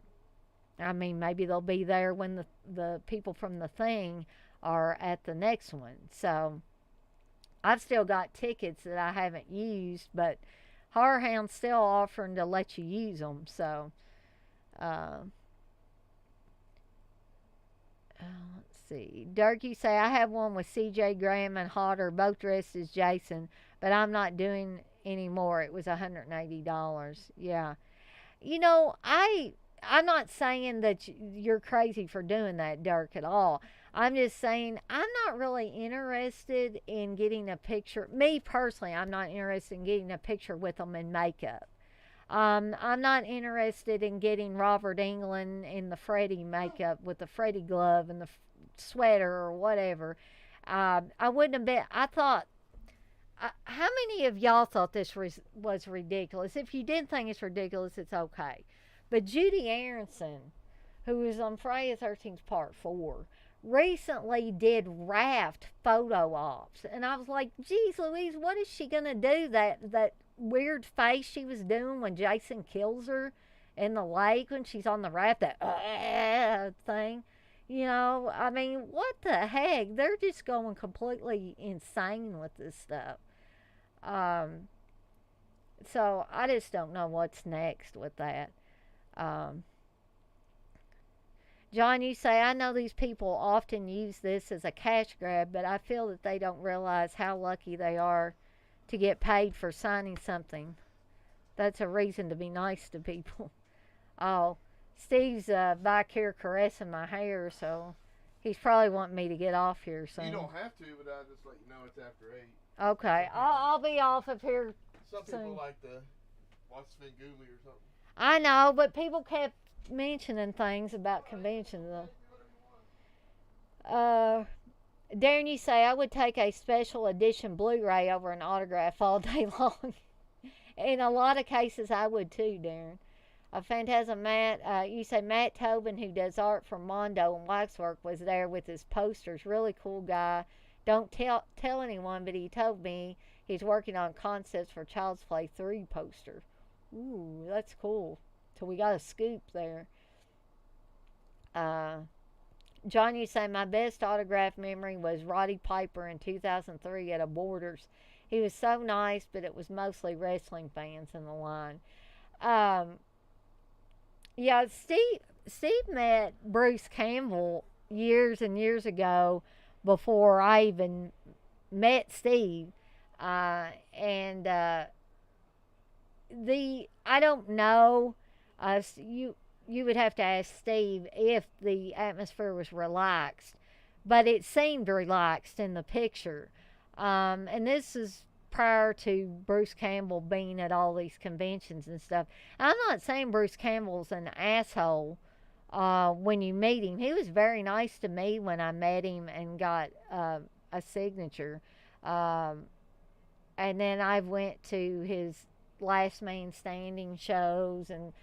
I mean, maybe they'll be there when the people from The Thing are at the next one. So I've still got tickets that I haven't used, but Horror Hound's still offering to let you use them. So, uh, let's see. Dirk, you say, I have one with CJ Graham and Hodder, both dressed as Jason, but I'm not doing any more. It was $180. Yeah. I'm not saying that you're crazy for doing that, Dirk, at all. I'm just saying I'm not really interested in getting a picture. Me personally, I'm not interested in getting a picture with them in makeup. I'm not interested in getting Robert England in the Freddy makeup with the Freddy glove and the sweater or whatever. I wouldn't have been. I thought. How many of y'all thought this was ridiculous? If you didn't think it's ridiculous, it's okay. But Judy Aronson, who was on Friday the 13th Part 4, recently did raft photo ops. And I was like, geez Louise, what is she going to do? That weird face she was doing when Jason kills her in the lake when she's on the raft, that thing. You know, I mean, what the heck? They're just going completely insane with this stuff. Um, so I just don't know what's next with that. Um, John, you say, I know these people often use this as a cash grab, but I feel that they don't realize how lucky they are to get paid for signing something. That's a reason to be nice to people. Oh, Steve's back here caressing my hair, so he's probably wanting me to get off here soon. You don't have to, but I'll just let you know it's after 8. Okay, I'll be off of here Some soon. people like to watch Svengoolie or something. I know, but people kept mentioning things about conventions. Darren, you say, I would take a special edition Blu-ray over an autograph all day long. In a lot of cases, I would too, Darren. Phantasm Matt, you say Matt Tobin, who does art for Mondo and Waxwork, was there with his posters. Really cool guy. Don't tell anyone, but he told me he's working on concepts for Child's Play 3 poster. Ooh, that's cool. So we got a scoop there. John, you say my best autograph memory was Roddy Piper in 2003 at a Borders. He was so nice, but it was mostly wrestling fans in the line. Yeah, Steve met Bruce Campbell years and years ago before I even met Steve. And I don't know. You would have to ask Steve if the atmosphere was relaxed, but it seemed relaxed in the picture. And this is prior to Bruce Campbell being at all these conventions and stuff. I'm not saying Bruce Campbell's an asshole when you meet him. He was very nice to me when I met him and got a signature. And then I went to his Last Man Standing shows and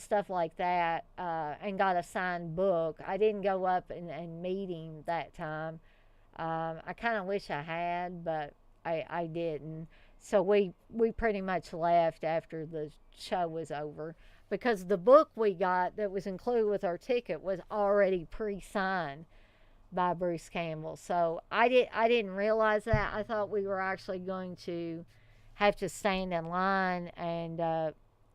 stuff like that, and got a signed book. I didn't go up and meet him that time. I kind of wish I had, but I didn't. So we pretty much left after the show was over because the book we got that was included with our ticket was already pre-signed by Bruce Campbell. So I didn't realize that. I thought we were actually going to have to stand in line, and I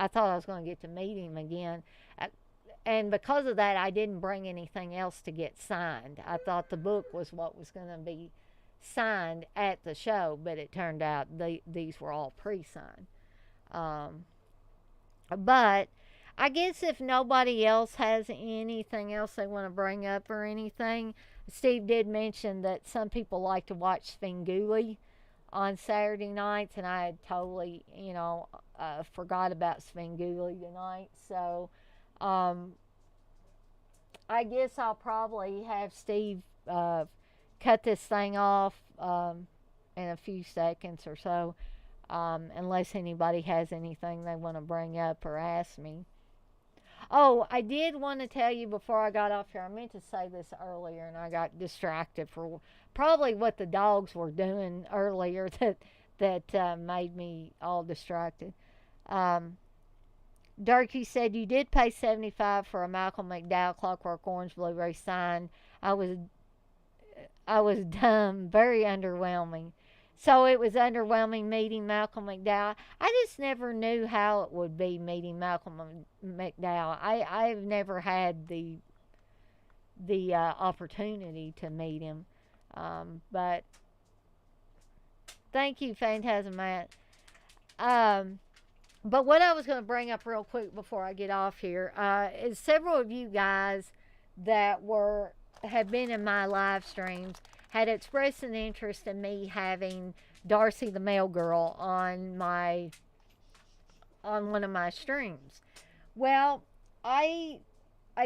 thought I was going to get to meet him again. And because of that, I didn't bring anything else to get signed. I thought the book was what was going to be signed at the show, but it turned out these were all pre-signed. But I guess if nobody else has anything else they want to bring up or anything, Steve did mention that some people like to watch Svengoolie on Saturday nights, and I had totally, forgot about Svengoolie tonight. So, I guess I'll probably have Steve cut this thing off in a few seconds or so, unless anybody has anything they want to bring up or ask me. Oh, I did want to tell you before I got off here, I meant to say this earlier and I got distracted for probably what the dogs were doing earlier that made me all distracted. Durkee said you did pay $75 for a Malcolm McDowell Clockwork Orange Blu-ray signed. I was dumb, very underwhelming. So it was underwhelming meeting Malcolm McDowell. I just never knew how it would be meeting Malcolm McDowell. I've never had the opportunity to meet him. But thank you, Phantasm Matt. But what I was going to bring up real quick before I get off here is several of you guys that have been in my live streams had expressed an interest in me having Darcy the Mail Girl on one of my streams. Well, I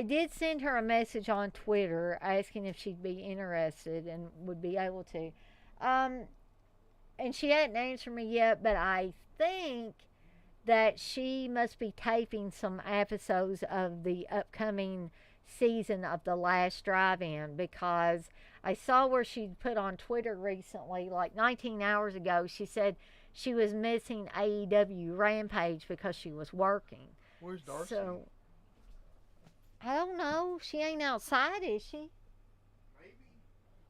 did send her a message on Twitter asking if she'd be interested and would be able to. And she hadn't answered me yet, but I think that she must be taping some episodes of the upcoming season of The Last Drive-In, because I saw where she'd put on Twitter recently, like 19 hours ago, she said she was missing AEW Rampage because she was working. Where's Darcy? So, I don't know. She ain't outside, is she?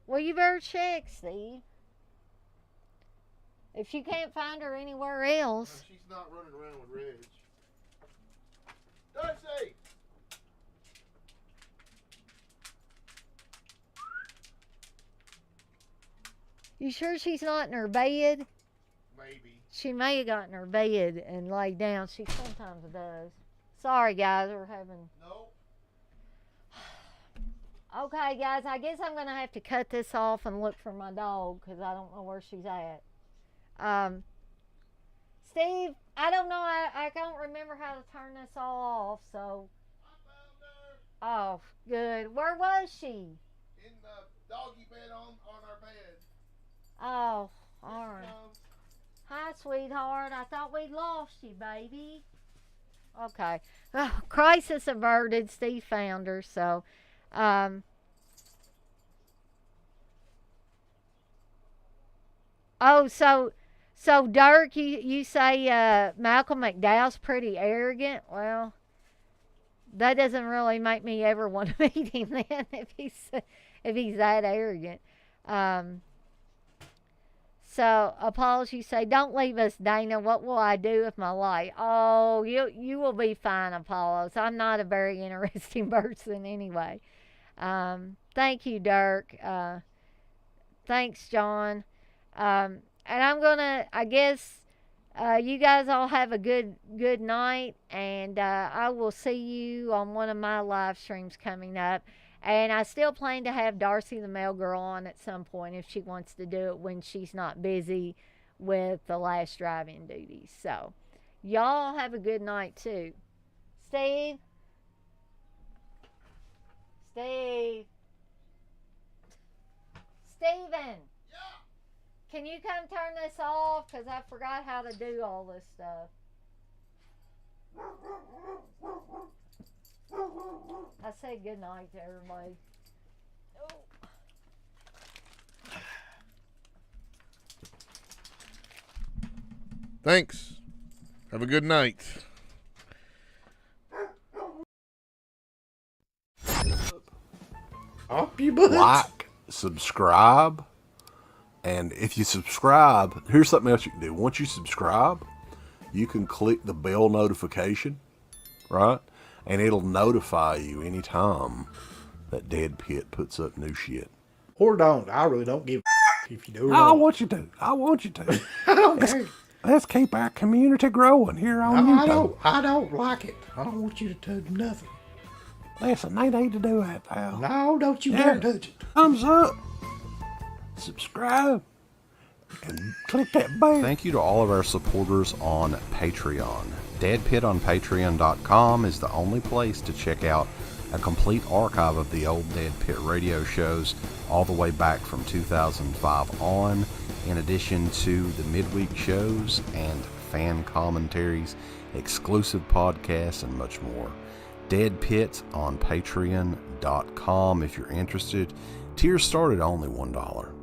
Well, you better check, Steve. If you can't find her anywhere else. No, she's not running around with Reg. Darcy! You sure she's not in her bed? Maybe. She may have gotten her bed and laid down. She sometimes does. Sorry, guys, we're having... Nope. Okay, guys, I guess I'm going to have to cut this off and look for my dog because I don't know where she's at. Steve, I don't know. I don't remember how to turn this all off, so... I found her. Oh, good. Where was she? In the doggy bed on our bed. Oh, all right. Hi, sweetheart. I thought we'd lost you, baby. Okay. Oh, crisis averted. Steve found her, so... Oh, so Dirk, you say Malcolm McDowell's pretty arrogant. Well, that doesn't really make me ever want to meet him then if he's that arrogant. So Apollo, you say, don't leave us, Dana. What will I do with my life? Oh, you will be fine, Apollo. So I'm not a very interesting person anyway. Thank you, Dirk. Thanks, John. And I'm gonna, I guess, you guys all have a good night, and I will see you on one of my live streams coming up. And I still plan to have Darcy the Mail Girl on at some point if she wants to do it when she's not busy with the last drive-in duties. So, y'all have a good night too. Steve? Steven? Yeah. Can you come turn this off? Because I forgot how to do all this stuff. I say good night to everybody. Oh. Thanks. Have a good night. Up you butt. Like, subscribe, and if you subscribe, here's something else you can do. Once you subscribe, you can click the bell notification, right? And it'll notify you anytime that Dead Pit puts up new shit. Or don't. I really don't give a if you do or I don't. want you to. I want you to. I don't care. Let's keep our community growing here on No, YouTube. I don't like it. I don't want you to do nothing. Listen, they need to do that, pal. No, don't you dare touch it. Thumbs up, subscribe, and click that bell. Thank you to all of our supporters on Patreon. DeadPitOnPatreon.com is the only place to check out a complete archive of the old Dead Pit radio shows all the way back from 2005 on, in addition to the midweek shows and fan commentaries, exclusive podcasts, and much more. Dead Pit on Patreon.com if you're interested. Tiers start at only $1.